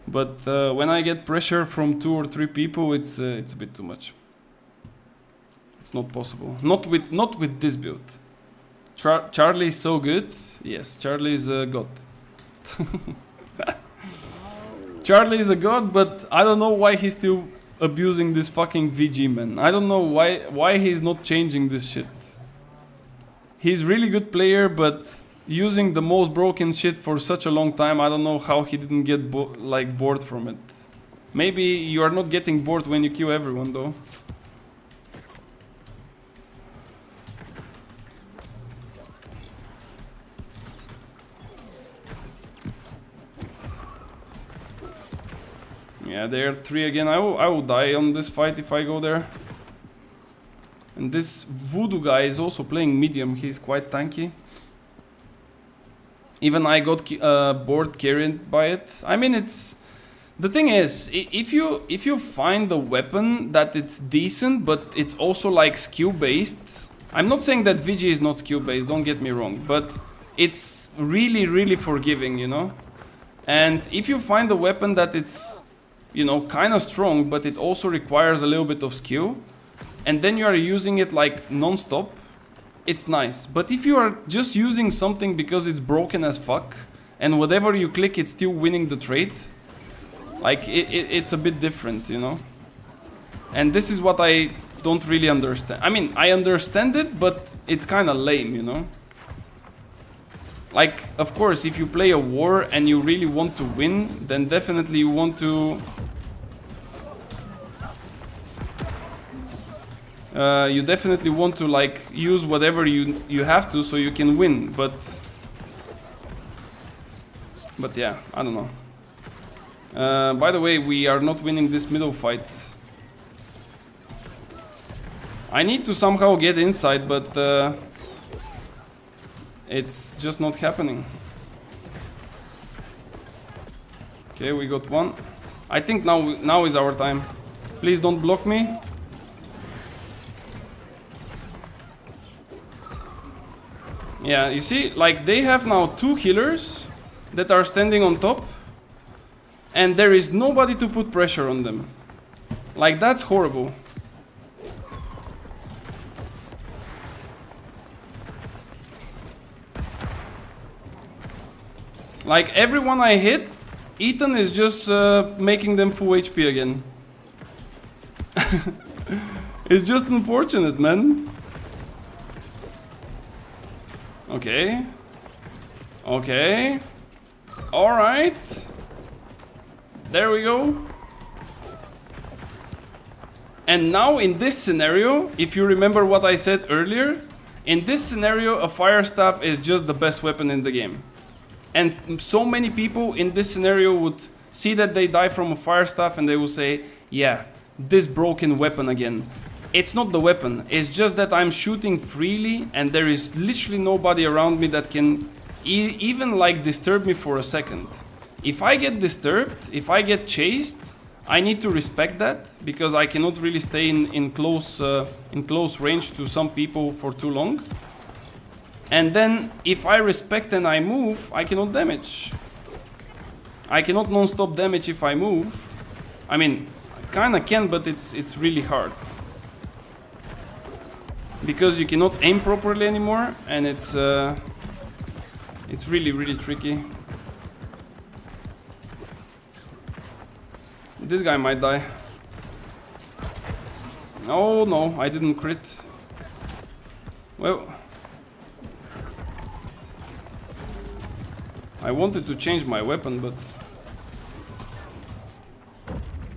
But when I get pressure from 2 or 3 people, it's a bit too much. It's not possible. Not with this build. Charlie is so good. Yes, Charlie is a god. Charlie is a god, but I don't know why he's still abusing this fucking VG, man. I don't know why he's not changing this shit. He's really good player, but using the most broken shit for such a long time, I don't know how he didn't get like bored from it. Maybe you are not getting bored when you kill everyone, though. Yeah, there are 3 again. I will die on this fight if I go there. And this voodoo guy is also playing medium. He's quite tanky. Even I got bored carried by it. I mean, it's... The thing is, if you find a weapon that it's decent, but it's also like skill-based... I'm not saying that VG is not skill-based, don't get me wrong. But it's really, really forgiving, you know? And if you find a weapon that it's... you know, kind of strong, but it also requires a little bit of skill, and then you are using it like non-stop, it's nice. But if you are just using something because it's broken as fuck, and whatever you click it's still winning the trade, like it's a bit different, you know. And this is what I don't really understand. I mean, I understand it, but it's kind of lame, you know. Like, of course, if you play a war and you really want to win, then definitely you want to... you definitely want to, like, use whatever you have to so you can win, but yeah, I don't know. By the way, we are not winning this middle fight. I need to somehow get inside, but... it's just not happening. Okay, we got 1. I think now is our time. Please don't block me. Yeah, you see, like they have now 2 healers that are standing on top, and there is nobody to put pressure on them. Like, that's horrible. Like, everyone I hit, Ethan is just making them full HP again. It's just unfortunate, man. Okay. Okay. Alright. There we go. And now in this scenario, if you remember what I said earlier, in this scenario a fire staff is just the best weapon in the game. And so many people in this scenario would see that they die from a fire staff and they will say, yeah, this broken weapon again. It's not the weapon, it's just that I'm shooting freely and there is literally nobody around me that can even like disturb me for a second. If I get disturbed, if I get chased, I need to respect that, because I cannot really stay in close range to some people for too long. And then, if I respect and I move, I cannot damage. I cannot non-stop damage if I move. I mean, I kinda can, but it's really hard. Because you cannot aim properly anymore, and it's really, really tricky. This guy might die. Oh no, I didn't crit. Well, I wanted to change my weapon, but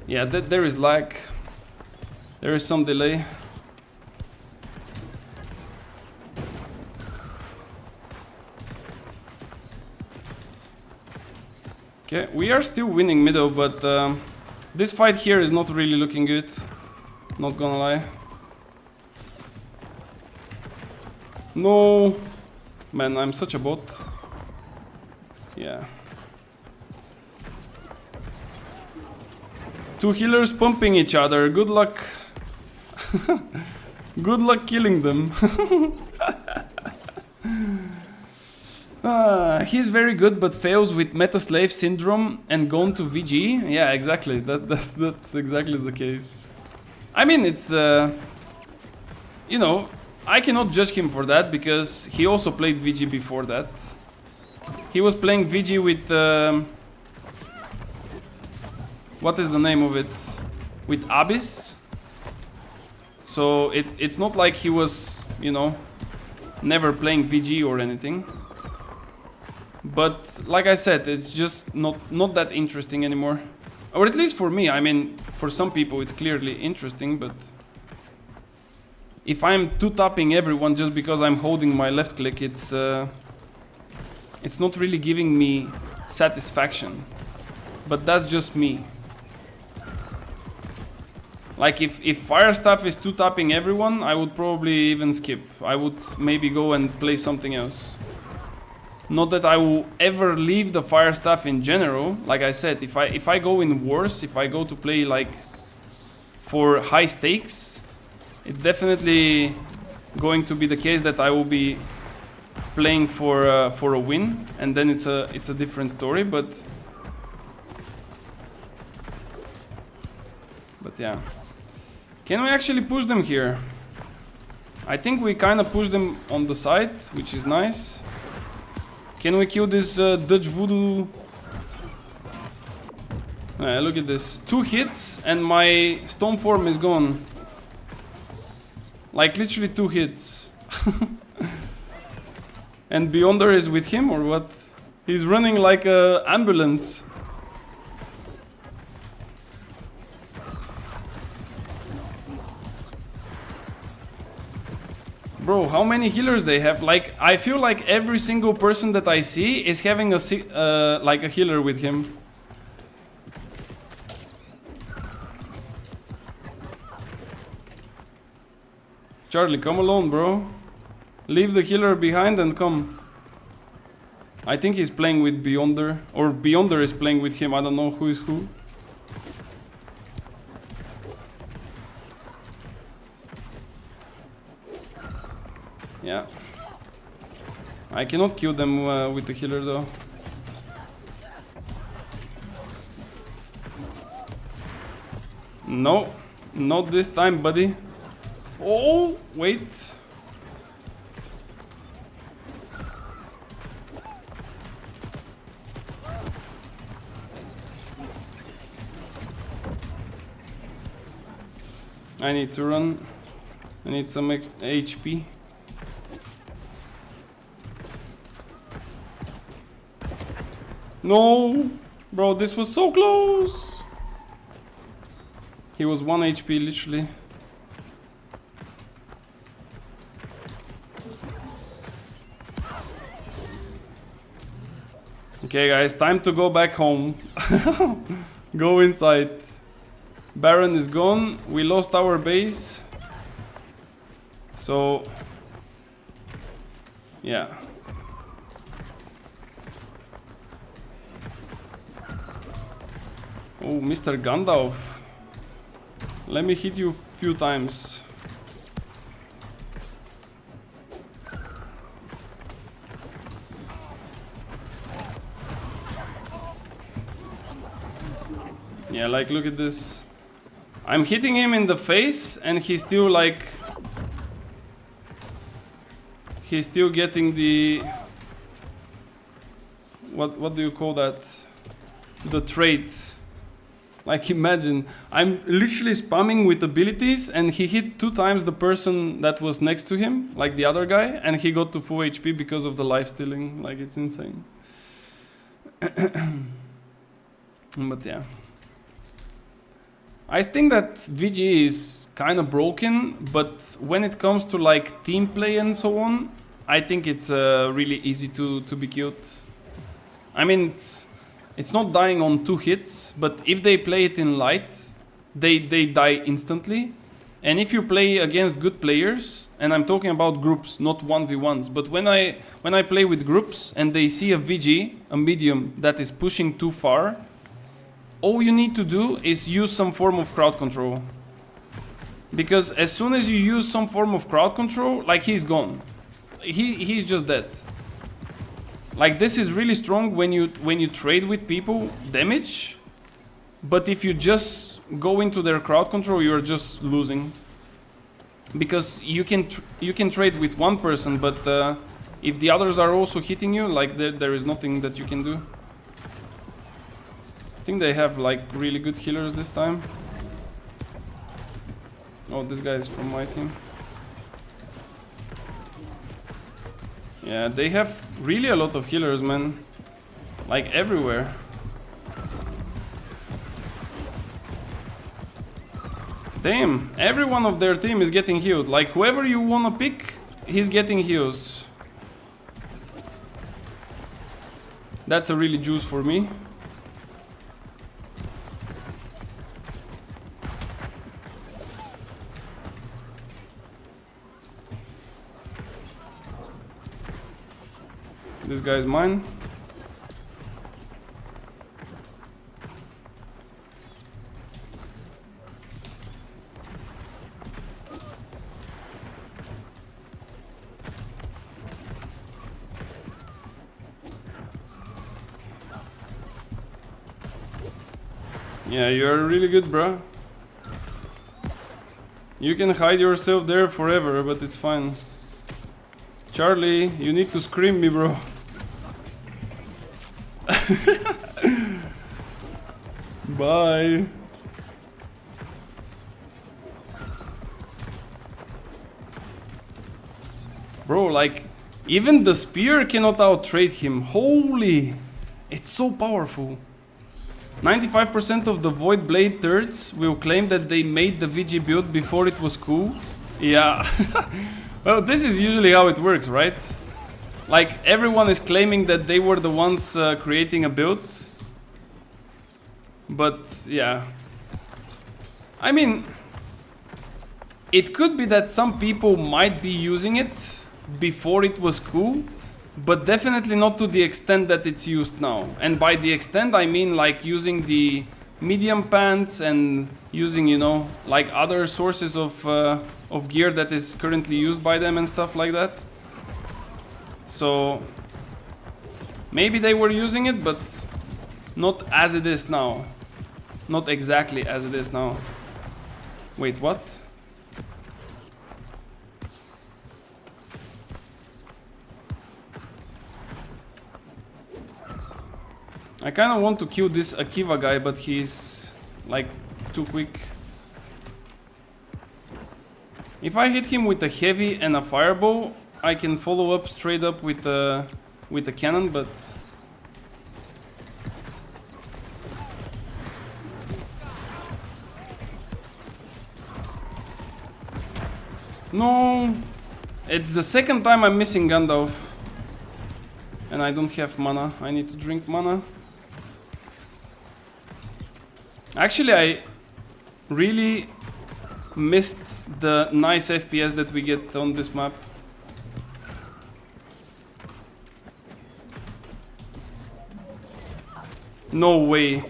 Yeah, there is lag. There is some delay. Okay, we are still winning middle, but this fight here is not really looking good. Not gonna lie. No! Man, I'm such a bot. Yeah. Two healers pumping each other. Good luck. Good luck killing them. He's very good but fails with meta slave syndrome and gone to VG. Yeah, exactly. That's exactly the case. I mean, it's you know, I cannot judge him for that because he also played VG before that. He was playing VG with what is the name of it? With Abyss. So it's not like he was, you know, never playing VG or anything. But like I said, it's just not that interesting anymore. Or at least for me. I mean, for some people it's clearly interesting, but if I'm two-tapping everyone just because I'm holding my left click, it's not really giving me satisfaction. But that's just me. Like if Fire Staff is two-tapping everyone, I would probably even skip. I would maybe go and play something else. Not that I will ever leave the Fire Staff in general. Like I said, if I go in wars, if I go to play like for high stakes, it's definitely going to be the case that I will be playing for a win, and then it's a different story. But yeah, can we actually push them here? I think we kind of push them on the side, which is nice. Can we kill this Dutch voodoo? Look at this. 2 hits and my stone form is gone. Like literally 2 hits. And Beyonder is with him or what? He's running like an ambulance. Bro, how many healers they have? Like, I feel like every single person that I see is having a like a healer with him. Charlie, come alone, bro. Leave the healer behind and come. I think he's playing with Beyonder, or Beyonder is playing with him. I don't know who is who. Yeah. I cannot kill them with the healer though. No, not this time, buddy. Oh, wait. I need to run. I need some HP. No! Bro, this was so close! He was 1 HP, literally. Okay, guys, time to go back home. Go inside. Baron is gone. We lost our base. So... yeah. Oh, Mr. Gandalf. Let me hit you a few times. Yeah, like, look at this. I'm hitting him in the face and he's still like... he's still getting the... What do you call that? The trait. Like, imagine, I'm literally spamming with abilities and he hit 2 times the person that was next to him, like the other guy, and he got to full HP because of the life stealing. Like, it's insane. But yeah. I think that VG is kind of broken, but when it comes to like team play and so on, I think it's really easy to be killed. I mean, it's not dying on 2 hits, but if they play it in light, they die instantly. And if you play against good players, and I'm talking about groups, not 1v1s, but when I play with groups and they see a VG, a medium that is pushing too far, all you need to do is use some form of crowd control. Because as soon as you use some form of crowd control, like he's gone. He's just dead. Like this is really strong when you trade with people damage, but if you just go into their crowd control, you're just losing. Because you can trade with one person, but if the others are also hitting you, like there is nothing that you can do. I think they have like really good healers this time. Oh, this guy is from my team. Yeah, they have really a lot of healers, man. Like everywhere. Damn, every one of their team is getting healed. Like whoever you wanna pick, he's getting heals. That's a really juice for me. This guy's mine. Yeah, you're really good, bro. You can hide yourself there forever, but it's fine. Charlie, you need to scream me, bro. Bye. Bro, like, even the spear cannot out-trade him. Holy! It's so powerful. 95% of the Void Blade thirds will claim that they made the VG build before it was cool. Yeah. Well, this is usually how it works, right? Like, everyone is claiming that they were the ones creating a build. But, yeah. I mean, it could be that some people might be using it before it was cool, but definitely not to the extent that it's used now. And by the extent, I mean like using the medium pants and using, you know, like other sources of gear that is currently used by them and stuff like that. So maybe they were using it, but not as it is now. Not exactly as it is now. Wait, what? I kind of want to kill this Akiva guy, but he's like too quick. If I hit him with a heavy and a fireball, I can follow up straight up with a cannon, but no, it's the second time I'm missing Gandalf, and I don't have mana. I need to drink mana. Actually, I really missed the nice FPS that we get on this map. No way.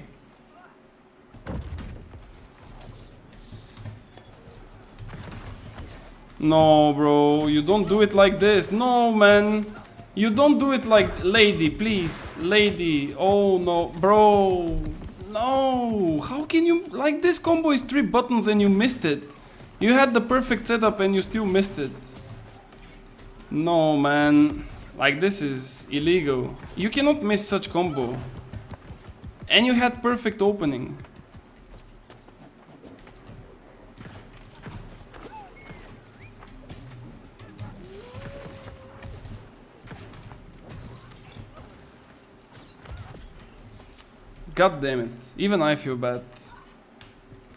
No, bro, you don't do it like this. No, man. You don't do it like... Lady, please. Lady. Oh, no. Bro. No. How can you... Like, this combo is 3 buttons and you missed it. You had the perfect setup and you still missed it. No, man. Like, this is illegal. You cannot miss such combo. And you had perfect opening. God damn it. Even I feel bad.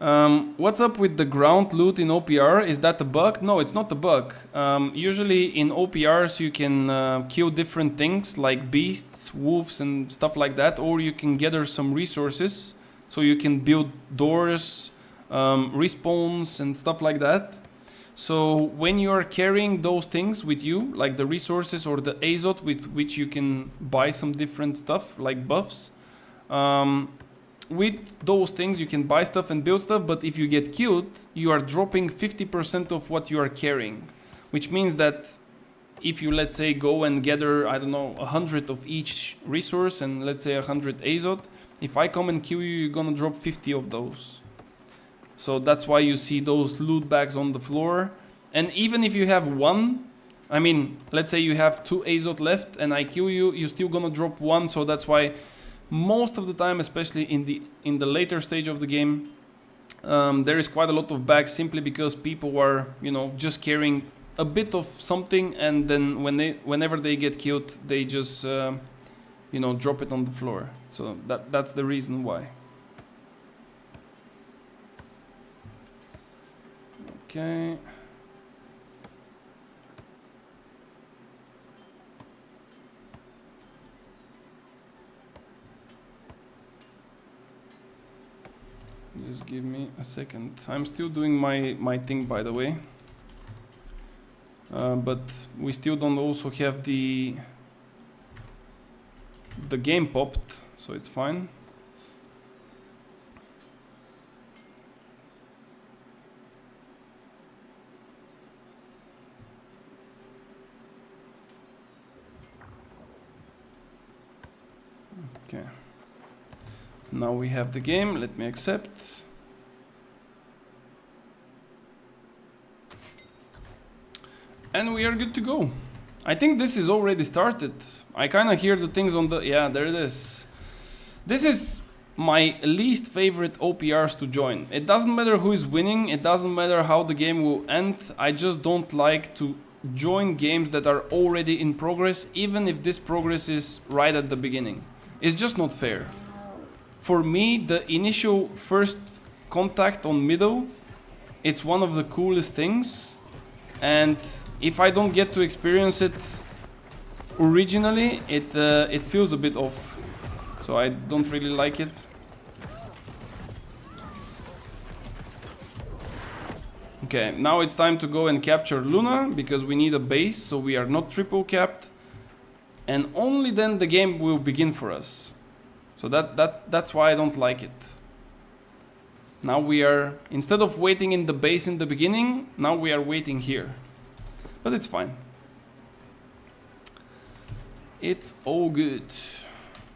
What's up with the ground loot in OPR? Is that a bug? No, it's not a bug. Usually in OPRs you can kill different things like beasts, wolves and stuff like that, or you can gather some resources so you can build doors, respawns and stuff like that. So when you are carrying those things with you, like the resources or the azot with which you can buy some different stuff like buffs, with those things you can buy stuff and build stuff, but if you get killed, you are dropping 50% of what you are carrying. Which means that if you, let's say, go and gather, I don't know, 100 of each resource and let's say 100 azot, if I come and kill you, you're gonna drop 50 of those. So that's why you see those loot bags on the floor. And even if you have one, I mean, let's say you have 2 azot left and I kill you, you're still gonna drop 1, so that's why most of the time, especially in the later stage of the game, there is quite a lot of bags simply because people are, you know, just carrying a bit of something, and then whenever they get killed, they just you know, drop it on the floor. So that's the reason why. Okay. Just give me a second. I'm still doing my thing, by the way. But we still don't also have the game popped, so it's fine. Okay. Now we have the game. Let me accept. And we are good to go. I think this is already started. I kind of hear the things on the... Yeah, there it is. This is my least favorite OPRs to join. It doesn't matter who is winning. It doesn't matter how the game will end. I just don't like to join games that are already in progress, even if this progress is right at the beginning. It's just not fair. For me, the initial first contact on middle, it's one of the coolest things. And if I don't get to experience it originally, it feels a bit off. So I don't really like it. Okay, now it's time to go and capture Luna, because we need a base, so we are not triple capped. And only then the game will begin for us. So that's why I don't like it. Now we are, instead of waiting in the base in the beginning, now we are waiting here. But it's fine. It's all good.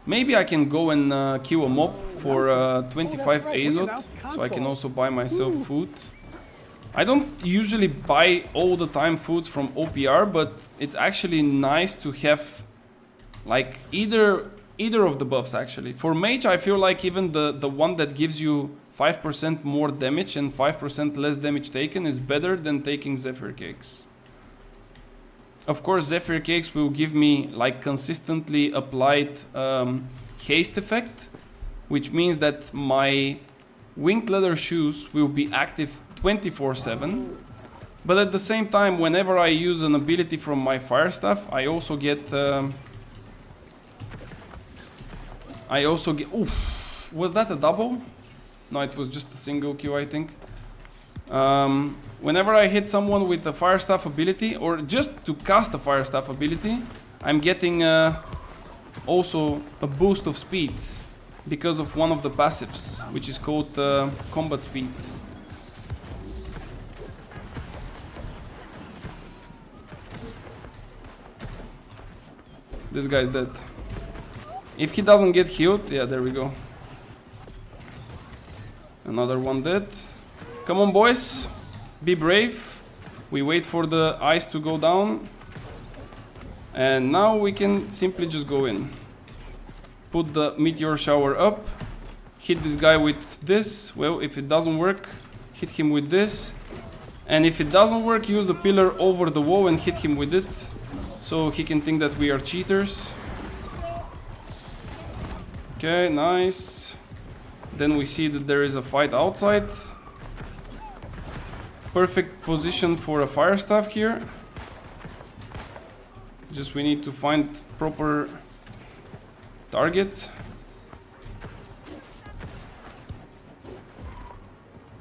Maybe I can go and kill a mob for 25 azot, so I can also buy myself food. I don't usually buy all the time foods from OPR, but it's actually nice to have like either of the buffs actually. For mage, I feel like even the one that gives you 5% more damage and 5% less damage taken is better than taking Zephyr Cakes. Of course, Zephyr Cakes will give me like consistently applied haste effect, which means that my winged leather shoes will be active 24/7. But at the same time, whenever I use an ability from my fire staff, I also get... Oof! Was that a double? No, it was just a single kill, I think. Whenever I hit someone with a fire staff ability, or just to cast a fire staff ability, I'm getting also a boost of speed because of one of the passives, which is called combat speed. This guy's dead. If he doesn't get healed, yeah, there we go. Another one dead. Come on, boys. Be brave. We wait for the ice to go down. And now we can simply just go in. Put the meteor shower up. Hit this guy with this. Well, if it doesn't work, hit him with this. And if it doesn't work, use a pillar over the wall and hit him with it. So he can think that we are cheaters. Okay, nice. Then we see that there is a fight outside. perfect position for a fire staff here. Just we need to find proper targets.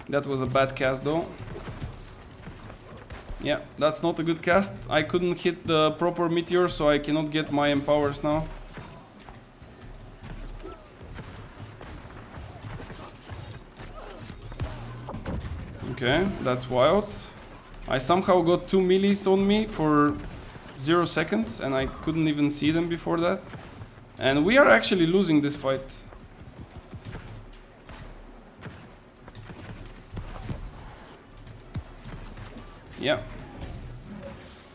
That was a bad cast though. Yeah, that's not a good cast. I couldn't hit the proper meteor, so I cannot get my empowers now. Okay, that's wild. I somehow got 2 melees on me for 0 seconds and I couldn't even see them before that. And we are actually losing this fight. Yeah.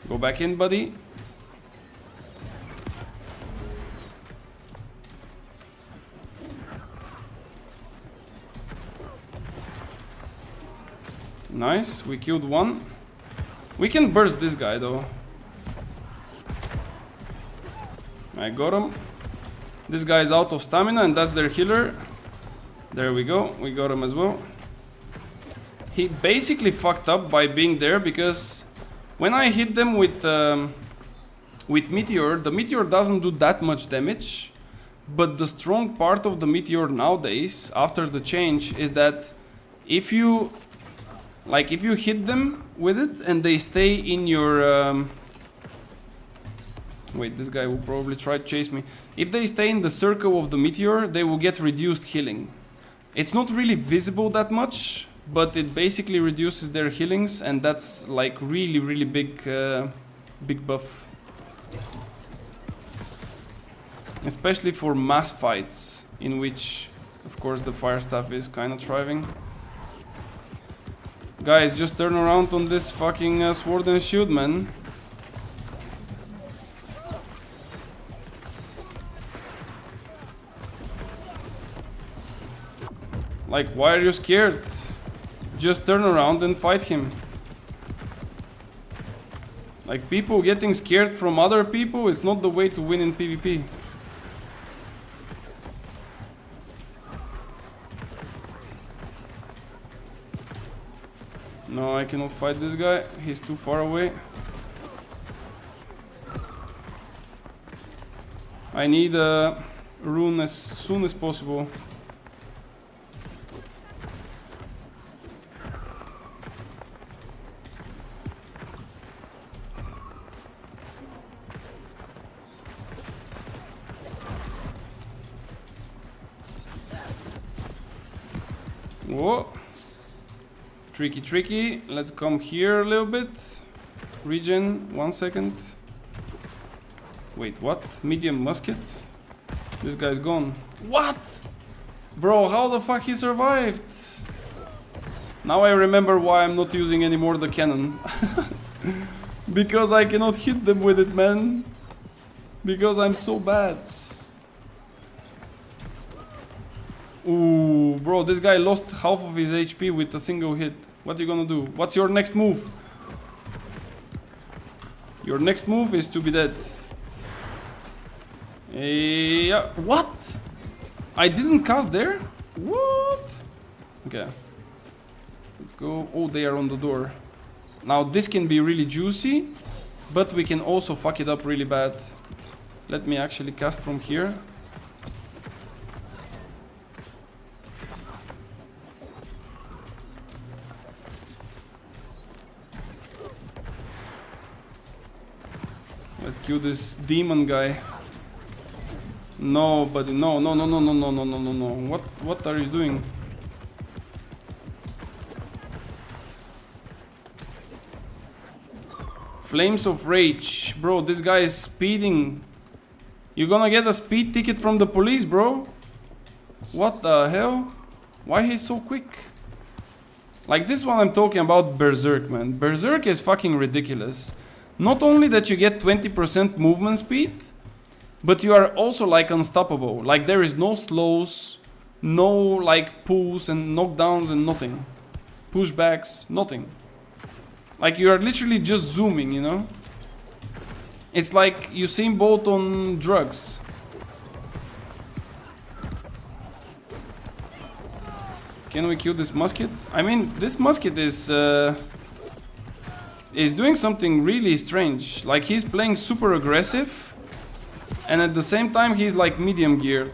Go back in, buddy. Nice, we killed one. We can burst this guy though. I got him. This guy is out of stamina and that's their healer. There we go, we got him as well. He basically fucked up by being there because when I hit them with Meteor, the Meteor doesn't do that much damage. But the strong part of the Meteor nowadays, after the change, is that if you hit them with it and they stay in your... Wait, this guy will probably try to chase me. If they stay in the circle of the Meteor, they will get reduced healing. It's not really visible that much, but it basically reduces their healings, and that's like really big buff. Especially for mass fights, in which, of course, the fire staff is kind of thriving. Guys, just turn around on this fucking sword and shield, man. Like, why are you scared? Just turn around and fight him. Like, people getting scared from other people is not the way to win in PvP. No, I cannot fight this guy. He's too far away. I need a rune as soon as possible. Whoa. Tricky. Let's come here a little bit. Regen, 1 second. Wait, what? Medium musket? This guy's gone. What? Bro, how the fuck he survived? Now I remember why I'm not using anymore the cannon. Because I cannot hit them with it, man. Because I'm so bad. Ooh, bro, this guy lost half of his HP with a single hit. What are you gonna do? What's your next move? Your next move is to be dead. Yeah. What? I didn't cast there? What? Okay. Let's go. Oh, they are on the door. Now this can be really juicy, but we can also fuck it up really bad. Let me actually cast from here. Let's kill this demon guy. No, buddy, no. What are you doing? Flames of Rage. Bro, this guy is speeding. You're gonna get a speed ticket from the police, bro. What the hell? Why he's so quick? Like, this one I'm talking about Berserk, man. Berserk is fucking ridiculous. Not only that you get 20% movement speed, but you are also like unstoppable. Like, there is no slows, no like pulls and knockdowns and nothing. Pushbacks, nothing. Like, you are literally just zooming, you know? It's like Usain Bolt on drugs. Can we kill this musket? I mean, this musket is is doing something really strange. Like he's playing super aggressive, and at the same time he's like medium geared.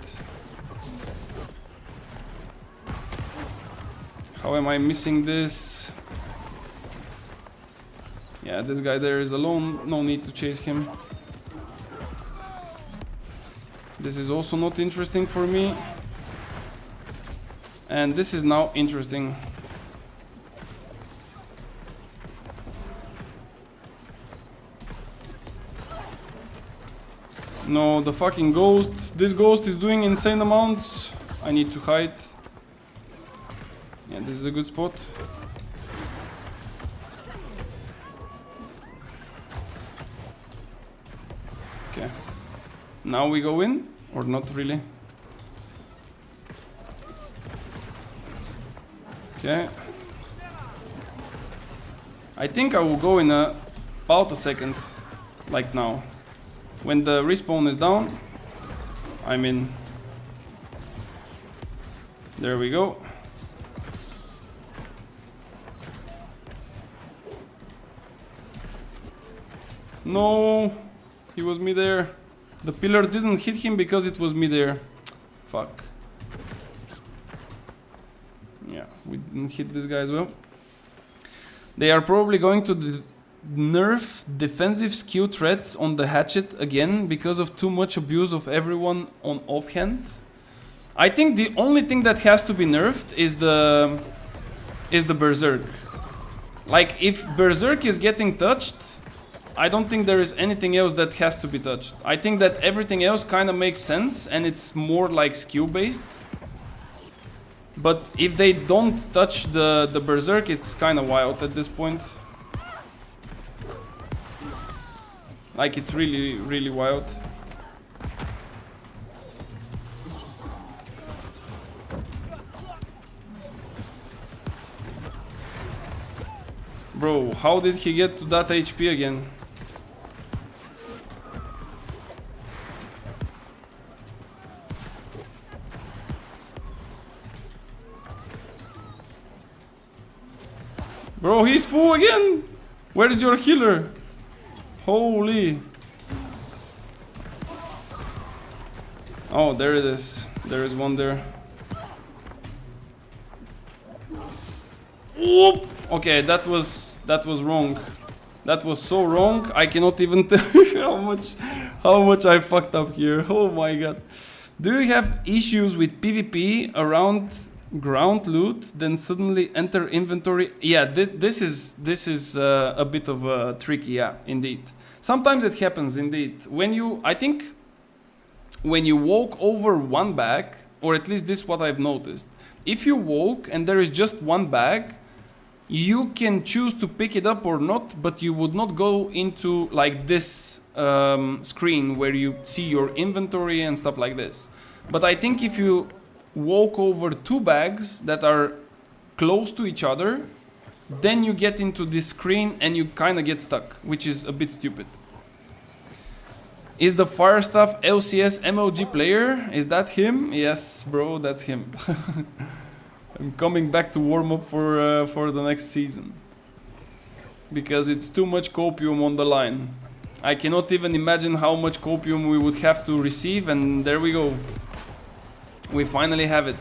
How am I missing this? Yeah, this guy there is alone, no need to chase him. This is also not interesting for me. And this is now interesting. No, the fucking ghost. This ghost is doing insane amounts. I need to hide. Yeah, this is a good spot. Okay. Now we go in, or not really? Okay. I think I will go in about a second, like now. When the respawn is down, I'm in. There we go. No, he was me there. The pillar didn't hit him because it was me there. Fuck. Yeah, we didn't hit this guy as well. They are probably going to nerf defensive skill threats on the hatchet again because of too much abuse of everyone on offhand. I think the only thing that has to be nerfed is the berserk. Like if berserk is getting touched, I don't think there is anything else that has to be touched. I think that everything else kind of makes sense and it's more like skill based. But if they don't touch the berserk, it's kind of wild at this point. Like it's really, really wild. Bro, how did he get to that HP again? Bro, he's full again! Where is your healer? Holy! Oh, there it is. There is one there. Whoop! Okay, that was wrong. That was so wrong. I cannot even tell you how much I fucked up here. Oh my god. Do you have issues with PvP around ground loot, then suddenly enter inventory? Yeah, this is a bit of a tricky, yeah, indeed. Sometimes it happens, indeed. I think when you walk over one bag, or at least this is what I've noticed. If you walk and there is just one bag, you can choose to pick it up or not, but you would not go into like this screen where you see your inventory and stuff like this. But I think if you walk over two bags that are close to each other, then you get into this screen and you kind of get stuck, which is a bit stupid. Is the Firestaff LCS MLG player? Is that him? Yes, bro, that's him. I'm coming back to warm up for the next season. Because it's too much copium on the line. I cannot even imagine how much copium we would have to receive, and there we go. We finally have it.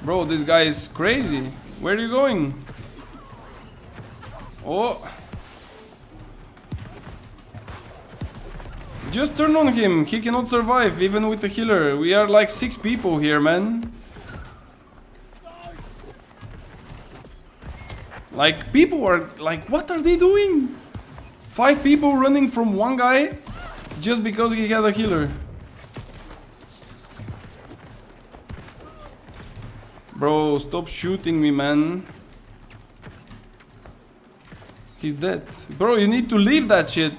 Bro, this guy is crazy. Where are you going? Oh. Just turn on him. He cannot survive even with a healer. We are like 6 people here, man. Like, people are like, what are they doing? 5 people running from one guy just because he had a healer. Bro, stop shooting me, man. He's dead. Bro, you need to leave that shit.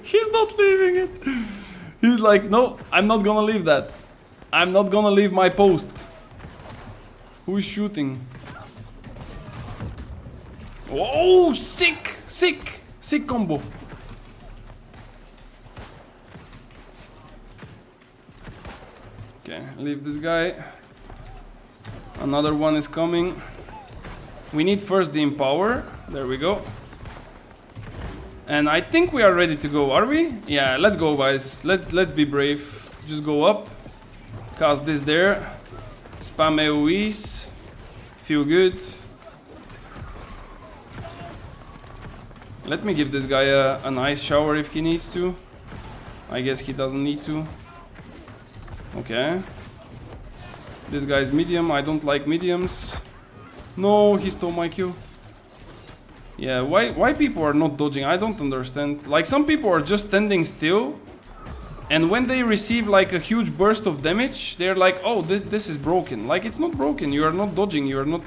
He's not leaving it. He's like, no, I'm not gonna leave that. I'm not gonna leave my post. Who is shooting? Oh, sick! Sick! Sick combo. Okay, leave this guy. Another one is coming. We need first the empower. There we go. And I think we are ready to go, are we? Yeah, let's go, guys. Let's be brave. Just go up. Cast this there. Spam AoEs. Feel good. Let me give this guy a nice shower if he needs to. I guess he doesn't need to. Okay. This guy's medium. I don't like mediums. No, he stole my kill. Yeah, why people are not dodging? I don't understand. Like, some people are just standing still, and when they receive like a huge burst of damage, they're like, oh, this is broken. Like, it's not broken. You are not dodging. You are not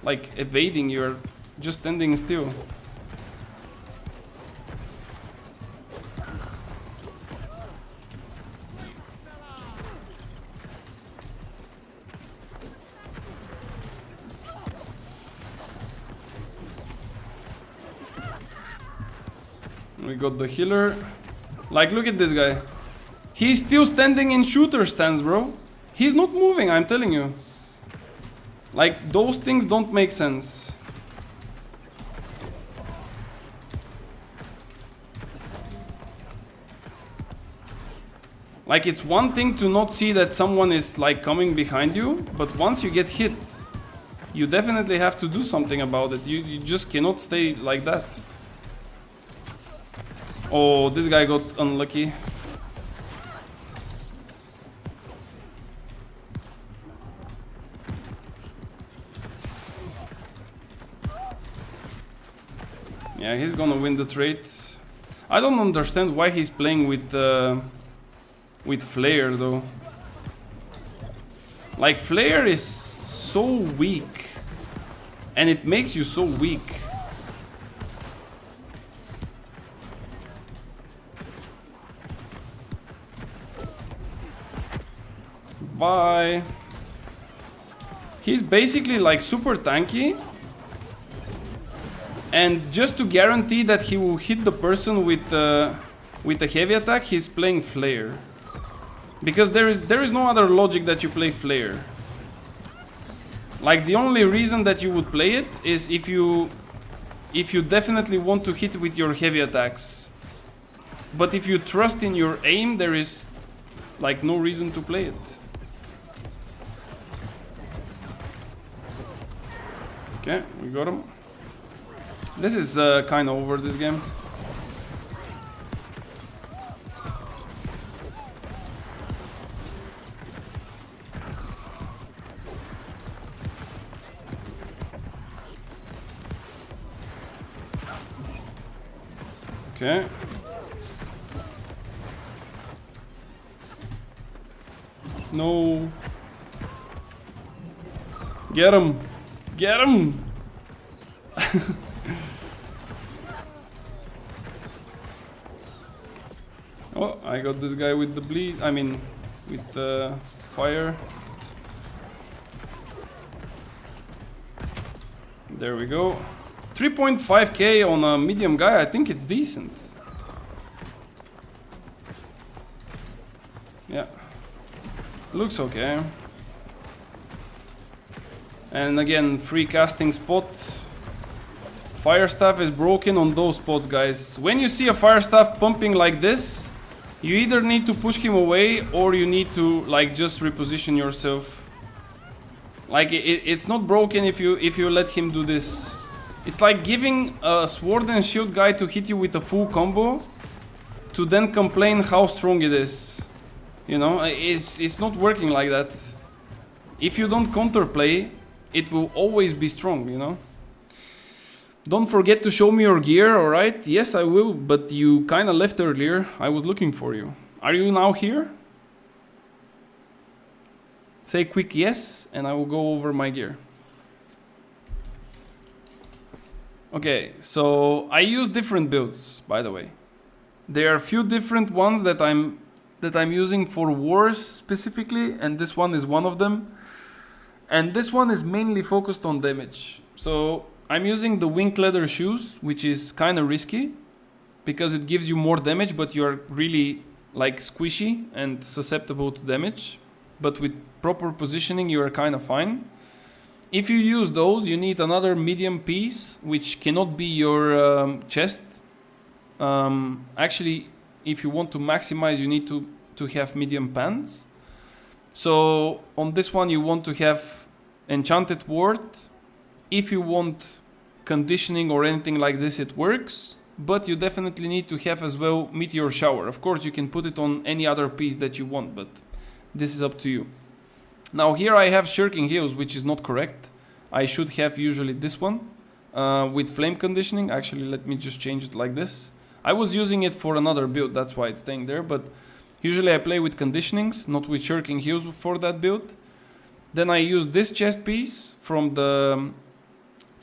like evading. You are just standing still. We got the healer. Like, look at this guy. He's still standing in shooter stance, bro. He's not moving, I'm telling you. Like, those things don't make sense. Like, it's one thing to not see that someone is like coming behind you, but once you get hit, you definitely have to do something about it. You just cannot stay like that. Oh, this guy got unlucky. Yeah, he's gonna win the trade. I don't understand why he's playing with Flare though. Like, Flare is so weak, and it makes you so weak. Bye. He's basically like super tanky, and just to guarantee that he will hit the person with a heavy attack, he's playing Flare. Because there is no other logic that you play Flare. Like, the only reason that you would play it is if you definitely want to hit with your heavy attacks. But if you trust in your aim, there is like no reason to play it. Okay, we got him. This is kind of over, this game. Okay. No. Get him. Get him. Oh, I got this guy with the bleed. I mean, with the fire. There we go. 3.5k on a medium guy. I think it's decent. Yeah. Looks okay. And again, free casting spot. Fire staff is broken on those spots, guys. When you see a fire staff pumping like this, you either need to push him away or you need to like just reposition yourself. Like, it's not broken if you let him do this. It's like giving a sword and shield guy to hit you with a full combo to then complain how strong it is. You know, it's not working like that. If you don't counterplay, it will always be strong, you know. Don't forget to show me your gear, alright? Yes, I will, but you kinda left earlier. I was looking for you. Are you now here? Say quick yes, and I will go over my gear. Okay, so I use different builds, by the way. There are a few different ones that I'm using for wars specifically, and this one is one of them. And this one is mainly focused on damage. So I'm using the winged leather shoes, which is kind of risky because it gives you more damage, but you're really like squishy and susceptible to damage. But with proper positioning, you are kind of fine. If you use those, you need another medium piece, which cannot be your chest. Actually, if you want to maximize, you need to have medium pants. So on this one, you want to have enchanted ward. If you want conditioning or anything like this, it works. But you definitely need to have as well meteor shower. Of course, you can put it on any other piece that you want, but this is up to you. Now here I have shirking heels, which is not correct. I should have usually this one with flame conditioning. Actually, let me just change it like this. I was using it for another build, that's why it's staying there, but usually I play with conditionings, not with shirking heels for that build. Then I use this chest piece from the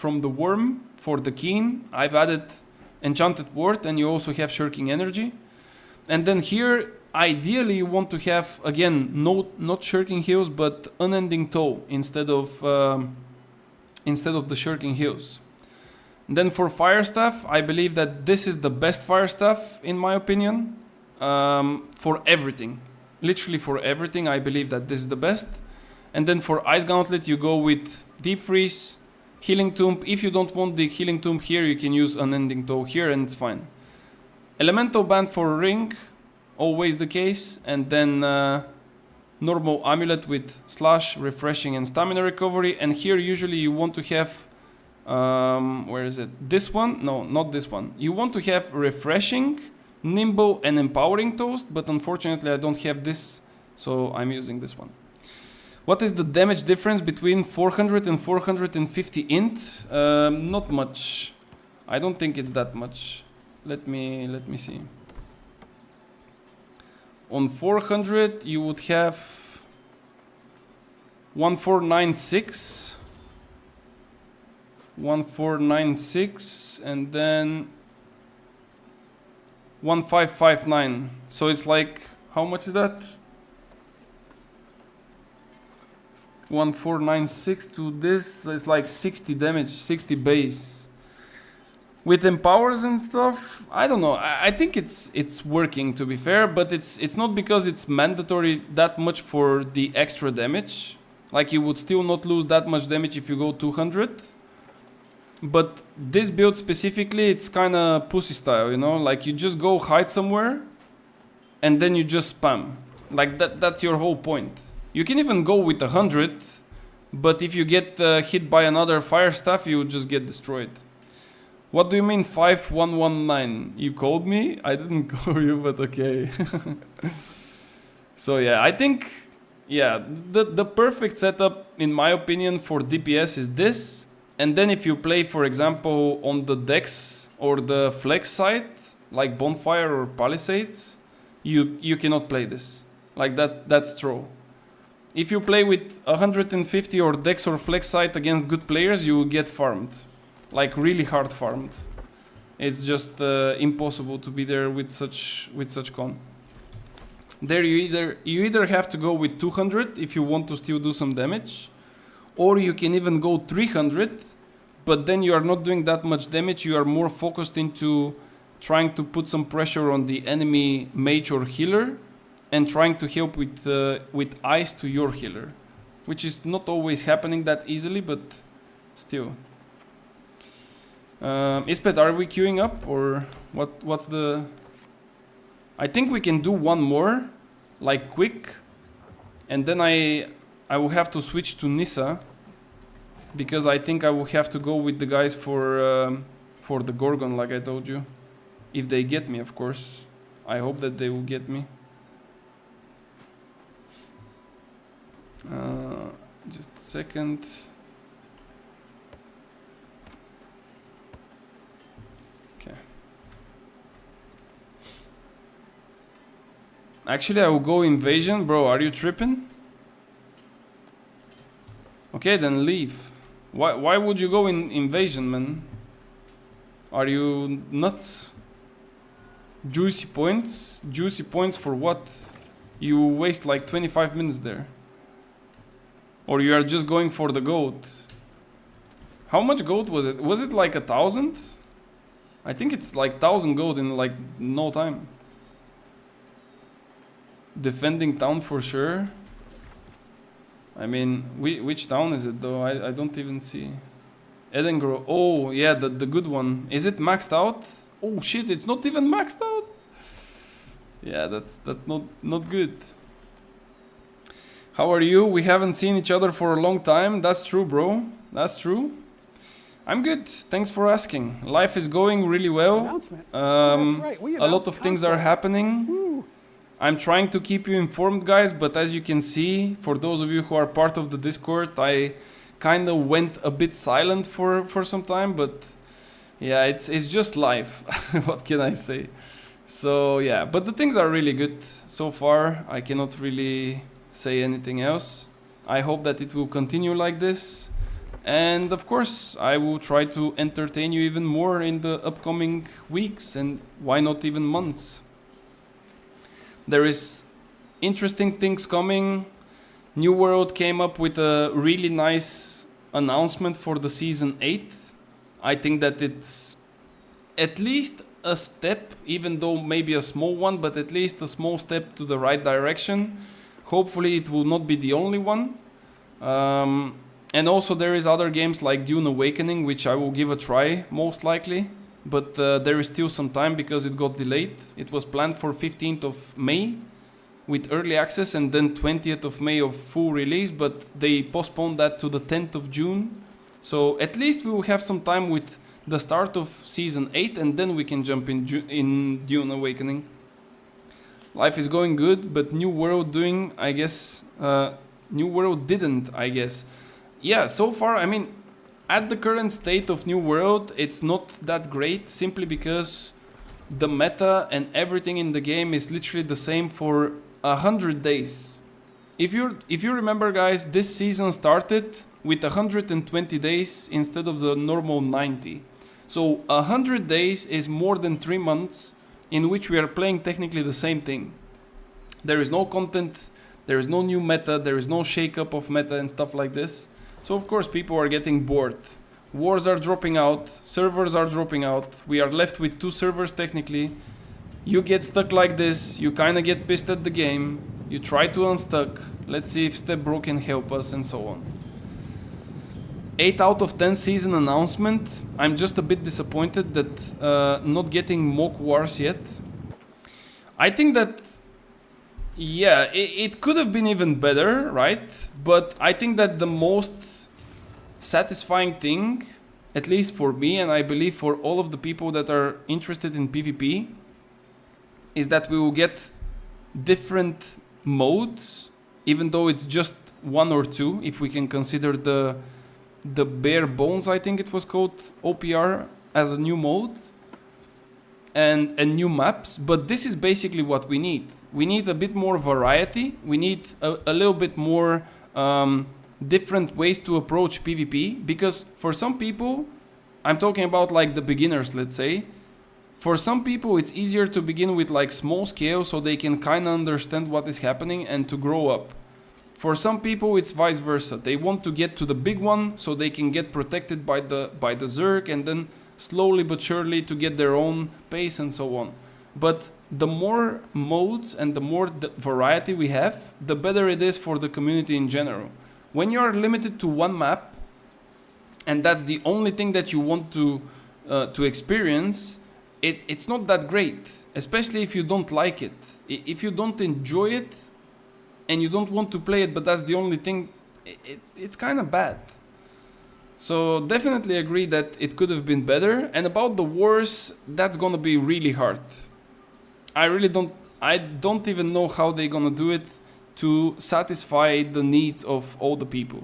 worm for the keen. I've added enchanted ward, and you also have shirking energy. And then here, ideally you want to have, again, not shirking heels, but unending toe instead of the shirking heels. Then for fire staff, I believe that this is the best fire staff in my opinion. For everything, literally for everything, I believe that this is the best. And then for ice gauntlet, you go with deep freeze, healing tomb. If you don't want the healing tomb here, you can use unending toe here, and it's fine. Elemental band for ring, always the case. And then normal amulet with slash, refreshing, and stamina recovery. And here usually you want to have where is it? This one? No, not this one. You want to have refreshing, nimble, and empowering toast, but unfortunately I don't have this, so I'm using this one. What is the damage difference between 400 and 450 int? Not much. I don't think it's that much. Let me see. On 400 you would have 1496, 1496, and then 1559. So it's like, how much is that? 1496 to this, it's like 60 damage, 60 base. With empowers and stuff, I don't know. I think it's working, to be fair, but it's not because it's mandatory that much for the extra damage. Like, you would still not lose that much damage if you go 200. But this build specifically, it's kind of pussy style, you know? Like, you just go hide somewhere and then you just spam. Like, that's your whole point. You can even go with 100, but if you get hit by another fire staff, you would just get destroyed. What do you mean 5119? You called me? I didn't call you, but okay. So yeah, I think, yeah, the perfect setup, in my opinion, for DPS is this. And then if you play, for example, on the Dex or the Flex side, like Bonfire or Palisades, you cannot play this. Like that's troll. If you play with 150 or Dex or Flex side against good players, you will get farmed. Like really hard farmed. It's just impossible to be there with such con. There you either have to go with 200 if you want to still do some damage, or you can even go 300, but then you are not doing that much damage. You are more focused into trying to put some pressure on the enemy mage or healer, and trying to help with ice to your healer, which is not always happening that easily, but still. Ispet, are we queuing up, or what's the... I think we can do one more, like quick, and then I will have to switch to Nissa, because I think I will have to go with the guys for the Gorgon, like I told you. If they get me, of course. I hope that they will get me. Just a second. Okay. Actually, I will go invasion. Bro, are you tripping? Okay, then leave. Why would you go in invasion, man? Are you nuts? Juicy points? Juicy points for what? You waste like 25 minutes there. Or you are just going for the gold. How much gold was it? Was it like 1,000? I think it's like 1,000 gold in like no time. Defending town for sure. I mean, which town is it though? I don't even see. Edinburgh. Oh yeah, the good one. Is it maxed out? Oh shit, it's not even maxed out. Yeah, that's not good. How are you? We haven't seen each other for a long time. That's true, bro. That's true. I'm good. Thanks for asking. Life is going really well. Announcement. That's right. We A lot of things are happening. Woo. I'm trying to keep you informed, guys, but as you can see, for those of you who are part of the Discord, I kind of went a bit silent for some time, but yeah, it's just life. What can I say? So yeah, but the things are really good so far. I cannot really say anything else. I hope that it will continue like this. And of course, I will try to entertain you even more in the upcoming weeks and why not even months. There is interesting things coming. New World came up with a really nice announcement for the season 8. I think that it's at least a step, even though maybe a small one, but at least a small step to the right direction. Hopefully it will not be the only one. And also there is other games like Dune Awakening, which I will give a try most likely. But there is still some time because it got delayed. It was planned for 15th of May with early access and then 20th of May of full release, but they postponed that to the 10th of June. So at least we will have some time with the start of season 8 and then we can jump in Dune Awakening. Life is going good, but New World doing, I guess, New World didn't, I guess. Yeah, so far, I mean, at the current state of New World, it's not that great simply because the meta and everything in the game is literally the same for 100 days. If you remember, guys, this season started with 120 days instead of the normal 90. So 100 days is more than 3 months in which we are playing technically the same thing. There is no content, there is no new meta, there is no shake-up of meta and stuff like this. So of course people are getting bored. Wars are dropping out, servers are dropping out, we are left with 2 servers technically. You get stuck like this, you kinda get pissed at the game, you try to unstuck, let's see if Step Bro can help us and so on. 8 out of 10 season announcement. I'm just a bit disappointed that not getting mock wars yet. I think that, yeah, it could have been even better, right? But I think that the most satisfying thing, at least for me and I believe for all of the people that are interested in PvP, is that we will get different modes, even though it's just 1 or 2, if we can consider the bare bones, I think it was called, OPR, as a new mode and new maps. But this is basically what we need. We need a bit more variety. We need a little bit more different ways to approach PvP, because for some people, I'm talking about like the beginners, let's say, for some people it's easier to begin with like small scale so they can kind of understand what is happening and to grow up. For some people it's vice versa. They want to get to the big one so they can get protected by the Zerg and then slowly but surely to get their own pace and so on. But the more modes and the more variety we have, the better it is for the community in general. When you are limited to one map and that's the only thing that you want to experience, it's not that great, especially if you don't like it. If you don't enjoy it and you don't want to play it, but that's the only thing, it's kind of bad. So definitely agree that it could have been better. And about the wars, that's gonna be really hard. I don't even know how they're gonna do it to satisfy the needs of all the people.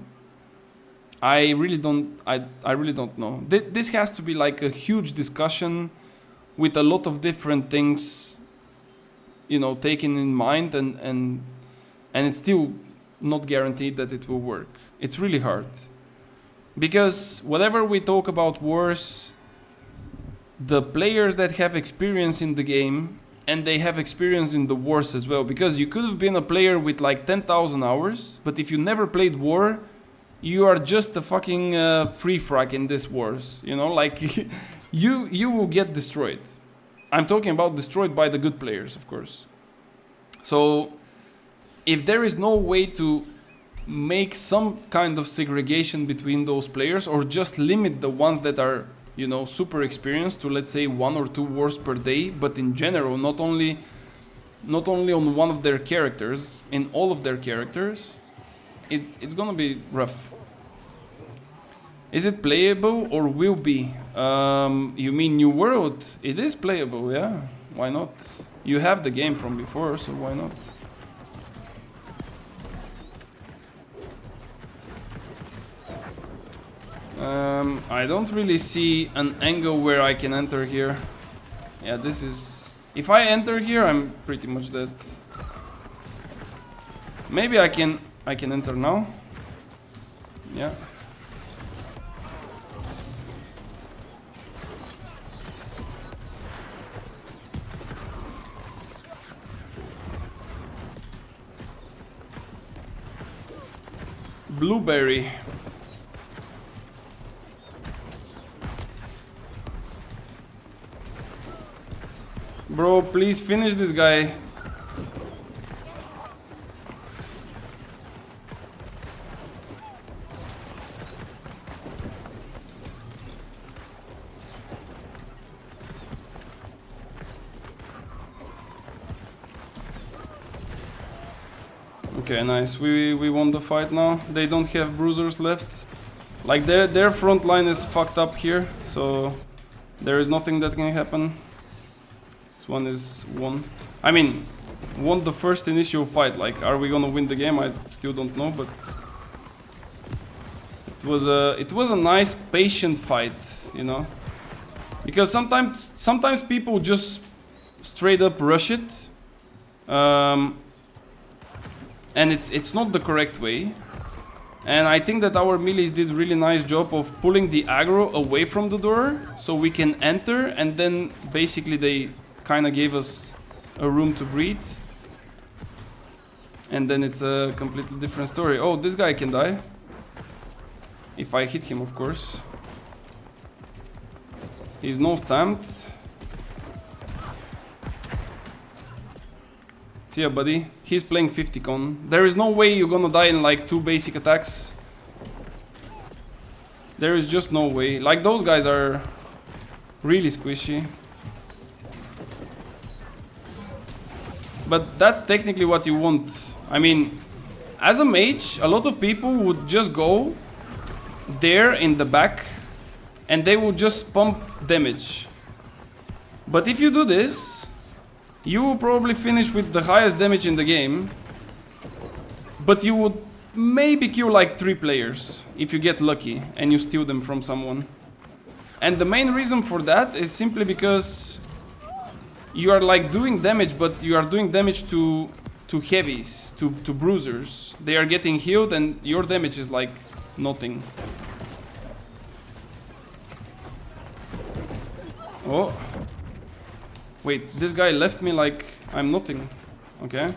I really don't know. This has to be like a huge discussion with a lot of different things, you know, taken in mind, and it's still not guaranteed that it will work. It's really hard. Because whatever we talk about wars, the players that have experience in the game, and they have experience in the wars as well. Because you could have been a player with like 10,000 hours, but if you never played war, you are just a fucking free frag in this wars. You know, like you will get destroyed. I'm talking about destroyed by the good players, of course. So if there is no way to make some kind of segregation between those players, or just limit the ones that are, you know, super experienced to, let's say, 1 or 2 wars per day, but in general, not only on one of their characters, in all of their characters. It's gonna be rough. Is it playable or will be? You mean New World? It is playable, yeah. Why not? You have the game from before, so why not? I don't really see an angle where I can enter here. Yeah, this is... If I enter here, I'm pretty much dead. Maybe I can enter now. Yeah. Blueberry. Bro, please finish this guy. Okay, nice. We won the fight now. They don't have bruisers left. Like their front line is fucked up here, so there is nothing that can happen. This one is won. I mean, won the first initial fight. Like, are we gonna win the game? I still don't know, but it was a nice patient fight, you know. Because sometimes people just straight up rush it, and it's not the correct way. And I think that our melees did a really nice job of pulling the aggro away from the door so we can enter, and then basically they kind of gave us a room to breathe. And then it's a completely different story. Oh, this guy can die. If I hit him, of course. He's no stamped. See ya, buddy. He's playing 50 con. There is no way you're gonna die in like 2 basic attacks. There is just no way. Like, those guys are really squishy. But that's technically what you want. I mean, as a mage, a lot of people would just go there in the back and they would just pump damage. But if you do this, you will probably finish with the highest damage in the game. But you would maybe kill like 3 players if you get lucky and you steal them from someone. And the main reason for that is simply because you are like doing damage, but you are doing damage to heavies, to bruisers. They are getting healed and your damage is like nothing. Oh. Wait, this guy left me like I'm nothing. Okay.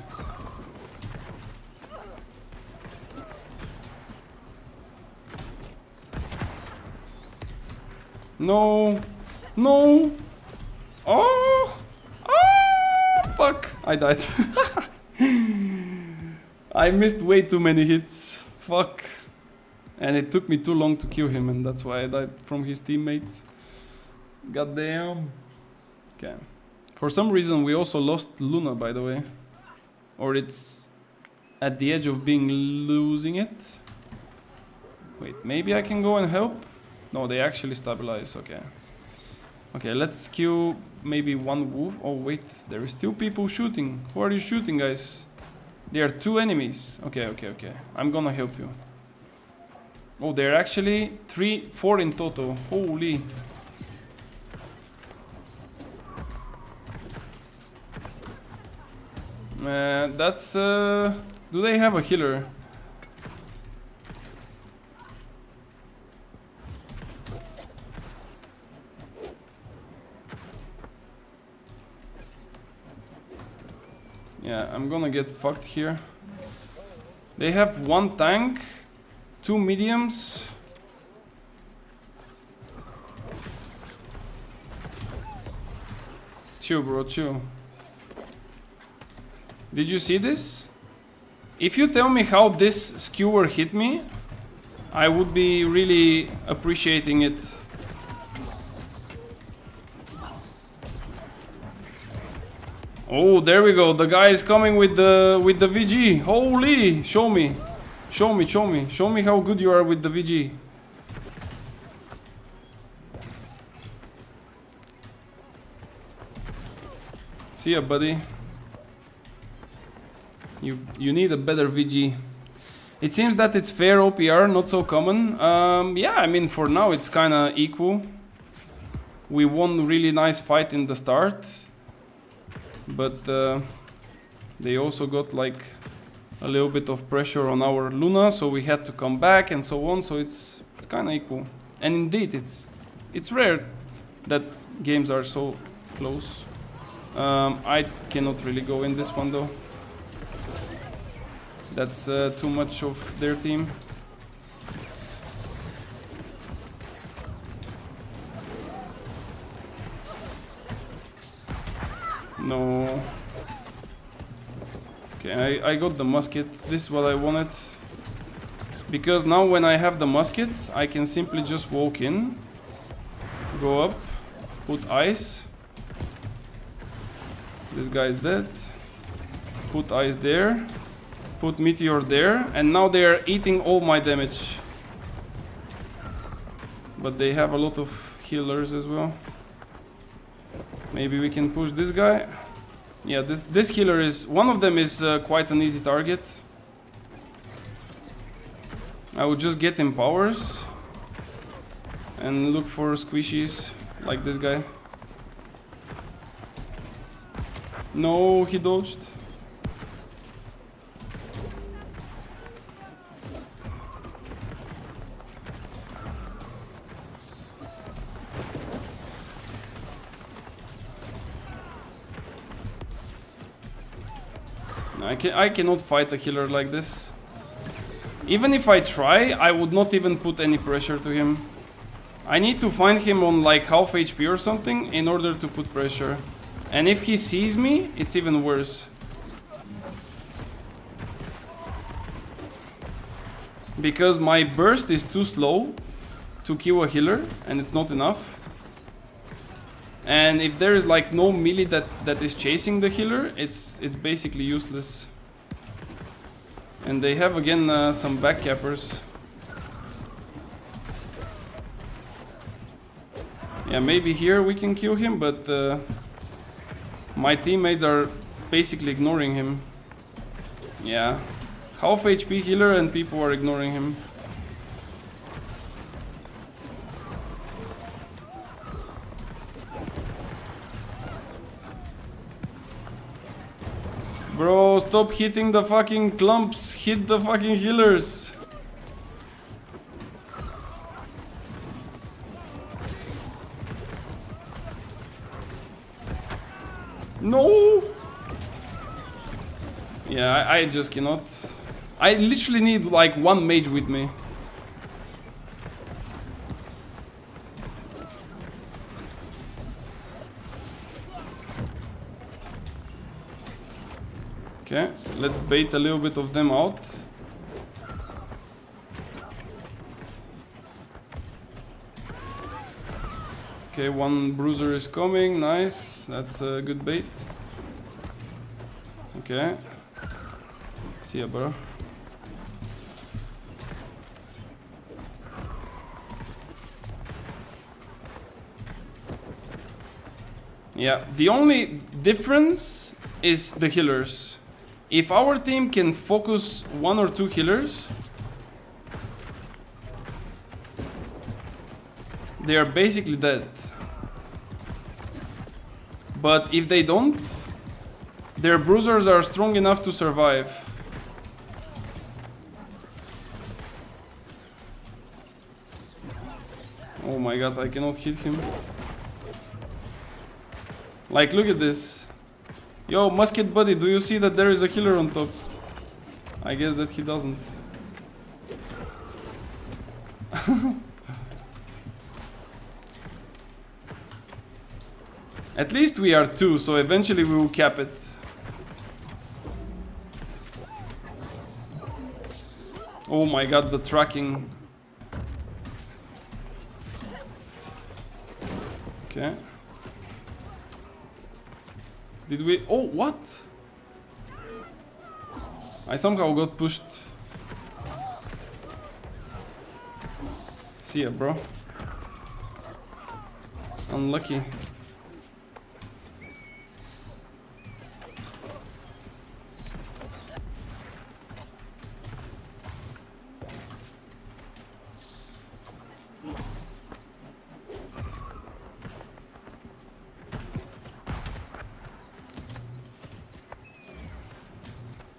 No. No. Oh. Oh, fuck. I died. I missed way too many hits. Fuck. And it took me too long to kill him, and that's why I died from his teammates. Goddamn. Okay. For some reason we also lost Luna, by the way. Or it's at the edge of being losing it. Wait, maybe I can go and help? No, they actually stabilize, okay. Okay, let's kill maybe 1 wolf. Oh wait, there is still people shooting. Who are you shooting, guys? There are 2 enemies. Okay, okay, okay. I'm gonna help you. Oh, there are actually 4 in total. Holy. That's do they have a healer? Yeah, I'm gonna get fucked here. They have 1 tank, 2 mediums. Chill, bro, chill. Did you see this? If you tell me how this skewer hit me, I would be really appreciating it. Oh, there we go. The guy is coming with the VG. Holy! Show me. Show me, show me. Show me how good you are with the VG. See ya, buddy. You need a better VG. It seems that it's fair OPR, not so common. Yeah, I mean, for now it's kinda equal. We won a really nice fight in the start. But they also got like a little bit of pressure on our Luna, so we had to come back and so on, so it's kinda equal. And indeed, it's rare that games are so close. I cannot really go in this one though. That's too much of their team. No. Okay, I got the musket. This is what I wanted. Because now when I have the musket, I can simply just walk in, go up, put ice. This guy is dead. Put ice there. Put meteor there, and now they are eating all my damage. But they have a lot of healers as well. Maybe we can push this guy. Yeah, this healer is... One of them is quite an easy target. I would just get him powers. And look for squishies, like this guy. No, he dodged. I cannot fight a healer like this. Even if I try, I would not even put any pressure to him. I need to find him on like half HP or something in order to put pressure. And if he sees me, it's even worse. Because my burst is too slow to kill a healer, and it's not enough. And if there is like no melee that is chasing the healer, it's basically useless. And they have again some backcappers. Yeah, maybe here we can kill him, but my teammates are basically ignoring him. Yeah, half HP healer and people are ignoring him. Bro, stop hitting the fucking clumps. Hit the fucking healers. No. Yeah, I just cannot. I literally need like one mage with me. Okay, let's bait a little bit of them out. Okay, one bruiser is coming, nice. That's a good bait. Okay. See ya, bro. Yeah, the only difference is the healers. If our team can focus one or two healers, they are basically dead. But if they don't, their bruisers are strong enough to survive. Oh my god, I cannot hit him. Like, look at this. Yo, musket buddy, do you see that there is a healer on top? I guess that he doesn't. At least we are two, so eventually we will cap it. Oh my god, the tracking. Okay. Did we... Oh, what? I somehow got pushed. See ya, bro. Unlucky.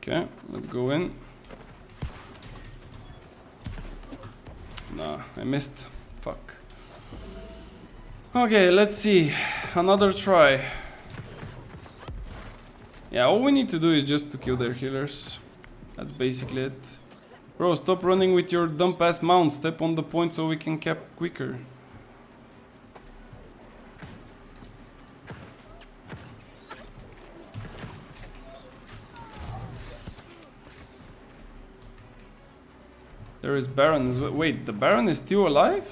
Okay, let's go in. Nah, I missed. Fuck. Okay, let's see. Another try. Yeah, all we need to do is just to kill their healers. That's basically it. Bro, stop running with your dump ass mount. Step on the point so we can cap quicker. There is Baron as well. Wait, the Baron is still alive?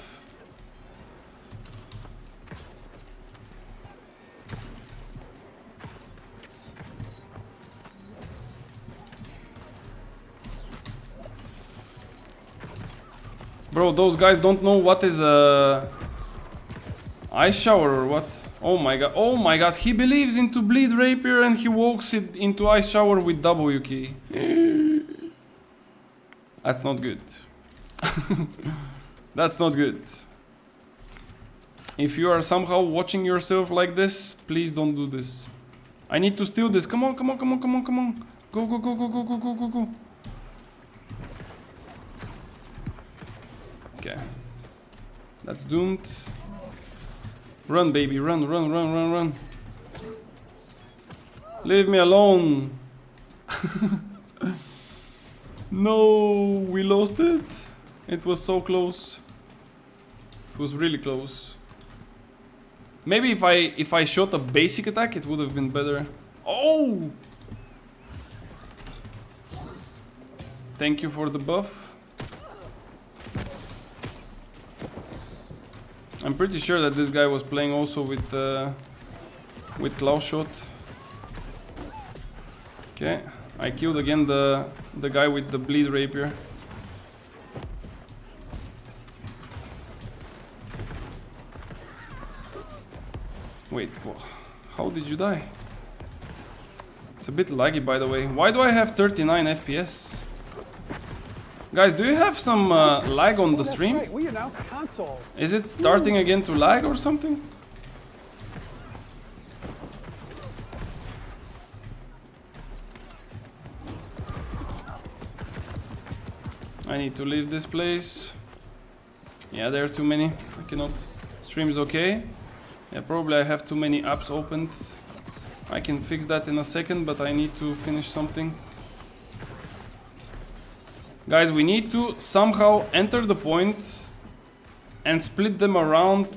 Bro, those guys don't know what is a ice shower or what? Oh my god, he believes into bleed rapier and he walks it into ice shower with W key. That's not good. That's not good. If you are somehow watching yourself like this, please don't do this. I need to steal this. Come on, come on, come on, come on, come on. Go, go, go, go, go, go, go, go, go. Okay. That's doomed. Run, baby, run, run, run, run, run. Leave me alone. No, we lost it. It was so close. It was really close. Maybe if I shot a basic attack, it would have been better. Oh! Thank you for the buff. I'm pretty sure that this guy was playing also with claw shot. Okay, I killed again the guy with the bleed rapier. Wait, how did you die? It's a bit laggy, by the way. Why do I have 39 FPS? Guys, do you have some lag on the stream? Right. We announced console. Is it starting again to lag or something? I need to leave this place. Yeah, there are too many. I cannot. Stream is okay. Yeah, probably I have too many apps opened. I can fix that in a second, but I need to finish something. Guys, we need to somehow enter the point and split them around.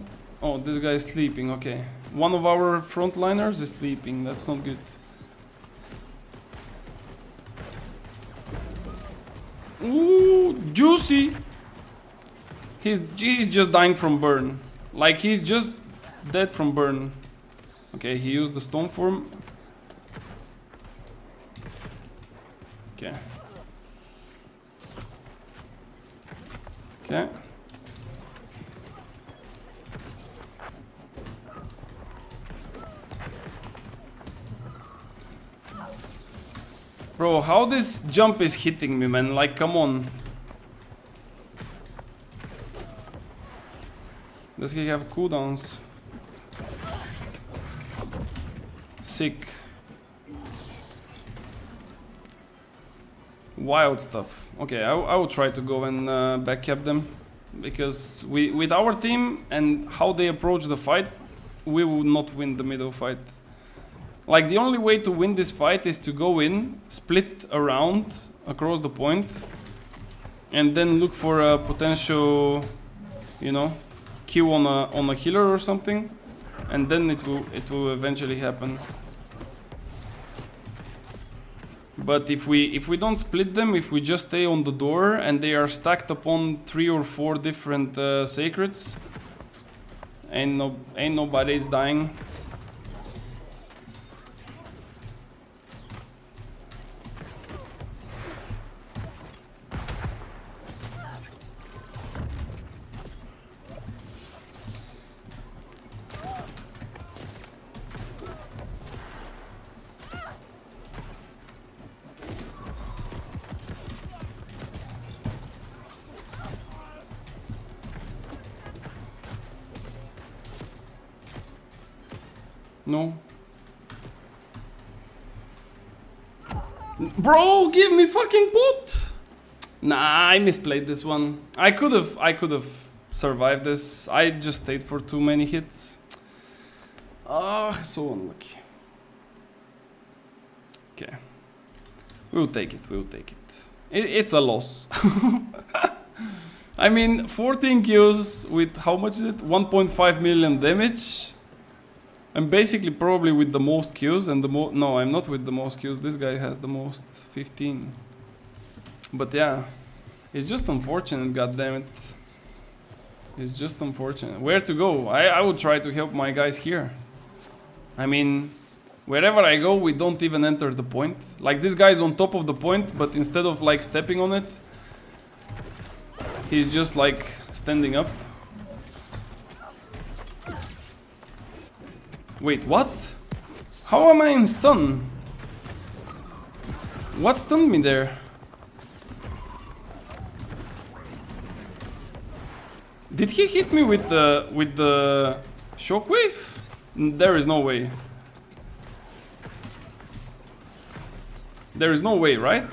Oh, this guy is sleeping, okay. One of our frontliners is sleeping, that's not good. Ooh, juicy! He's just dying from burn. Like, he's just dead from burn. Okay, he used the stone form. Okay. Okay. Bro, how this jump is hitting me, man? Like, come on. Does he have cooldowns? Sick. Wild stuff. Okay, I will try to go and backcap them. Because with our team and how they approach the fight, we will not win the middle fight. Like, the only way to win this fight is to go in, split around across the point, and then look for a potential, you know, kill on a healer or something, and then it will eventually happen. But if we don't split them, if we just stay on the door and they are stacked upon 3 or 4 different sacreds, ain't nobody's dying. No. Bro, give me fucking bot! Nah, I misplayed this one. I could have survived this. I just stayed for too many hits. Ah, so unlucky. Okay. We'll take it, we'll take it. It's a loss. I mean, 14 kills with how much is it? 1.5 million damage. I'm basically probably with the most kills and the no, I'm not with the most kills. This guy has the most, 15. But yeah, it's just unfortunate, goddammit. It's just unfortunate. Where to go? I would try to help my guys here. I mean, wherever I go, we don't even enter the point. Like, this guy's on top of the point, but instead of like stepping on it, he's just like standing up. Wait, what? How am I in stun? What stunned me there? Did he hit me with the shockwave? There is no way. There is no way, right?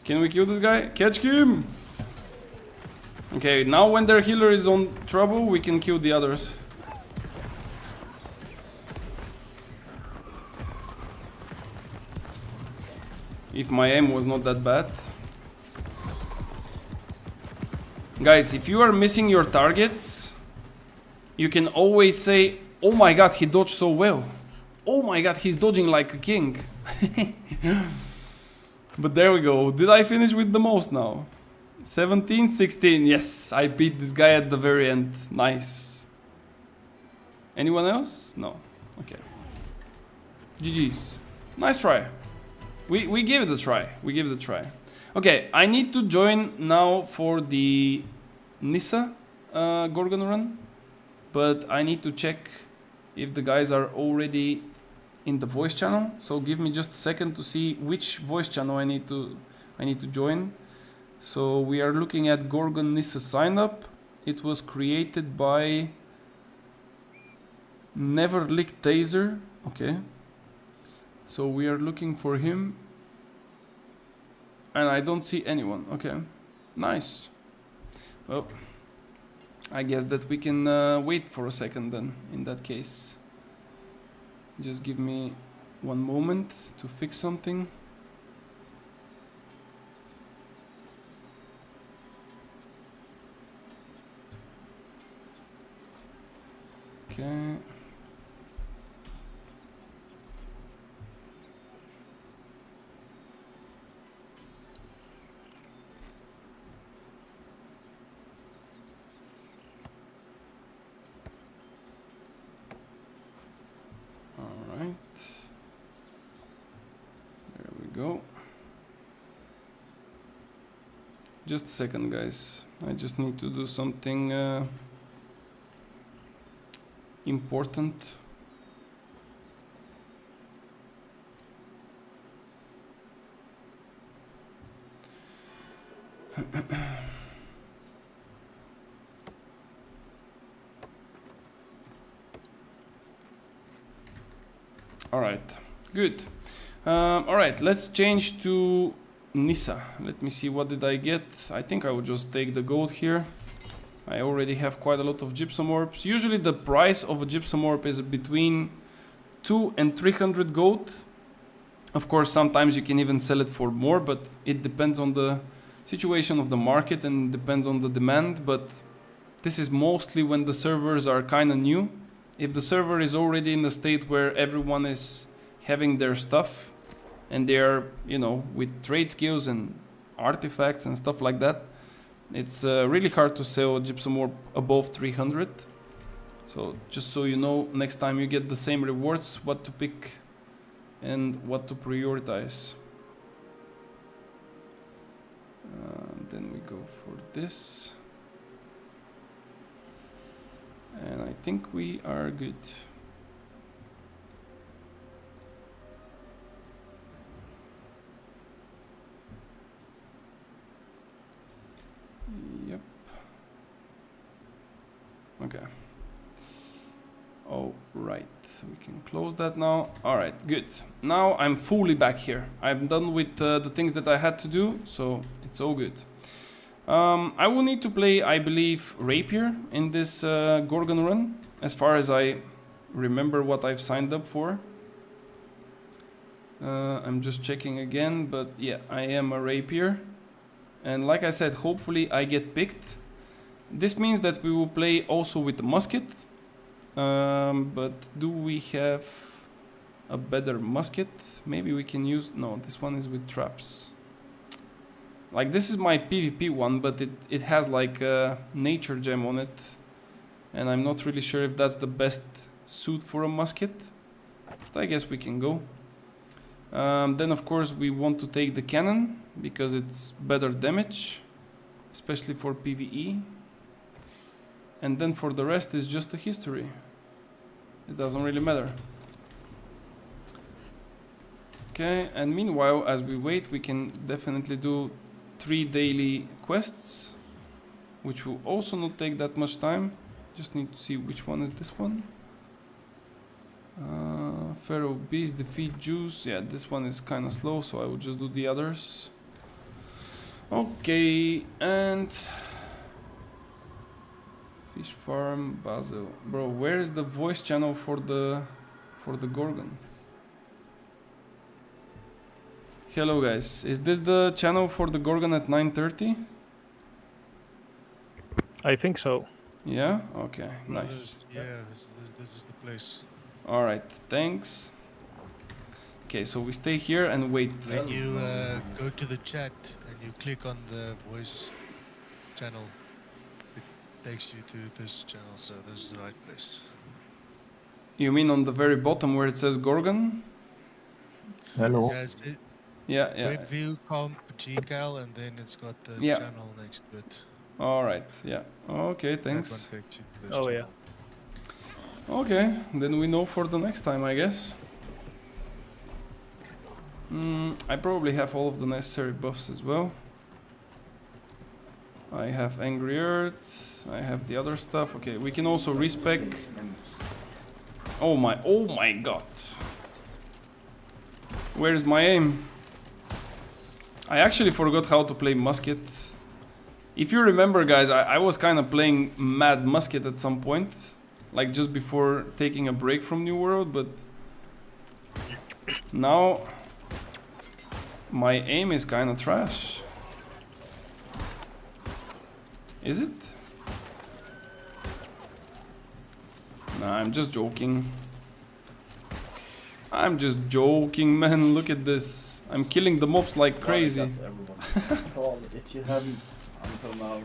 Can we kill this guy? Catch him! Okay, now when their healer is on trouble, we can kill the others. If my aim was not that bad. Guys, if you are missing your targets, you can always say, oh my god, he dodged so well. Oh my god, he's dodging like a king. But there we go. Did I finish with the most now? 17, 16. Yes, I beat this guy at the very end. Nice. Anyone else? No. Okay. GG's. Nice try. We gave it a try. We gave it a try. Okay, I need to join now for the Nissa Gorgon run. But I need to check if the guys are already in the voice channel. So give me just a second to see which voice channel I need to join. So we are looking at Gorgon Nissa sign up. It was created by Never Lick Taser. Okay. So we are looking for him. And I don't see anyone. Okay. Nice. Well, I guess that we can wait for a second then, in that case. Just give me one moment to fix something. Okay. All right. There we go. Just a second, guys. I just need to do something important. All right, good. All right, let's change to Nissa. Let me see, what did I get? I think I will just take the gold here. I already have quite a lot of gypsum orbs. Usually the price of a gypsum orb is between 200 and 300 gold. Of course, sometimes you can even sell it for more, but it depends on the situation of the market and depends on the demand. But this is mostly when the servers are kind of new. if the server is already in a state where everyone is having their stuff and they are, you know, with trade skills and artifacts and stuff like that, it's really hard to sell gypsum ore above 300. So just so you know, next time you get the same rewards, what to pick and what to prioritize. Then we go for this. And I think we are good. Yep. Okay. All right, we can close that now. All right, good. Now I'm fully back here. I'm done with the things that I had to do, so it's all good. I will need to play, I believe, Rapier in this Gorgon run, as far as I remember what I've signed up for. I'm just checking again, but yeah, I am a Rapier. And like I said, hopefully I get picked. This means that we will play also with the musket. But do we have a better musket? Maybe we can use... No, this one is with traps. Like, this is my PvP one, but it has like a nature gem on it. And I'm not really sure if that's the best suit for a musket. But I guess we can go. Then of course we want to take the cannon, because it's better damage. Especially for PvE. And then for the rest is just a history. It doesn't really matter. Okay, and meanwhile, as we wait, we can definitely do 3 daily quests, which will also not take that much time. Just need to see which one is this one. Pharaoh Beast, defeat Jews. Yeah, this one is kind of slow, so I will just do the others. Okay, and Fish Farm, Basel. Bro, where is the voice channel for the Gorgon? Hello guys, is this the channel for the Gorgon at 9:30? I think so. Yeah? Okay, nice. This is the place. Alright, thanks. Okay, so we stay here and wait. When you go to the chat and you click on the voice channel, it takes you to this channel, so this is the right place. You mean on the very bottom where it says Gorgon? Hello. Yeah, Yeah. Web view, comp, GCal, and then it's got the Yeah. channel next to it. Alright, yeah. Okay, That thanks. one takes you to this Oh, channel. Okay, then we know for the next time, I guess. I probably have all of the necessary buffs as well. I have Angry Earth, I have the other stuff. Okay, we can also respec. Oh my god. Where is my aim? I actually forgot how to play musket. If you remember, guys, I was kind of playing mad musket at some point. Like just before taking a break from New World, but now my aim is kind of trash. Is it? Nah, I'm just joking. I'm just joking, man. Look at this. I'm killing the mobs like crazy. If you haven't until now.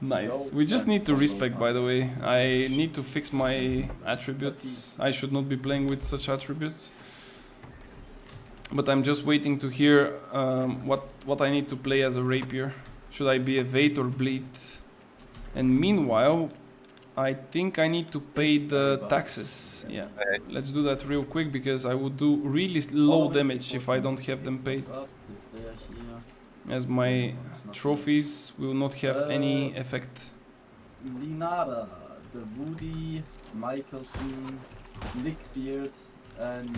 Nice. We just need to respec, by the way. I need to fix my attributes. I should not be playing with such attributes. But I'm just waiting to hear what I need to play as a rapier. Should I be evade or bleed? And meanwhile, I think I need to pay the taxes. Yeah, let's do that real quick, because I would do really low damage if I don't have them paid. As my trophies will not have any effect. Linada, the Woody, Michelson, Lickbeard, and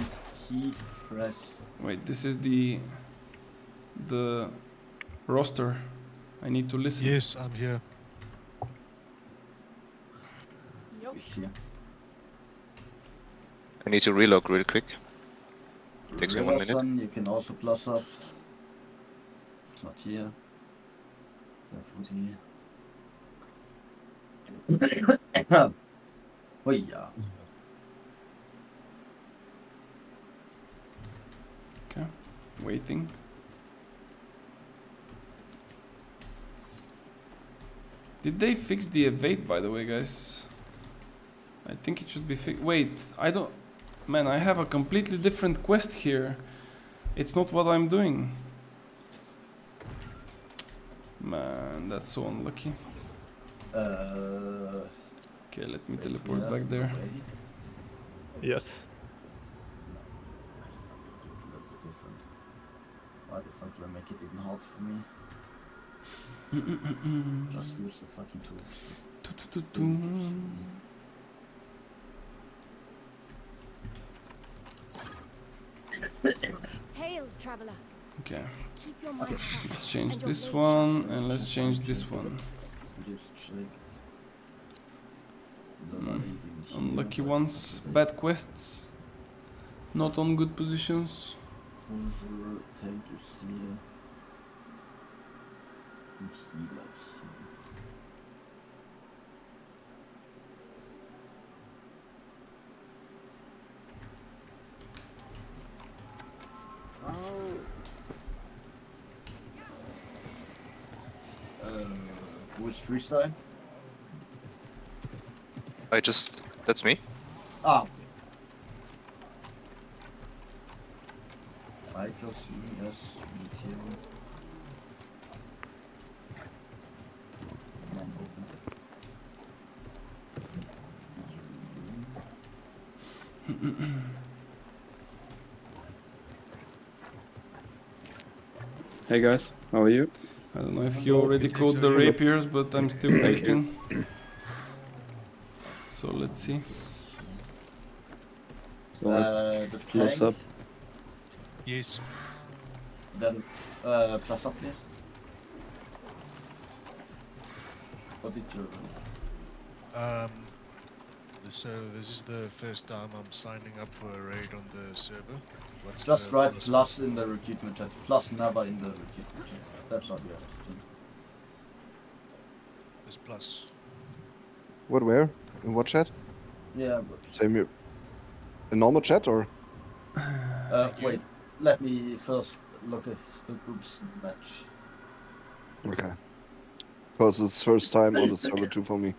Heat Fresh. Wait, this is the roster. I need to listen. Yes, I'm here. Here. I need to relog real quick. Takes me 1 minute. Riverson, you can also plus up. It's not here. The Woody. Oh yeah. Waiting. Did they fix the evade, by the way, guys? I think it should be fixed. Wait, I don't... Man, I have a completely different quest here. It's not what I'm doing. Man, that's so unlucky. Okay, let me teleport back there. Yes. Why the fuck do I make it even hard for me? Just use the fucking tools. Hail, traveler. Okay, Keep your mind sharp. let's change And your this blade one sharp. and let's change this one. Unlucky ones, bad quests, not on good positions. Tank is here. And healers here. Who is freestyle? That's me. Ah, okay. Michael, yes, meet him. Come on, open. Hey guys, how are you? I don't know if you already caught the rapiers, but I'm still waiting. So let's see. So The plus tank. up. Yes. Then, plus up, please. What did you... So this is the first time I'm signing up for a raid on the server. What's Just the write plus? plus in the recruitment chat. Plus never in the recruitment chat. That's all you have to do. This plus. What, where? In what chat? Yeah, but... Same here. A normal chat or? wait. Let me first look if the groups match. Okay. Because it's first time on the server too for me.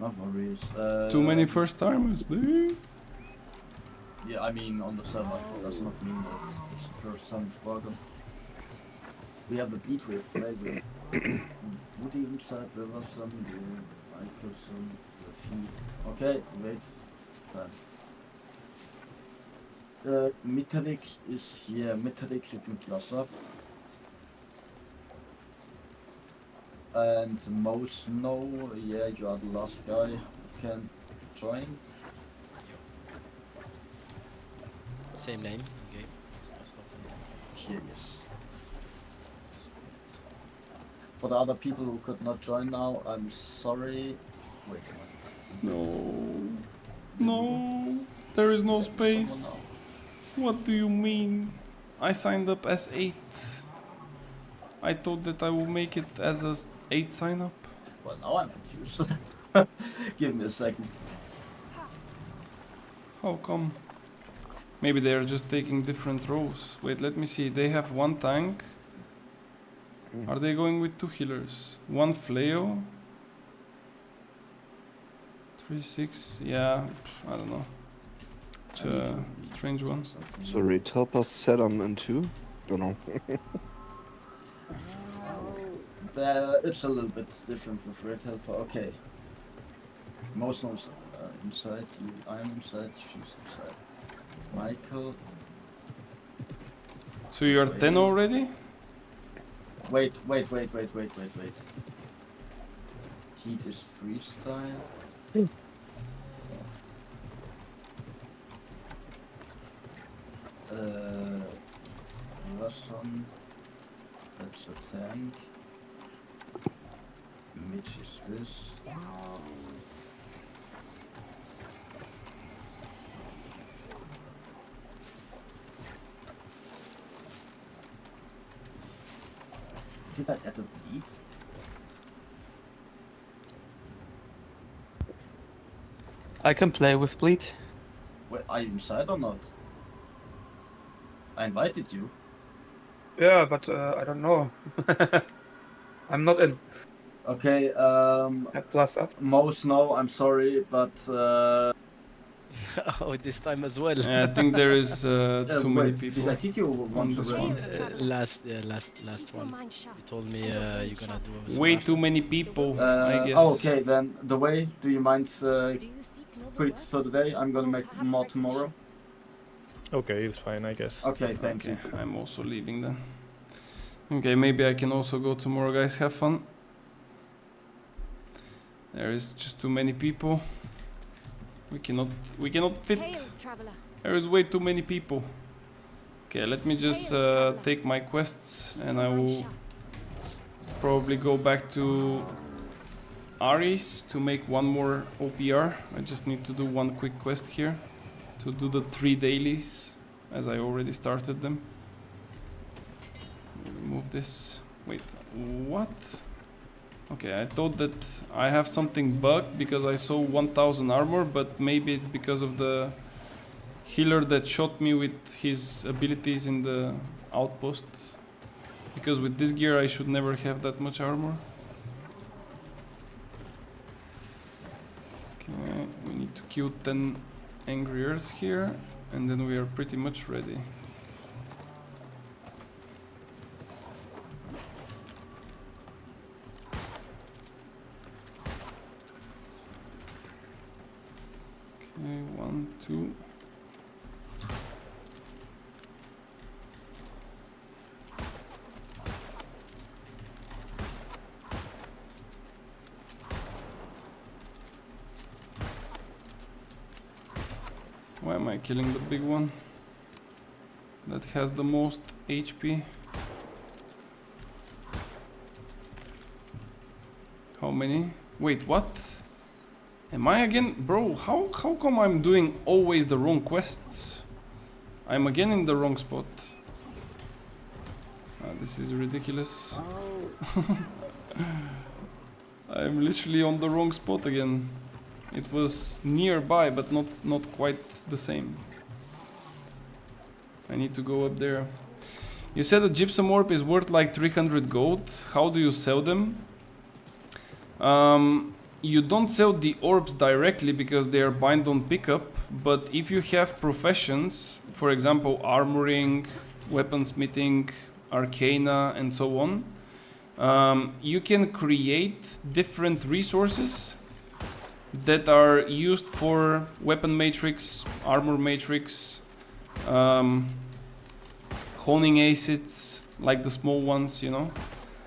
No worries. Too many first timers. Yeah, I mean on the server. Does not mean that it's the first time for welcome. We have a beat with, right? With Woody inside, Riverson, Michelson, the feed. Okay, wait. Metallics is here. Metallics you can plus up. And Mo Snow, yeah, you are the last guy who can join. Same name. Okay. Here, yes. For the other people who could not join now, I'm sorry. Wait a minute. No. No. There is no Someone space. now. What do you mean? I signed up as 8. I thought that I would make it as a 8 sign up. Well, now I'm confused. Give me a second. How come? Maybe they are just taking different rows. Wait, let me see. They have 1 tank. Are they going with 2 healers? 1 Fleo. 3, 6. Yeah, I don't know. It's a strange one. So raid helper set them in two? Don't know. It's a little bit different with Red Helper. Okay. Most knows inside. I'm inside. She's inside. Michael. So you are 10 already? Wait. Heat is freestyle. Riverson. That's a tank. Mitch is this. Did I add a bleed? I can play with bleed. Wait, are you inside or not? I invited you. Yeah, but I don't know. I'm not in. Okay, Plus up. Most no, I'm sorry, but Oh, this time as well. I think there is too many wait, people did I kick you on once this already? one. last Keep your one. mind sharp. You told me And your brain you're gonna sharp. do some Way after. too many people, I guess. Oh, okay, then the way, do you mind Do you seek noble quit words? for the day? I'm gonna Or make perhaps more requisition? tomorrow. Okay, it's fine, I guess. Okay, thank Okay, you. I'm also leaving then. Okay, maybe I can also go tomorrow, guys. Have fun. There is just too many people. We cannot fit. Hail, traveler. There is way too many people. Okay, let me just take my quests and I will probably go back to Ares to make one more OPR. I just need to do one quick quest here to do the 3 dailies as I already started them. Remove this. Wait, what? Okay, I thought that I have something bugged because I saw 1000 armor, but maybe it's because of the healer that shot me with his abilities in the outpost. Because with this gear I should never have that much armor. Okay, we need to kill 10 angry earths here and then we are pretty much ready. Okay, 1, 2. Why am I killing the big one? That has the most HP. How many? Wait, what? Am I again? Bro, how come I'm doing always the wrong quests? I'm again in the wrong spot. This is ridiculous. I'm literally on the wrong spot again. It was nearby, but not quite the same. I need to go up there. You said a gypsum orb is worth like 300 gold. How do you sell them? You don't sell the orbs directly because they are bind on pickup, but if you have professions, for example armoring, weaponsmithing, arcana and so on, you can create different resources that are used for weapon matrix, armor matrix, honing acids, like the small ones, you know,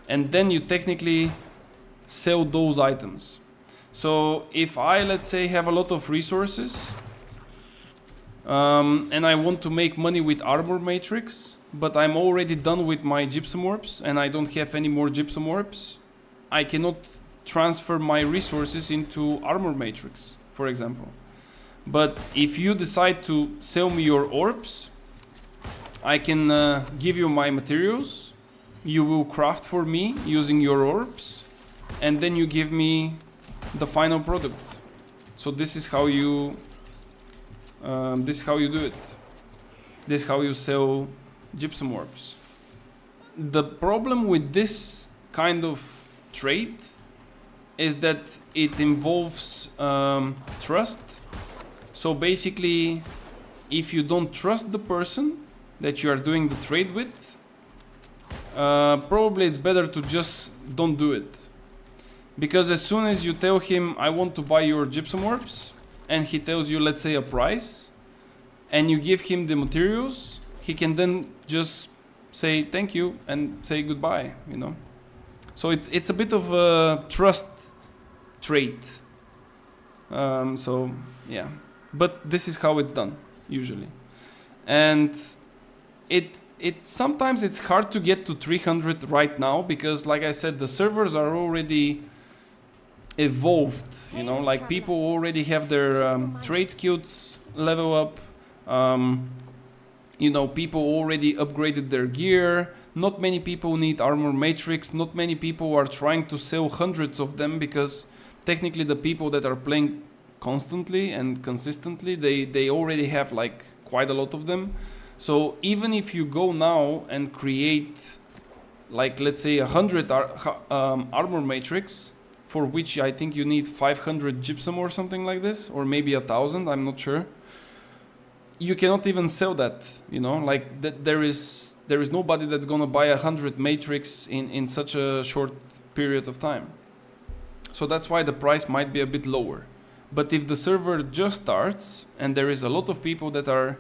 and then you technically sell those items. So if I, let's say, have a lot of resources and I want to make money with armor matrix, but I'm already done with my gypsum orbs and I don't have any more gypsum orbs, I cannot transfer my resources into armor matrix, for example. But if you decide to sell me your orbs, I can give you my materials, you will craft for me using your orbs, and then you give me the final product. So this is how you do it. This is how you sell gypsum orbs. The problem with this kind of trade is that it involves trust. So basically, if you don't trust the person that you are doing the trade with, probably it's better to just don't do it. Because as soon as you tell him, I want to buy your gypsum orbs, and he tells you, let's say, a price, and you give him the materials, he can then just say thank you and say goodbye, you know. So it's a bit of a trust trade. So yeah, but this is how it's done usually, and it sometimes it's hard to get to 300 right now because, like I said, the servers are already evolved, you know, like people already have their trade skills level up, you know, people already upgraded their gear. Not many people need armor matrix, not many people are trying to sell hundreds of them because technically the people that are playing constantly and consistently, they already have like quite a lot of them. So even if you go now and create, like let's say 100 armor matrix, for which I think you need 500 gypsum or something like this, or maybe 1,000, I'm not sure. You cannot even sell that, you know, like there is nobody that's gonna buy 100 matrix in such a short period of time. So that's why the price might be a bit lower. But if the server just starts and there is a lot of people that are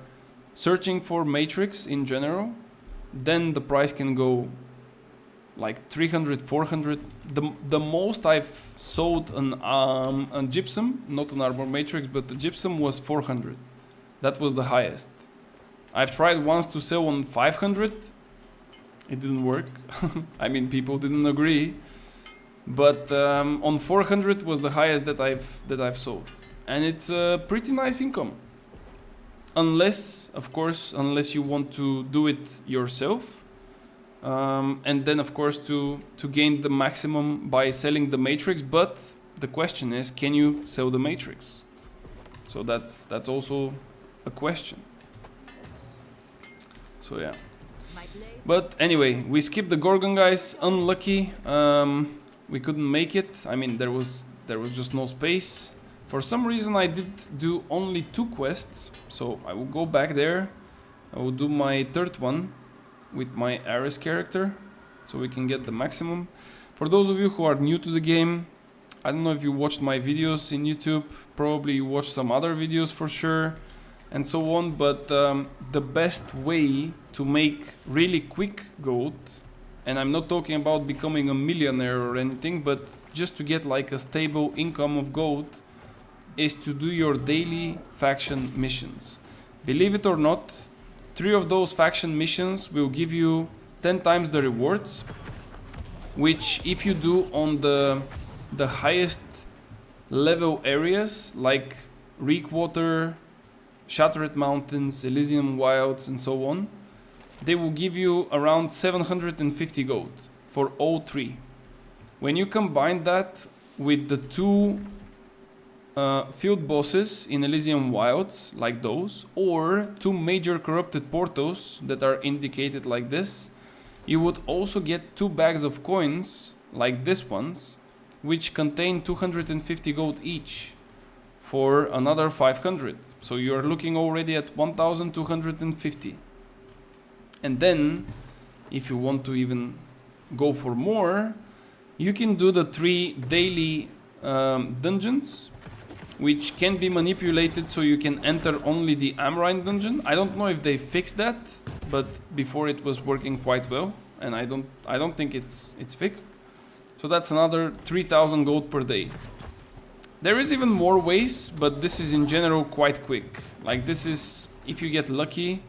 searching for matrix in general, then the price can go like 300, 400. The most I've sold an gypsum, not an armor matrix, but the gypsum was 400. That was the highest. I've tried once to sell on 500. It didn't work. I mean, people didn't agree. But on 400 was the highest that I've sold, and it's a pretty nice income. Unless, of course, you want to do it yourself, and then of course to gain the maximum by selling the matrix. But the question is, can you sell the matrix? So that's also a question. So yeah. But anyway, we skipped the Gorgon, guys. Unlucky. We couldn't make it. I mean, there was just no space. For some reason I did do only 2 quests, so I will go back there. I will do my 3rd one with my Ares character, so we can get the maximum. For those of you who are new to the game, I don't know if you watched my videos in YouTube, probably you watched some other videos for sure, and so on, but the best way to make really quick gold, and I'm not talking about becoming a millionaire or anything, but just to get like a stable income of gold, is to do your daily faction missions. Believe it or not, 3 of those faction missions will give you 10 times the rewards, which if you do on the highest level areas like Reekwater, Shattered Mountains, Elysium Wilds and so on, they will give you around 750 gold for all 3. When you combine that with the 2 field bosses in Elysium Wilds, like those, or 2 major corrupted portals that are indicated like this, you would also get 2 bags of coins, like this ones, which contain 250 gold each, for another 500. So you are looking already at 1250. And then, if you want to even go for more, you can do the 3 daily dungeons, which can be manipulated so you can enter only the Amrine dungeon. I don't know if they fixed that, but before it was working quite well, and I don't think it's fixed. So that's another 3000 gold per day. There is even more ways, but this is in general quite quick. Like this is, if you get lucky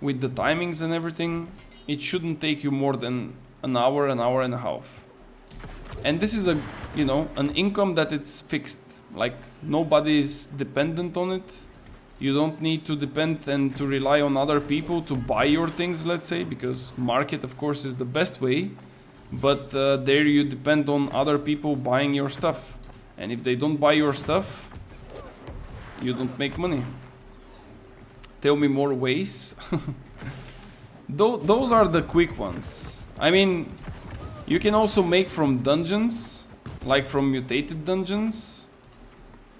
with the timings and everything, it shouldn't take you more than an hour and a half. And this is an income that it's fixed. Like nobody is dependent on it. You don't need to depend and to rely on other people to buy your things, let's say, because market of course is the best way, but there you depend on other people buying your stuff, and if they don't buy your stuff, you don't make money. Tell me more ways. Those are the quick ones. I mean, you can also make from dungeons, like from mutated dungeons,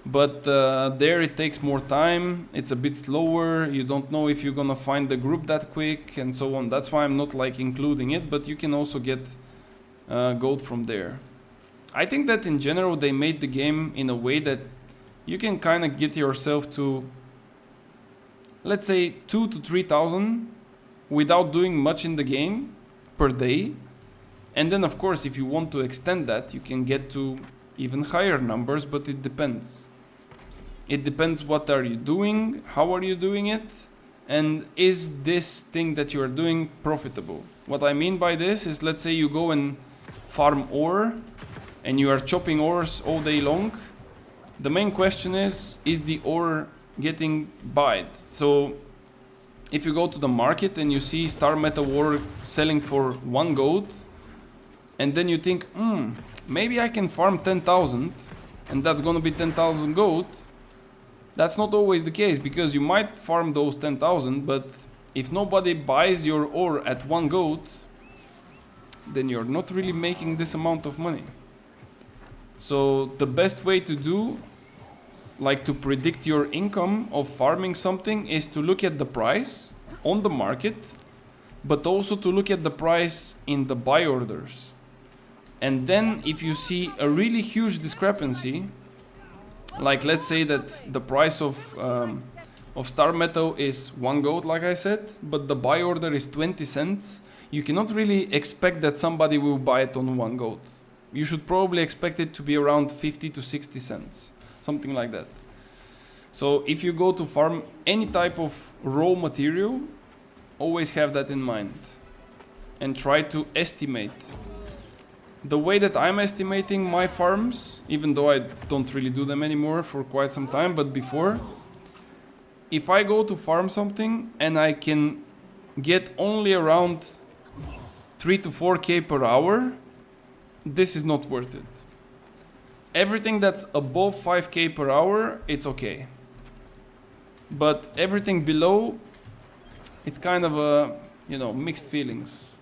but there it takes more time, it's a bit slower, you don't know if you're gonna find the group that quick and so on. That's why I'm not like including it, but you can also get gold from there. I think that in general they made the game in a way that you can kind of get yourself to, let's say, 2,000 to 3,000 without doing much in the game per day. And then of course if you want to extend that, you can get to even higher numbers, but it depends. It depends what are you doing, how are you doing it, and is this thing that you are doing profitable. What I mean by this is, let's say you go and farm ore and you are chopping ores all day long. The main question is the ore getting buyed? So if you go to the market and you see star metal ore selling for 1 gold, and then you think, maybe I can farm 10,000 and that's gonna be 10,000 gold. That's not always the case, because you might farm those 10,000, but if nobody buys your ore at 1 gold, then you're not really making this amount of money. So the best way to do, like to predict your income of farming something, is to look at the price on the market, but also to look at the price in the buy orders. And then if you see a really huge discrepancy, like let's say that the price of star metal is 1 gold, like I said, but the buy order is 20 cents, you cannot really expect that somebody will buy it on 1 gold. You should probably expect it to be around 50 to 60 cents, something like that. So if you go to farm any type of raw material, always have that in mind and try to estimate. The way that I'm estimating my farms, even though I don't really do them anymore for quite some time, but before, if I go to farm something and I can get only around 3 to 4k per hour, this is not worth it. Everything that's above 5k per hour, it's okay. But everything below, it's kind of a, you know, mixed feelings.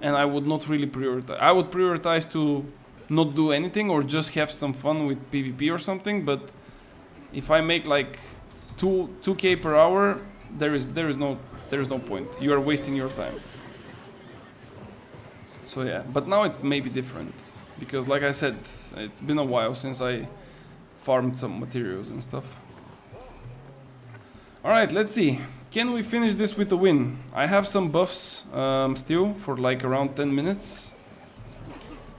And I would not really prioritize. I would prioritize to not do anything or just have some fun with PvP or something. But if I make like 2k per hour, there is no point. You are wasting your time. So yeah, but now it's maybe different because, like I said, it's been a while since I farmed some materials and stuff. All right, let's see. Can we finish this with a win? I have some buffs still for like around 10 minutes.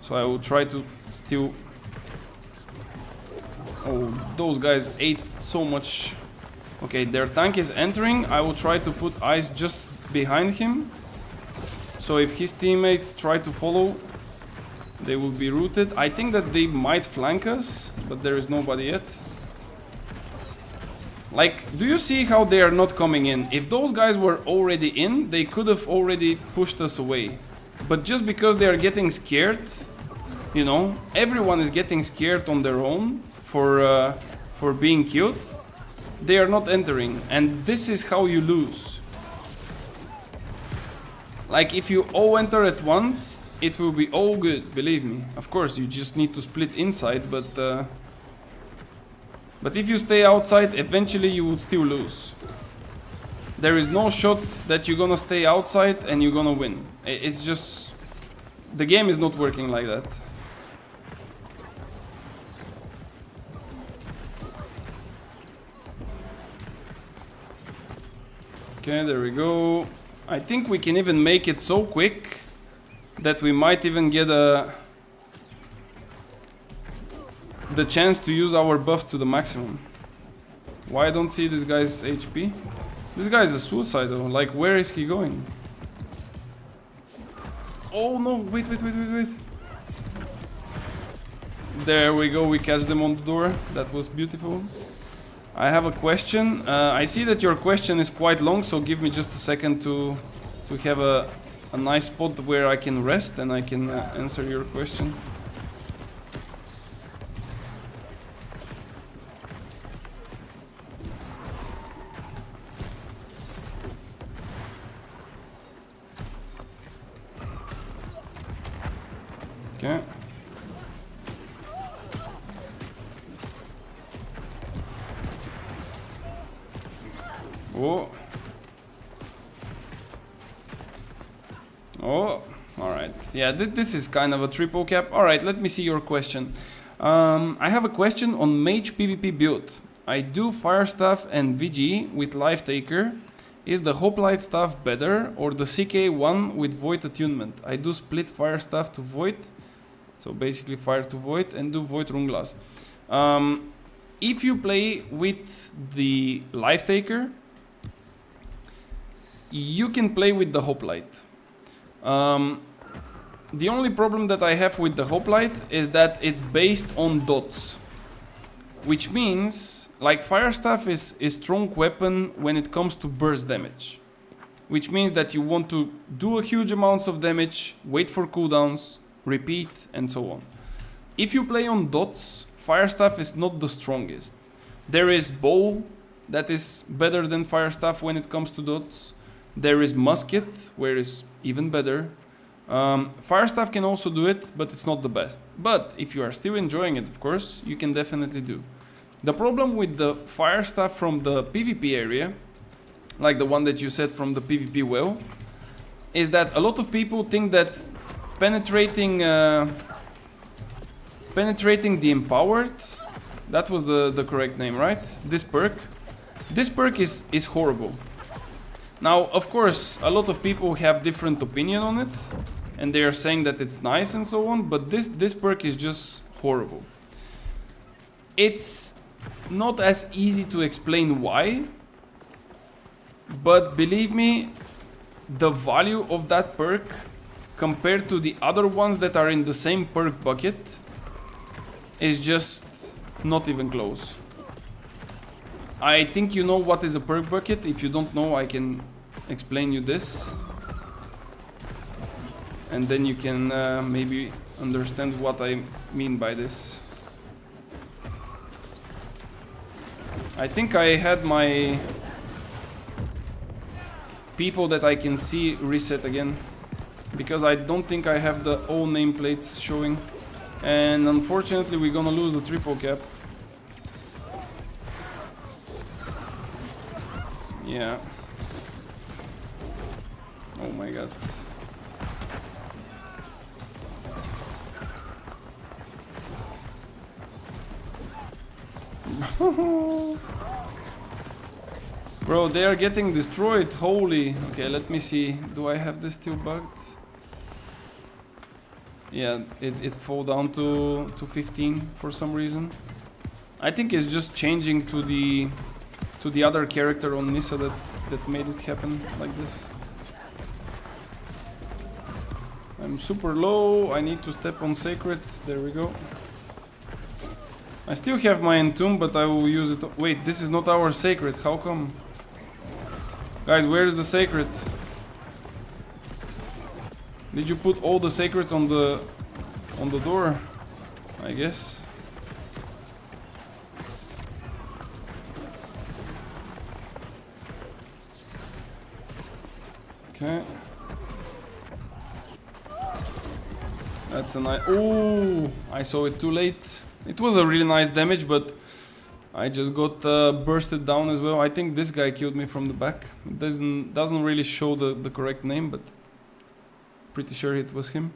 So I will try to still... Oh, those guys ate so much. Okay, their tank is entering. I will try to put ice just behind him. So if his teammates try to follow, they will be rooted. I think that they might flank us, but there is nobody yet. Like, do you see how they are not coming in? If those guys were already in, they could have already pushed us away. But just because they are getting scared, you know, everyone is getting scared on their own for being killed. They are not entering, and this is how you lose. Like, if you all enter at once, it will be all good, believe me. Of course, you just need to split inside, but if you stay outside, eventually you would still lose. There is no shot that you're gonna stay outside and you're gonna win. It's just... the game is not working like that. Okay, there we go. I think we can even make it so quick that we might even get the chance to use our buffs to the maximum. Why I don't see this guy's HP? This guy is a suicidal. Like, where is he going? Oh no, wait. There we go, we catch them on the door. That was beautiful. I have a question. I see that your question is quite long, so give me just a second to have a nice spot where I can rest and I can answer your question. Okay. Oh. Oh, alright. Yeah, this is kind of a triple cap. Alright, let me see your question. I have a question on mage PvP build. I do fire staff and VG with life taker. Is the hoplite staff better or the CK1 with void attunement? I do split fire staff to void. So basically fire to void and do void rune glass. If you play with the life taker, you can play with the hoplite. The only problem that I have with the hoplite is that it's based on dots, which means like fire staff is a strong weapon when it comes to burst damage, which means that you want to do a huge amounts of damage, wait for cooldowns, repeat, and so on. If you play on dots, fire staff is not the strongest. There is bow that is better than fire staff when it comes to dots. There is musket, where is even better. Fire staff can also do it, but it's not the best. But if you are still enjoying it, of course, you can definitely do. The problem with the fire staff from the PvP area, like the one that you said from the PvP well, is that a lot of people think that penetrating the empowered, that was the correct name, right? This perk is horrible. Now, of course, a lot of people have different opinion on it, and they are saying that it's nice and so on, but this perk is just horrible. It's not as easy to explain why, but believe me, the value of that perk compared to the other ones that are in the same perk bucket is just not even close. I think you know what is a perk bucket. If you don't know, I can explain you this, and then you can maybe understand what I mean by this. I think I had my people that I can see reset again, because I don't think I have the all nameplates showing, and unfortunately we're gonna lose the triple cap. Yeah. Oh my god. Bro, they are getting destroyed. Holy. Okay, let me see. Do I have this still bugged? Yeah, it fall down to 15 for some reason. I think it's just changing to the other character on Nissa that made it happen like this. I'm super low. I need to step on sacred. There we go. I still have my entomb, but I will use it. Wait, this is not our sacred. How come? Guys, where is the sacred? Did you put all the sacreds on the door? I guess. Okay. That's a nice... Oh, I saw it too late. It was a really nice damage, but I just got bursted down as well. I think this guy killed me from the back. It doesn't really show the correct name, but pretty sure it was him.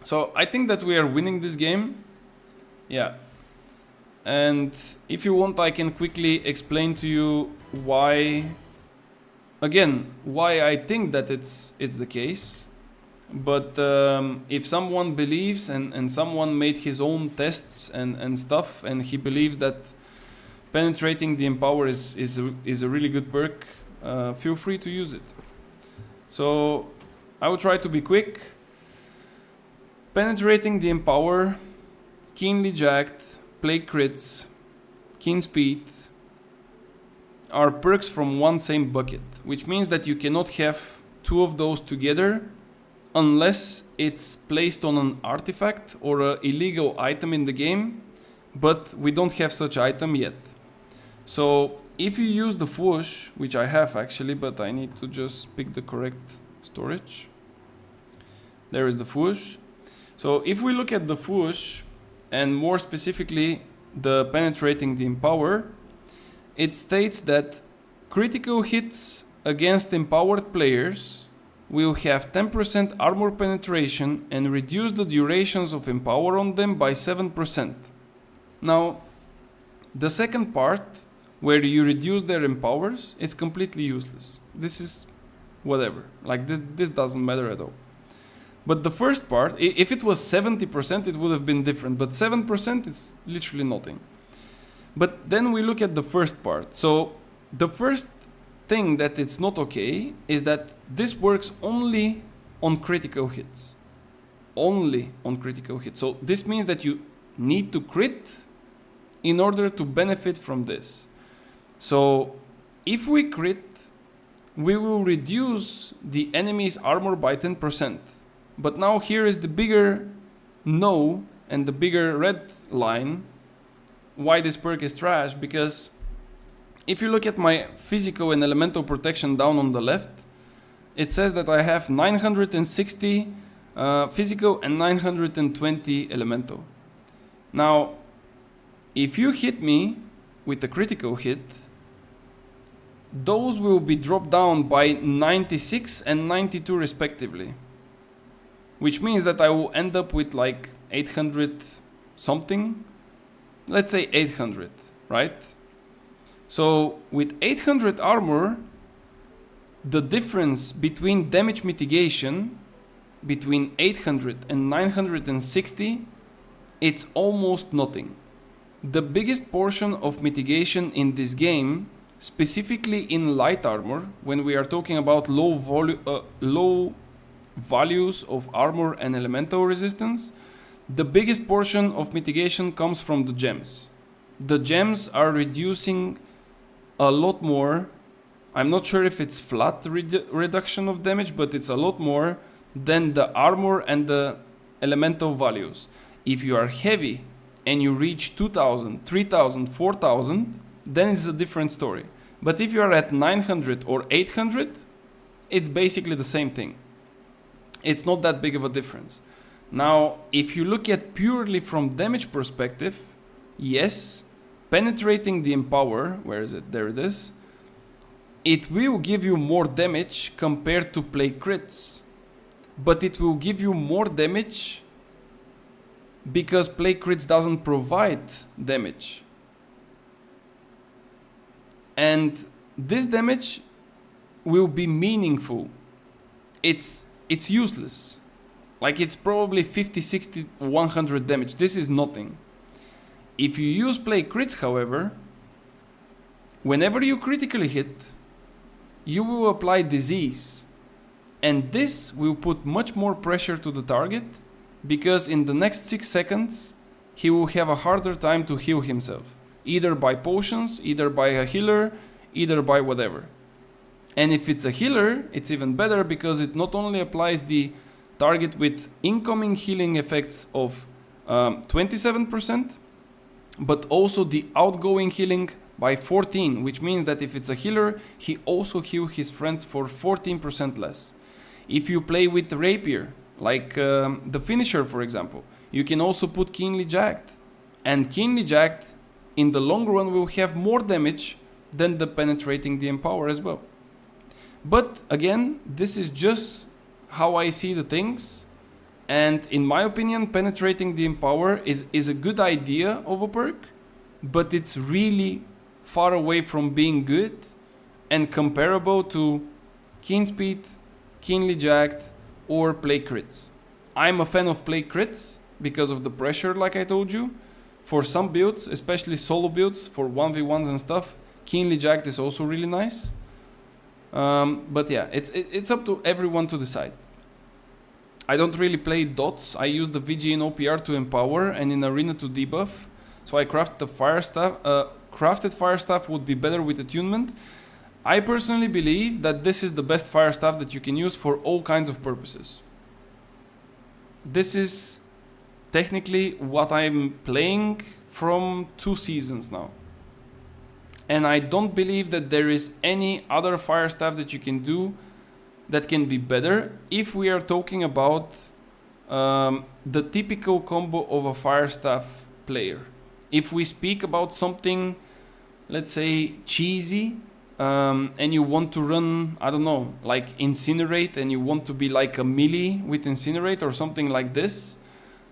So I think that we are winning this game. Yeah. And if you want, I can quickly explain to you why... Again, why I think that it's the case. But if someone believes and someone made his own tests and stuff, and he believes that penetrating the empower is a really good perk, feel free to use it. So I will try to be quick. Penetrating the empower, keenly jacked, plague crits, keen speed are perks from one same bucket, which means that you cannot have two of those together unless it's placed on an artifact or an illegal item in the game, but we don't have such item yet. So if you use the Fwoosh, which I have actually, but I need to just pick the correct storage. There is the Fwoosh. So if we look at the Fwoosh, and more specifically the penetrating the empower, it states that critical hits against empowered players will have 10% armor penetration and reduce the durations of empower on them by 7%. Now, the second part, where you reduce their empowers, it's completely useless. This is whatever. Like, this doesn't matter at all. But the first part, if it was 70%, it would have been different. But 7% is literally nothing. But then we look at the first part. So, the first thing that it's not okay is that this works only on critical hits. Only on critical hits. So this means that you need to crit in order to benefit from this. So if we crit, we will reduce the enemy's armor by 10%. But now here is the bigger no and the bigger red line why this perk is trash, because if you look at my physical and elemental protection down on the left, it says that I have 960 physical and 920 elemental. Now, if you hit me with a critical hit, those will be dropped down by 96 and 92 respectively. Which means that I will end up with like 800 something. Let's say 800, right? So with 800 armor, the difference between damage mitigation between 800 and 960, it's almost nothing. The biggest portion of mitigation in this game, specifically in light armor, when we are talking about low values of armor and elemental resistance, the biggest portion of mitigation comes from the gems. The gems are reducing a lot more. I'm not sure if it's flat reduction of damage, but it's a lot more than the armor and the elemental values. If you are heavy and you reach 2000, 3000, 4000, then it's a different story. But if you are at 900 or 800, it's basically the same thing. It's not that big of a difference. Now, if you look at purely from damage perspective, yes, penetrating the Empower, where is it? There it is. It will give you more damage compared to play crits. But it will give you more damage because play crits doesn't provide damage. And this damage will be meaningful. It's useless. Like it's probably 50, 60, 100 damage. This is nothing. If you use play crits, however, whenever you critically hit, you will apply disease. And this will put much more pressure to the target because in the next 6 seconds, he will have a harder time to heal himself. Either by potions, either by a healer, either by whatever. And if it's a healer, it's even better because it not only applies the target with incoming healing effects of 27%, but also the outgoing healing by 14, which means that if it's a healer, he also heals his friends for 14% less. If you play with the rapier, like the finisher for example, you can also put keenly jagged. And keenly jagged in the long run will have more damage than the penetrating the Empower as well. But again, this is just how I see the things. And in my opinion, penetrating the Empower is a good idea of a perk, but it's really far away from being good and comparable to Keen Speed, Keenly Jagged, or Play Crits. I'm a fan of Play Crits because of the pressure, like I told you. For some builds, especially solo builds, for 1v1s and stuff, Keenly Jagged is also really nice. But yeah, it's up to everyone to decide. I don't really play dots. I use the VG in OPR to empower and in arena to debuff. So I craft the fire staff. Crafted fire staff would be better with attunement. I personally believe that this is the best fire staff that you can use for all kinds of purposes. This is technically what I'm playing from 2 seasons now. And I don't believe that there is any other fire staff that you can do that can be better if we are talking about the typical combo of a fire staff player. If we speak about something, let's say, cheesy, and you want to run, I don't know, like Incinerate, and you want to be like a melee with Incinerate or something like this,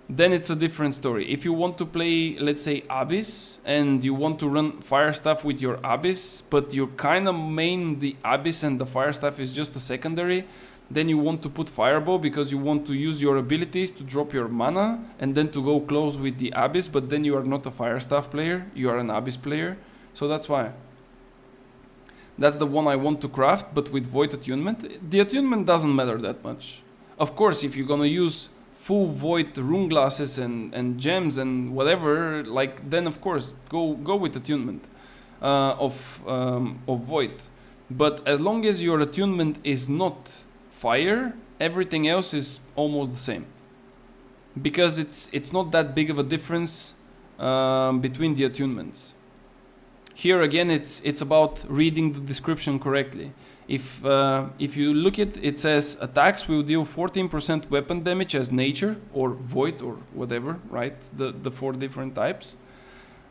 then it's a different story. If you want to play, let's say, Abyss, and you want to run fire staff with your Abyss, but you kind of main the Abyss and the fire staff is just a secondary, then you want to put Fireball because you want to use your abilities to drop your mana and then to go close with the Abyss, but then you are not a fire staff player, you are an Abyss player. So that's why. That's the one I want to craft, but with Void Attunement. The attunement doesn't matter that much. Of course, if you're gonna use full Void rune glasses and gems and whatever, like, then of course go with attunement of Void. But as long as your attunement is not fire, everything else is almost the same, because it's not that big of a difference between the attunements. Here again, it's about reading the description correctly. If you look at it, says attacks will deal 14% weapon damage as nature or void or whatever, right? The 4 different types.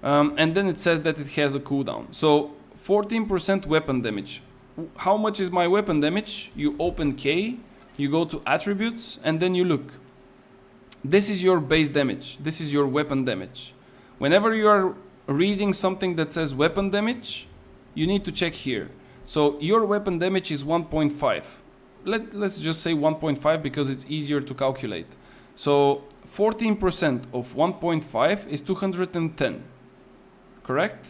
And then it says that it has a cooldown. So 14% weapon damage. How much is my weapon damage? You open K, you go to attributes, and then you look. This is your base damage. This is your weapon damage. Whenever you are reading something that says weapon damage, you need to check here. So your weapon damage is 1.5. Let's just say 1.5 because it's easier to calculate. So 14% of 1.5 is 210. Correct?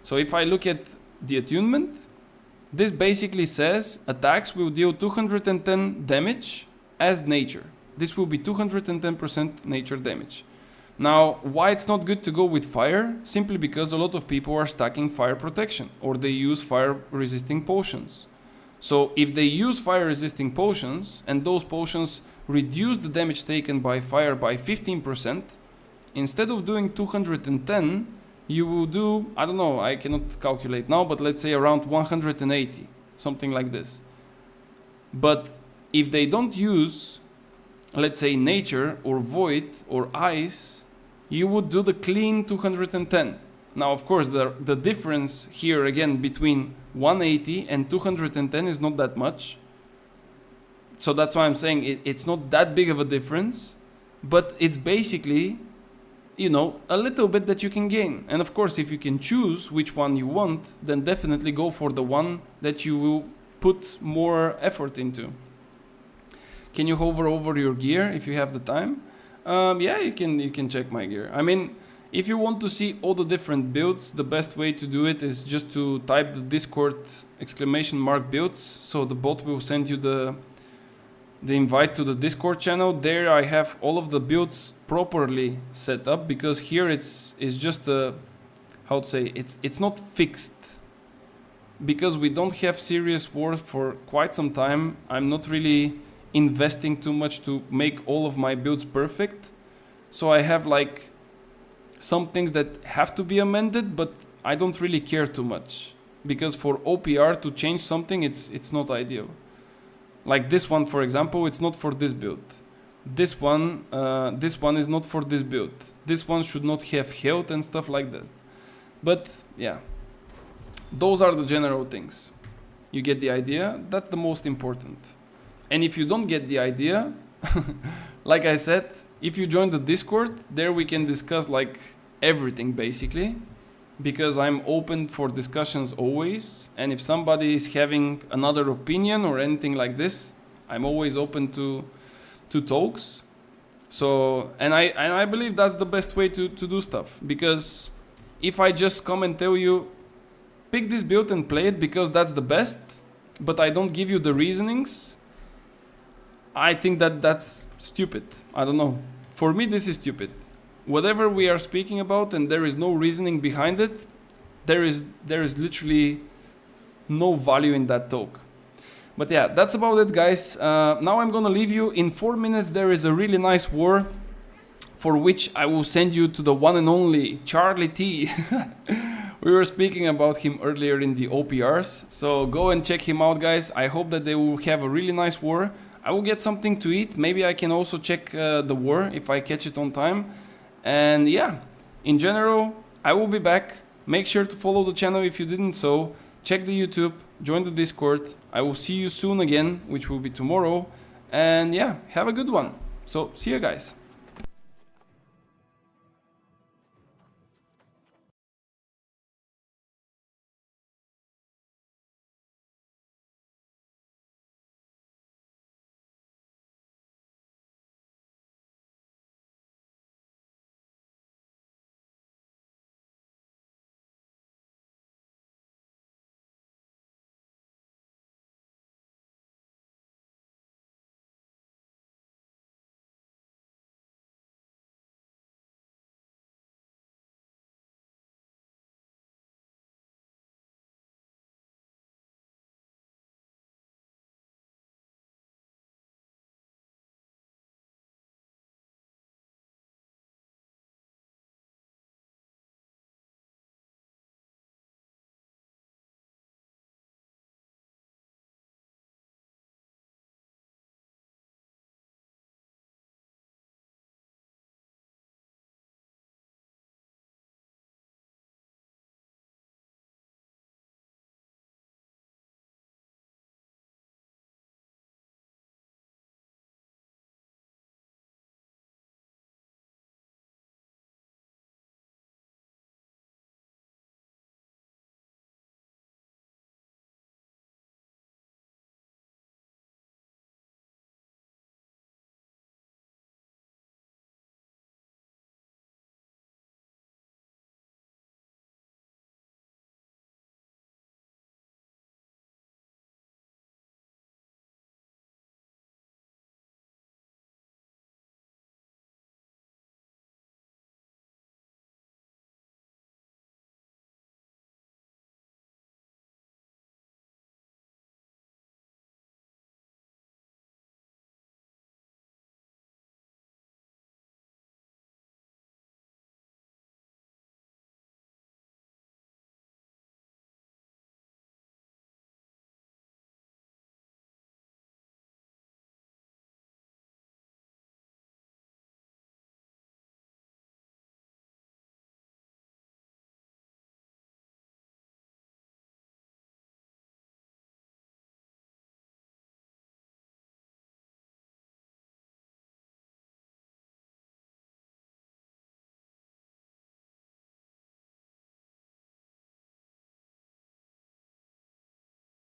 So if I look at the attunement, this basically says attacks will deal 210 damage as nature. This will be 210% nature damage. Now, why it's not good to go with fire? Simply because a lot of people are stacking fire protection or they use fire resisting potions. So if they use fire resisting potions and those potions reduce the damage taken by fire by 15%, instead of doing 210, you will do, I don't know, I cannot calculate now, but let's say around 180, something like this. But if they don't use, let's say nature or void or ice, you would do the clean 210. Now, of course, the difference here again between 180 and 210 is not that much. So that's why I'm saying it's not that big of a difference, but it's basically, you know, a little bit that you can gain. And of course, if you can choose which one you want, then definitely go for the one that you will put more effort into. Can you hover over your gear if you have the time? Yeah, you can check my gear. I mean, if you want to see all the different builds, the best way to do it is just to type the Discord ! builds. So the bot will send you the invite to the Discord channel. There I have all of the builds properly set up, because here it's just a, how to say, it's not fixed. Because we don't have serious wars for quite some time, I'm not really investing too much to make all of my builds perfect. So I have like some things that have to be amended, but I don't really care too much, because for OPR to change something, it's not ideal. Like this one, for example, it's not for this build. This one is not for this build. This one should not have health and stuff like that. But yeah, those are the general things. You get the idea? That's the most important. And if you don't get the idea, like I said, if you join the Discord, there we can discuss like everything basically, because I'm open for discussions always. And if somebody is having another opinion or anything like this, I'm always open to talks. So, and I believe that's the best way to do stuff, because if I just come and tell you, pick this build and play it because that's the best, but I don't give you the reasonings, I think that's stupid. I don't know. For me, this is stupid. Whatever we are speaking about and there is no reasoning behind it, there is literally no value in that talk. But yeah, that's about it, guys. Now I'm gonna leave you. In 4 minutes, there is a really nice war for which I will send you to the one and only Charlie T. We were speaking about him earlier in the OPRs. So go and check him out, guys. I hope that they will have a really nice war. I will get something to eat. Maybe I can also check the war if I catch it on time. And yeah, in general, I will be back. Make sure to follow the channel if you didn't so. Check the YouTube, join the Discord. I will see you soon again, which will be tomorrow. And yeah, have a good one. So see you guys.